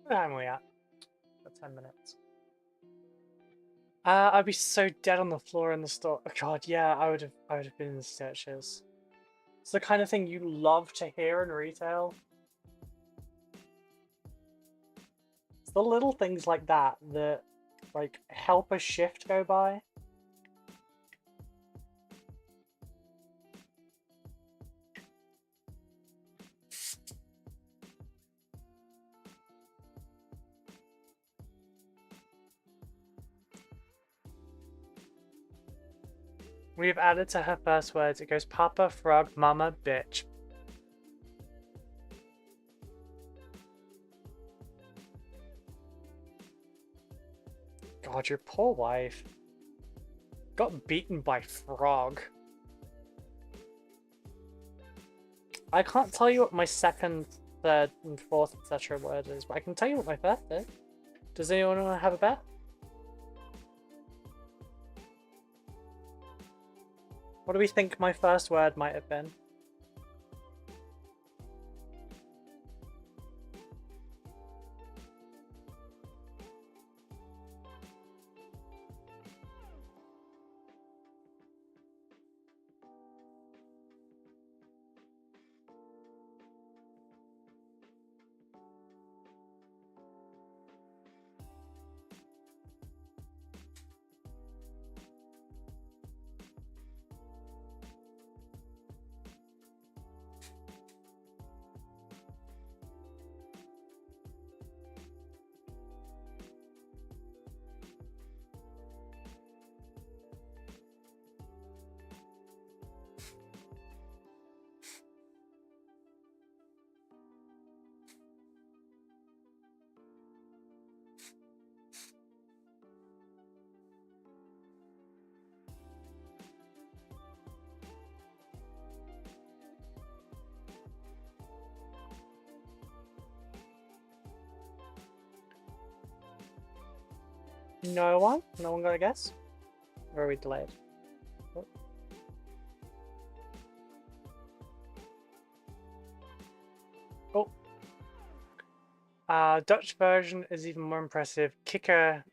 Where am we at? For 10 minutes. I'd be so dead on the floor in the store. Oh god, yeah, I would have been in the stitches. It's the kind of thing you love to hear in retail. It's the little things like that that like help a shift go by. We've added to her first words. It goes Papa, Frog, Mama, Bitch. God, your poor wife. Got beaten by frog. I can't tell you what my second, third, and fourth, etc. word is, but I can tell you what my first is. Does anyone want to have a bet? What do we think my first word might have been? No one? No one got a guess? Or are we delayed? Oh. Dutch version is even more impressive. Kicker.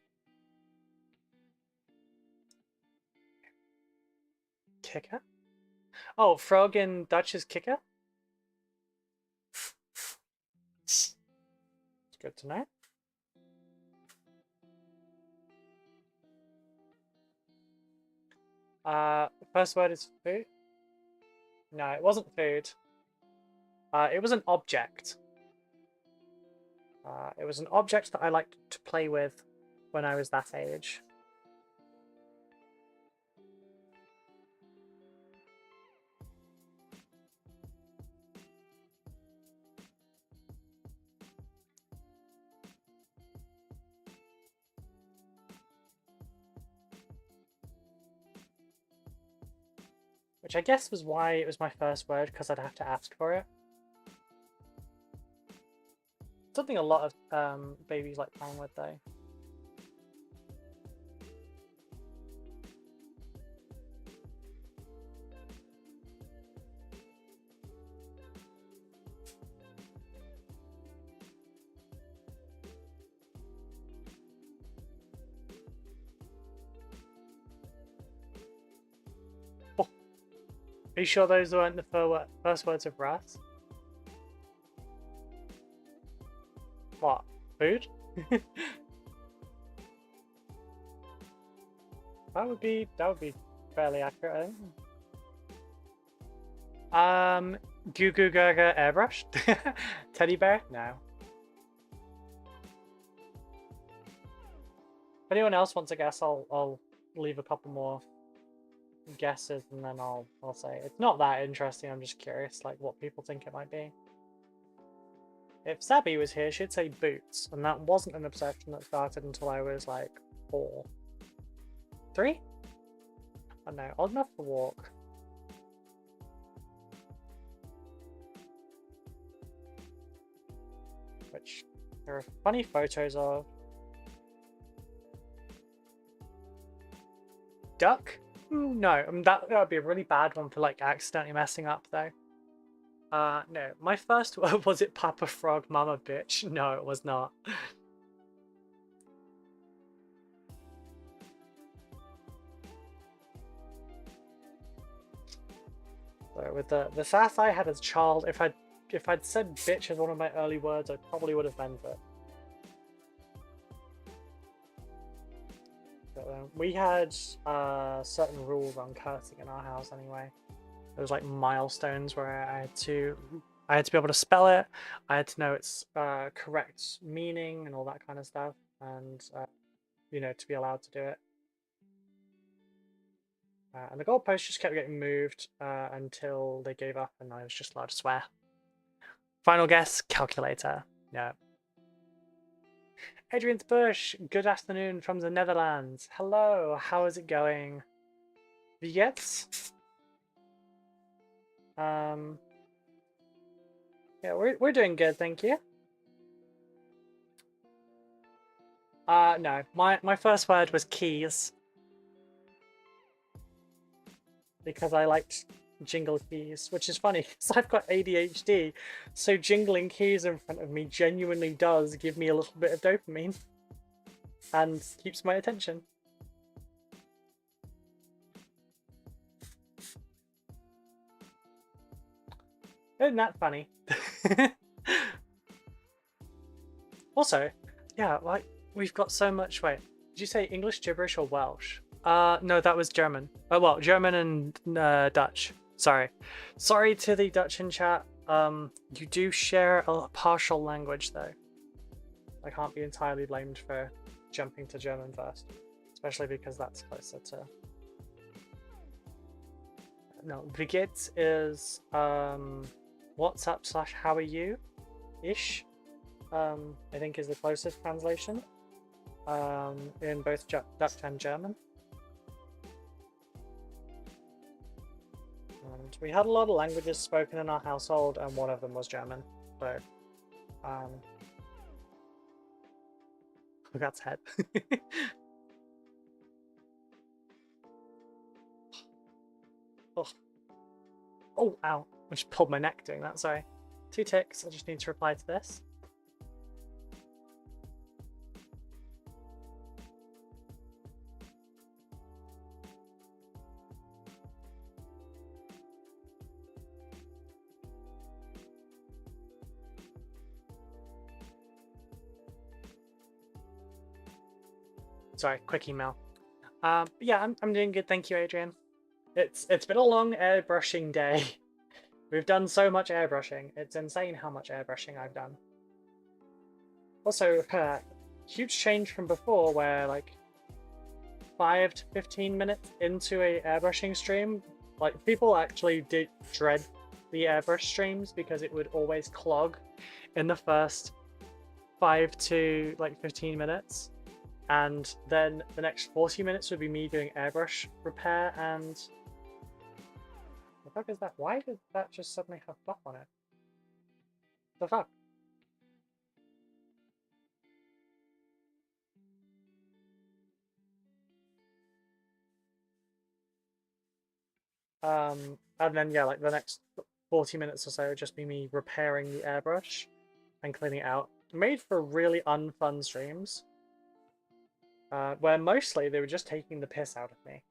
Kicker? Oh, frog in Dutch is kicker? It's good to know. First word is food. No, it wasn't food. It was an object. It was an object that I liked to play with when I was that age. Which I guess was why it was my first word, because I'd have to ask for it. Something a lot of babies like playing with, though. Oh. Are you sure those weren't the first words of wrath? What? Food? That would be fairly accurate, I think. Goo Goo Gaga airbrush? Teddy bear? No. If anyone else wants to guess, I'll leave a couple more guesses and then I'll say it's not that interesting. I'm just curious, like what people think it might be. If Sabby was here, she'd say boots, and that wasn't an obsession that started until I was like 4. 3? I don't know, old enough to walk. Which there are funny photos of. Duck? Ooh, no, that would be a really bad one for like accidentally messing up though. No, my first word, was it Papa Frog, Mama Bitch? No, it was not. So with the sass I had as a child, if I'd said bitch as one of my early words, I probably would have meant it. But, we had certain rules on cursing in our house anyway. There was like milestones where I had to be able to spell it, I had to know its correct meaning and all that kind of stuff, and you know, to be allowed to do it. And the goalpost just kept getting moved until they gave up and I was just allowed to swear. Final guess, calculator. No. Adrian's Bush, good afternoon from the Netherlands. Hello, how is it going? Yes. Yeah, we're doing good, thank you. No, my first word was keys because I liked jingle keys, which is funny because I've got ADHD, so jingling keys in front of me genuinely does give me a little bit of dopamine and keeps my attention. Isn't that funny? Also, yeah, like we've got so much. Wait, did you say English, gibberish, or Welsh? No, that was German. Oh well, German and Dutch. Sorry to the Dutch in chat. You do share a partial language though. I can't be entirely blamed for jumping to German first, especially because that's closer to. No, Vigit is WhatsApp / how are you ish. I think is the closest translation in both Dutch and German. And we had a lot of languages spoken in our household, and one of them was German. So, look, that's head. Oh. Oh, ow. I just pulled my neck doing that, sorry. 2 ticks, I just need to reply to this. Sorry, quick email. Yeah, I'm doing good, thank you, Adrian. It's been a long airbrushing day. We've done so much airbrushing. It's insane how much airbrushing I've done. Also, huge change from before, where like 5 to 15 minutes into a airbrushing stream, like people actually did dread the airbrush streams because it would always clog in the first 5 to like 15 minutes. And then the next 40 minutes would be me doing airbrush repair and... The fuck is that? Why did that just suddenly have fluff on it? The fuck? And then yeah, like the next 40 minutes or so would just be me repairing the airbrush and cleaning it out. Made for really unfun streams. Where mostly they were just taking the piss out of me.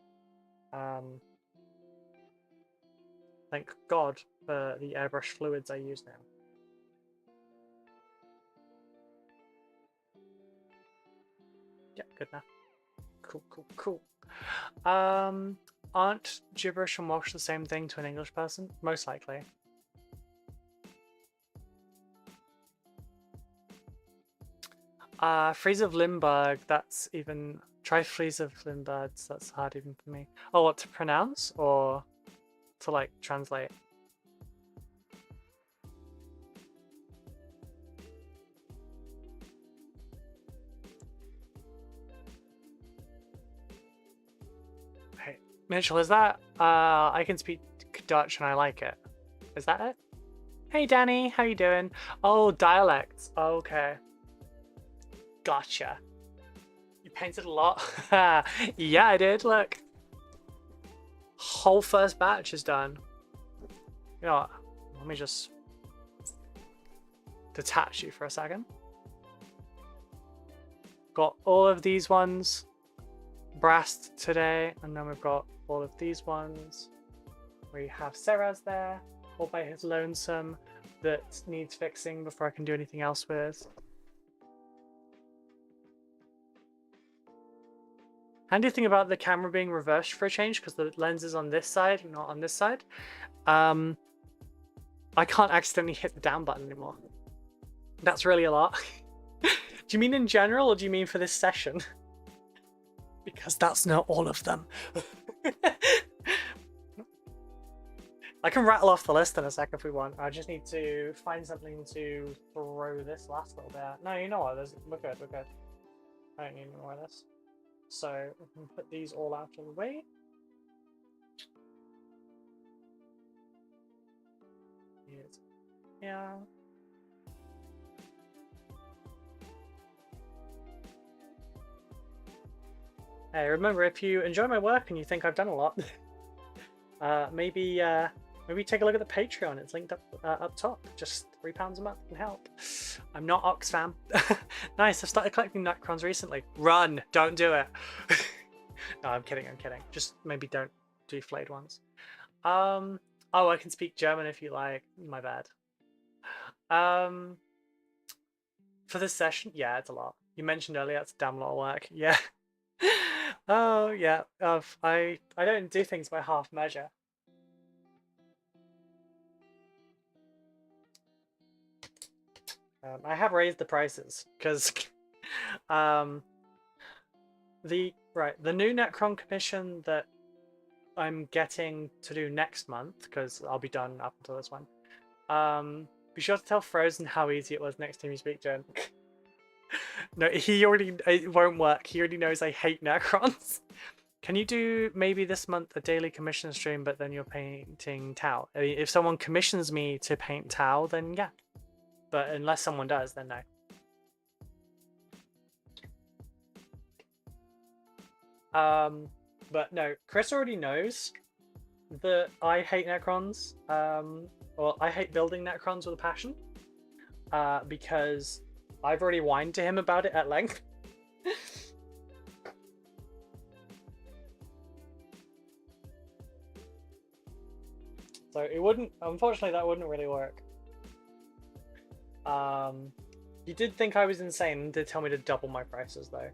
Thank God for the airbrush fluids I use now. Yeah, good enough. Cool. Aren't gibberish and Welsh the same thing to an English person? Most likely. Freeze of Limburg, that's even... Try Freeze of Limburg, that's hard even for me. Oh, what, to pronounce or to like translate? Hey, Mitchell, is that... I can speak Dutch and I like it. Is that it? Hey Danny, how you doing? Oh, dialects. Okay. Gotcha. You painted a lot? Yeah, I did, look. Whole first batch is done. You know what? Let me just detach you for a second. Got all of these ones brassed today, and then we've got all of these ones. We have Seraz there, all by his lonesome, that needs fixing before I can do anything else with. Handy thing about the camera being reversed for a change, because the lens is on this side, not on this side. I can't accidentally hit the down button anymore. That's really a lot. Do you mean in general, or do you mean for this session? Because that's not all of them. I can rattle off the list in a sec if we want. I just need to find something to throw this last little bit. No, you know what? We're good. I don't need more of this. So we can put these all out of the way. Yeah. Hey, remember, if you enjoy my work and you think I've done a lot, maybe take a look at the Patreon. It's linked up top. Just £3 a month can help. I'm not Oxfam. Nice. I've started collecting Necrons recently. Run! Don't do it. No, I'm kidding. I'm kidding. Just maybe don't do flayed ones. Oh, I can speak German if you like. My bad. For this session, yeah, it's a lot. You mentioned earlier it's a damn lot of work. Yeah. Oh yeah. I don't do things by half measure. I have raised the prices because the new Necron commission that I'm getting to do next month, because I'll be done up until this one. Be sure to tell Frozen how easy it was next time you speak German. No, it won't work. He already knows I hate Necrons. Can you do maybe this month a daily commission stream, but then you're painting Tau? I mean, if someone commissions me to paint Tau, then yeah. But unless someone does, then no. But no, Chris already knows that I hate Necrons. Well, I hate building Necrons with a passion. Because I've already whined to him about it at length. So it wouldn't, unfortunately, that wouldn't really work. He did think I was insane and did tell me to double my prices though.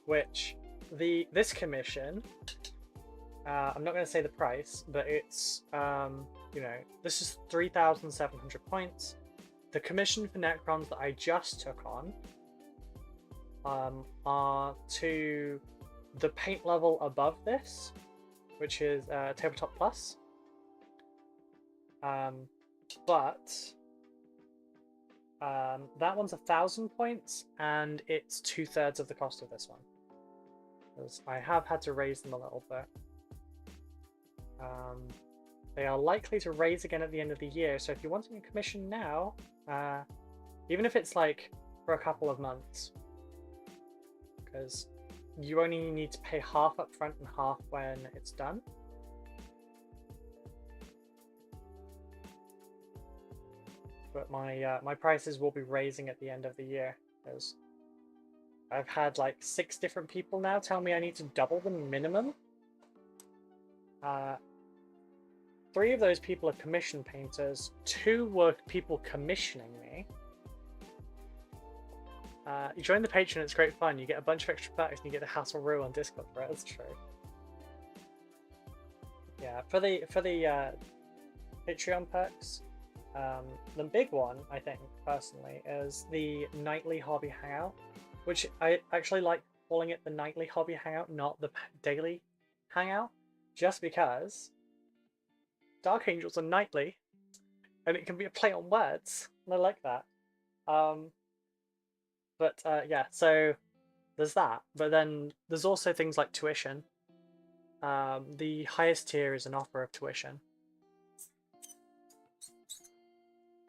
Which this commission, I'm not going to say the price, but it's you know, this is 3,700 points. The commission for Necrons that I just took on are to the paint level above this, which is Tabletop Plus. But that one's 1,000 points, and it's 2/3 of the cost of this one. Because I have had to raise them a little bit. They are likely to raise again at the end of the year, so if you're wanting a commission now, even if it's like for a couple of months, because you only need to pay half up front and half when it's done. But my prices will be raising at the end of the year, because I've had like 6 different people now tell me I need to double the minimum. 3 of those people are commission painters, 2 were people commissioning me. You join the Patreon, it's great fun. You get a bunch of extra perks and you get the Hassle Rue on Discord for it. That's true. Yeah, for the Patreon perks, the big one, I think, personally, is the nightly hobby hangout, which I actually like calling it the nightly hobby hangout, not the daily hangout, just because Dark Angels are nightly, and it can be a play on words, and I like that. Yeah, so there's that, but then there's also things like tuition. The highest tier is an offer of tuition.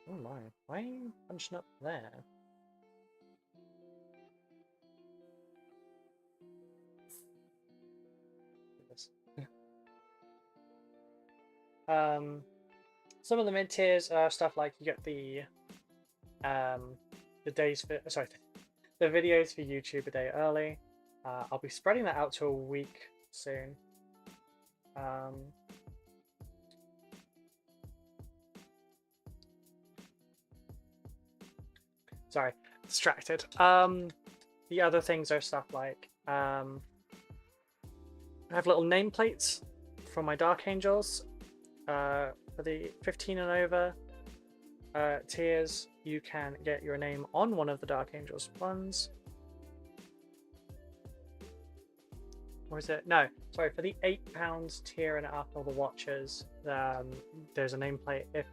Oh my, why are you punching up there? Some of the mid tiers are stuff like you get the days for, sorry, the videos for YouTube a day early. I'll be spreading that out to a week soon. Sorry, distracted. The other things are stuff like I have little nameplates from my Dark Angels. For the 15 and over tiers, you can get your name on one of the Dark Angels ones. Or is it? No, sorry, for the £8 tier and up of the Watchers, there's a nameplate. If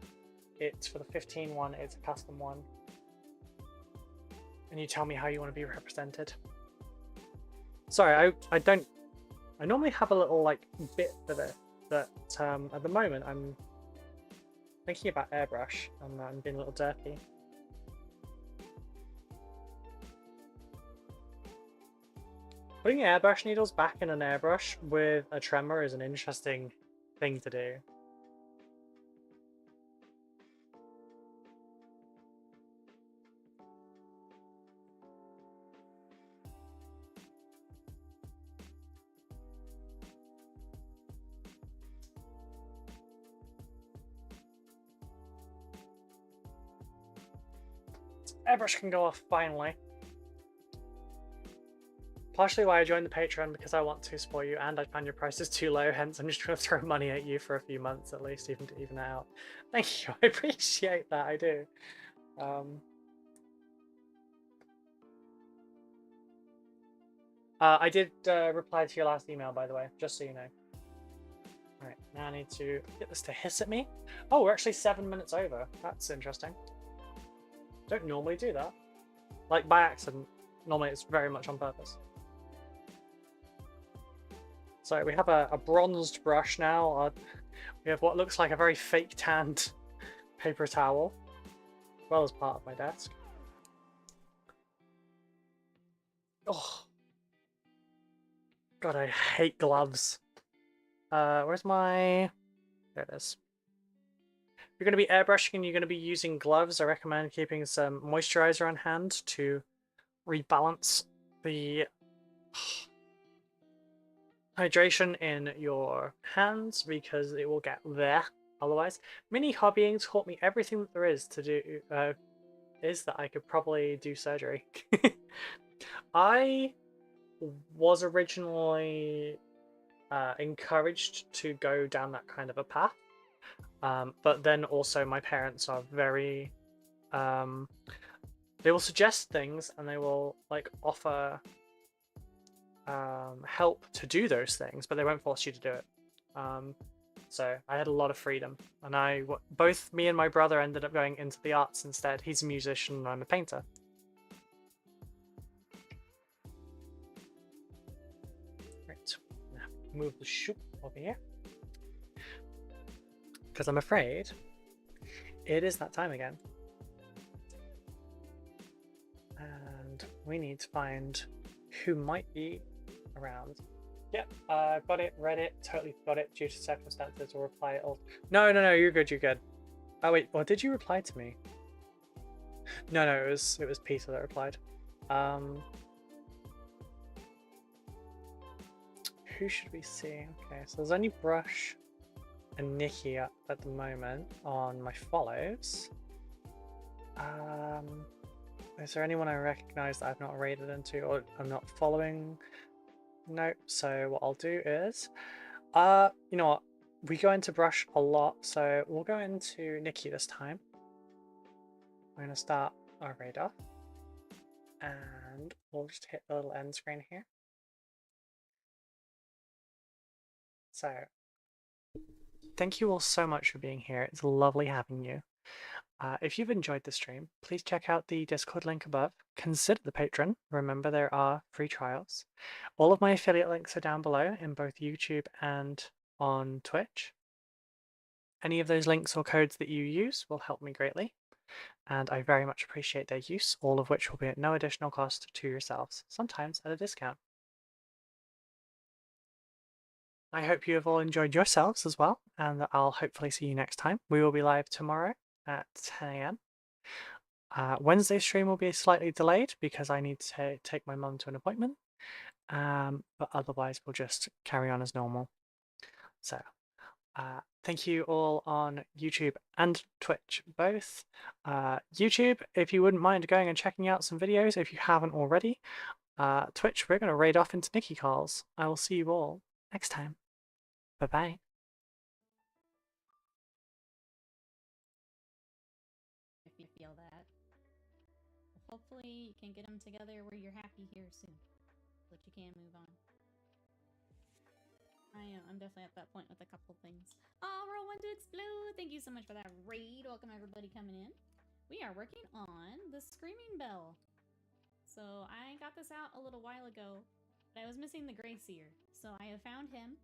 it's for the 15 one, it's a custom one. And you tell me how you want to be represented. Sorry, I normally have a little like bit for this, but at the moment thinking about airbrush and being a little dirty. Putting airbrush needles back in an airbrush with a tremor is an interesting thing to do. Airbrush can go off finally. Partially why I joined the Patreon, because I want to spoil you, and I find your prices too low, hence I'm just trying to throw money at you for a few months at least, even to even it out. Thank you, I appreciate that, I do. I did reply to your last email, by the way, just so you know. Alright, now I need to get this to hiss at me. Oh, we're actually 7 minutes over. That's interesting. Don't normally do that. Like, by accident. Normally it's very much on purpose. So we have a bronzed brush now. We have what looks like a very fake tanned paper towel, as well as part of my desk. Oh, God, I hate gloves. Where's my... There it is. If you're going to be airbrushing and you're going to be using gloves, I recommend keeping some moisturizer on hand to rebalance the hydration in your hands, because it will get there otherwise. Mini hobbying taught me everything that there is to do, is that I could probably do surgery. I was originally encouraged to go down that kind of a path, but then also my parents are very they will suggest things and they will like offer help to do those things, but they won't force you to do it. So I had a lot of freedom, and both me and my brother ended up going into the arts instead. He's a musician and I'm a painter. Right, now move the shoop over here, because I'm afraid it is that time again. And we need to find who might be around. Yep, got it, read it, totally got it. Due to circumstances, will reply it all. No, you're good, you're good. Oh wait, or did you reply to me? No, it was Peter that replied. Who should we see? Okay, so there's only Brush and Nikki up at the moment on my follows. Is there anyone I recognize that I've not raided into or I'm not following? Nope. So what I'll do is, you know what? We go into Brush a lot, so we'll go into Nikki this time. I'm going to start our raid off, and we'll just hit the little end screen here. So, thank you all so much for being here. It's lovely having you. If you've enjoyed the stream, please check out the Discord link above. Consider the patron. Remember, there are free trials. All of my affiliate links are down below in both YouTube and on Twitch. Any of those links or codes that you use will help me greatly, and I very much appreciate their use, all of which will be at no additional cost to yourselves, sometimes at a discount. I hope you have all enjoyed yourselves as well, and I'll hopefully see you next time. We will be live tomorrow at 10 AM. Wednesday's stream will be slightly delayed because I need to take my mum to an appointment, but otherwise we'll just carry on as normal. So thank you all on YouTube and Twitch both. YouTube, if you wouldn't mind going and checking out some videos if you haven't already. Twitch, we're going to raid off into Nikki calls. I will see you all next time. Bye-bye. If you feel that. Hopefully you can get them together where you're happy here soon, but you can move on. I'm definitely at that point with a couple things. Oh, Roll One to Explode! Thank you so much for that raid. Welcome everybody coming in. We are working on the Screaming Bell. So I got this out a little while ago, but I was missing the Grey Seer. So I have found him.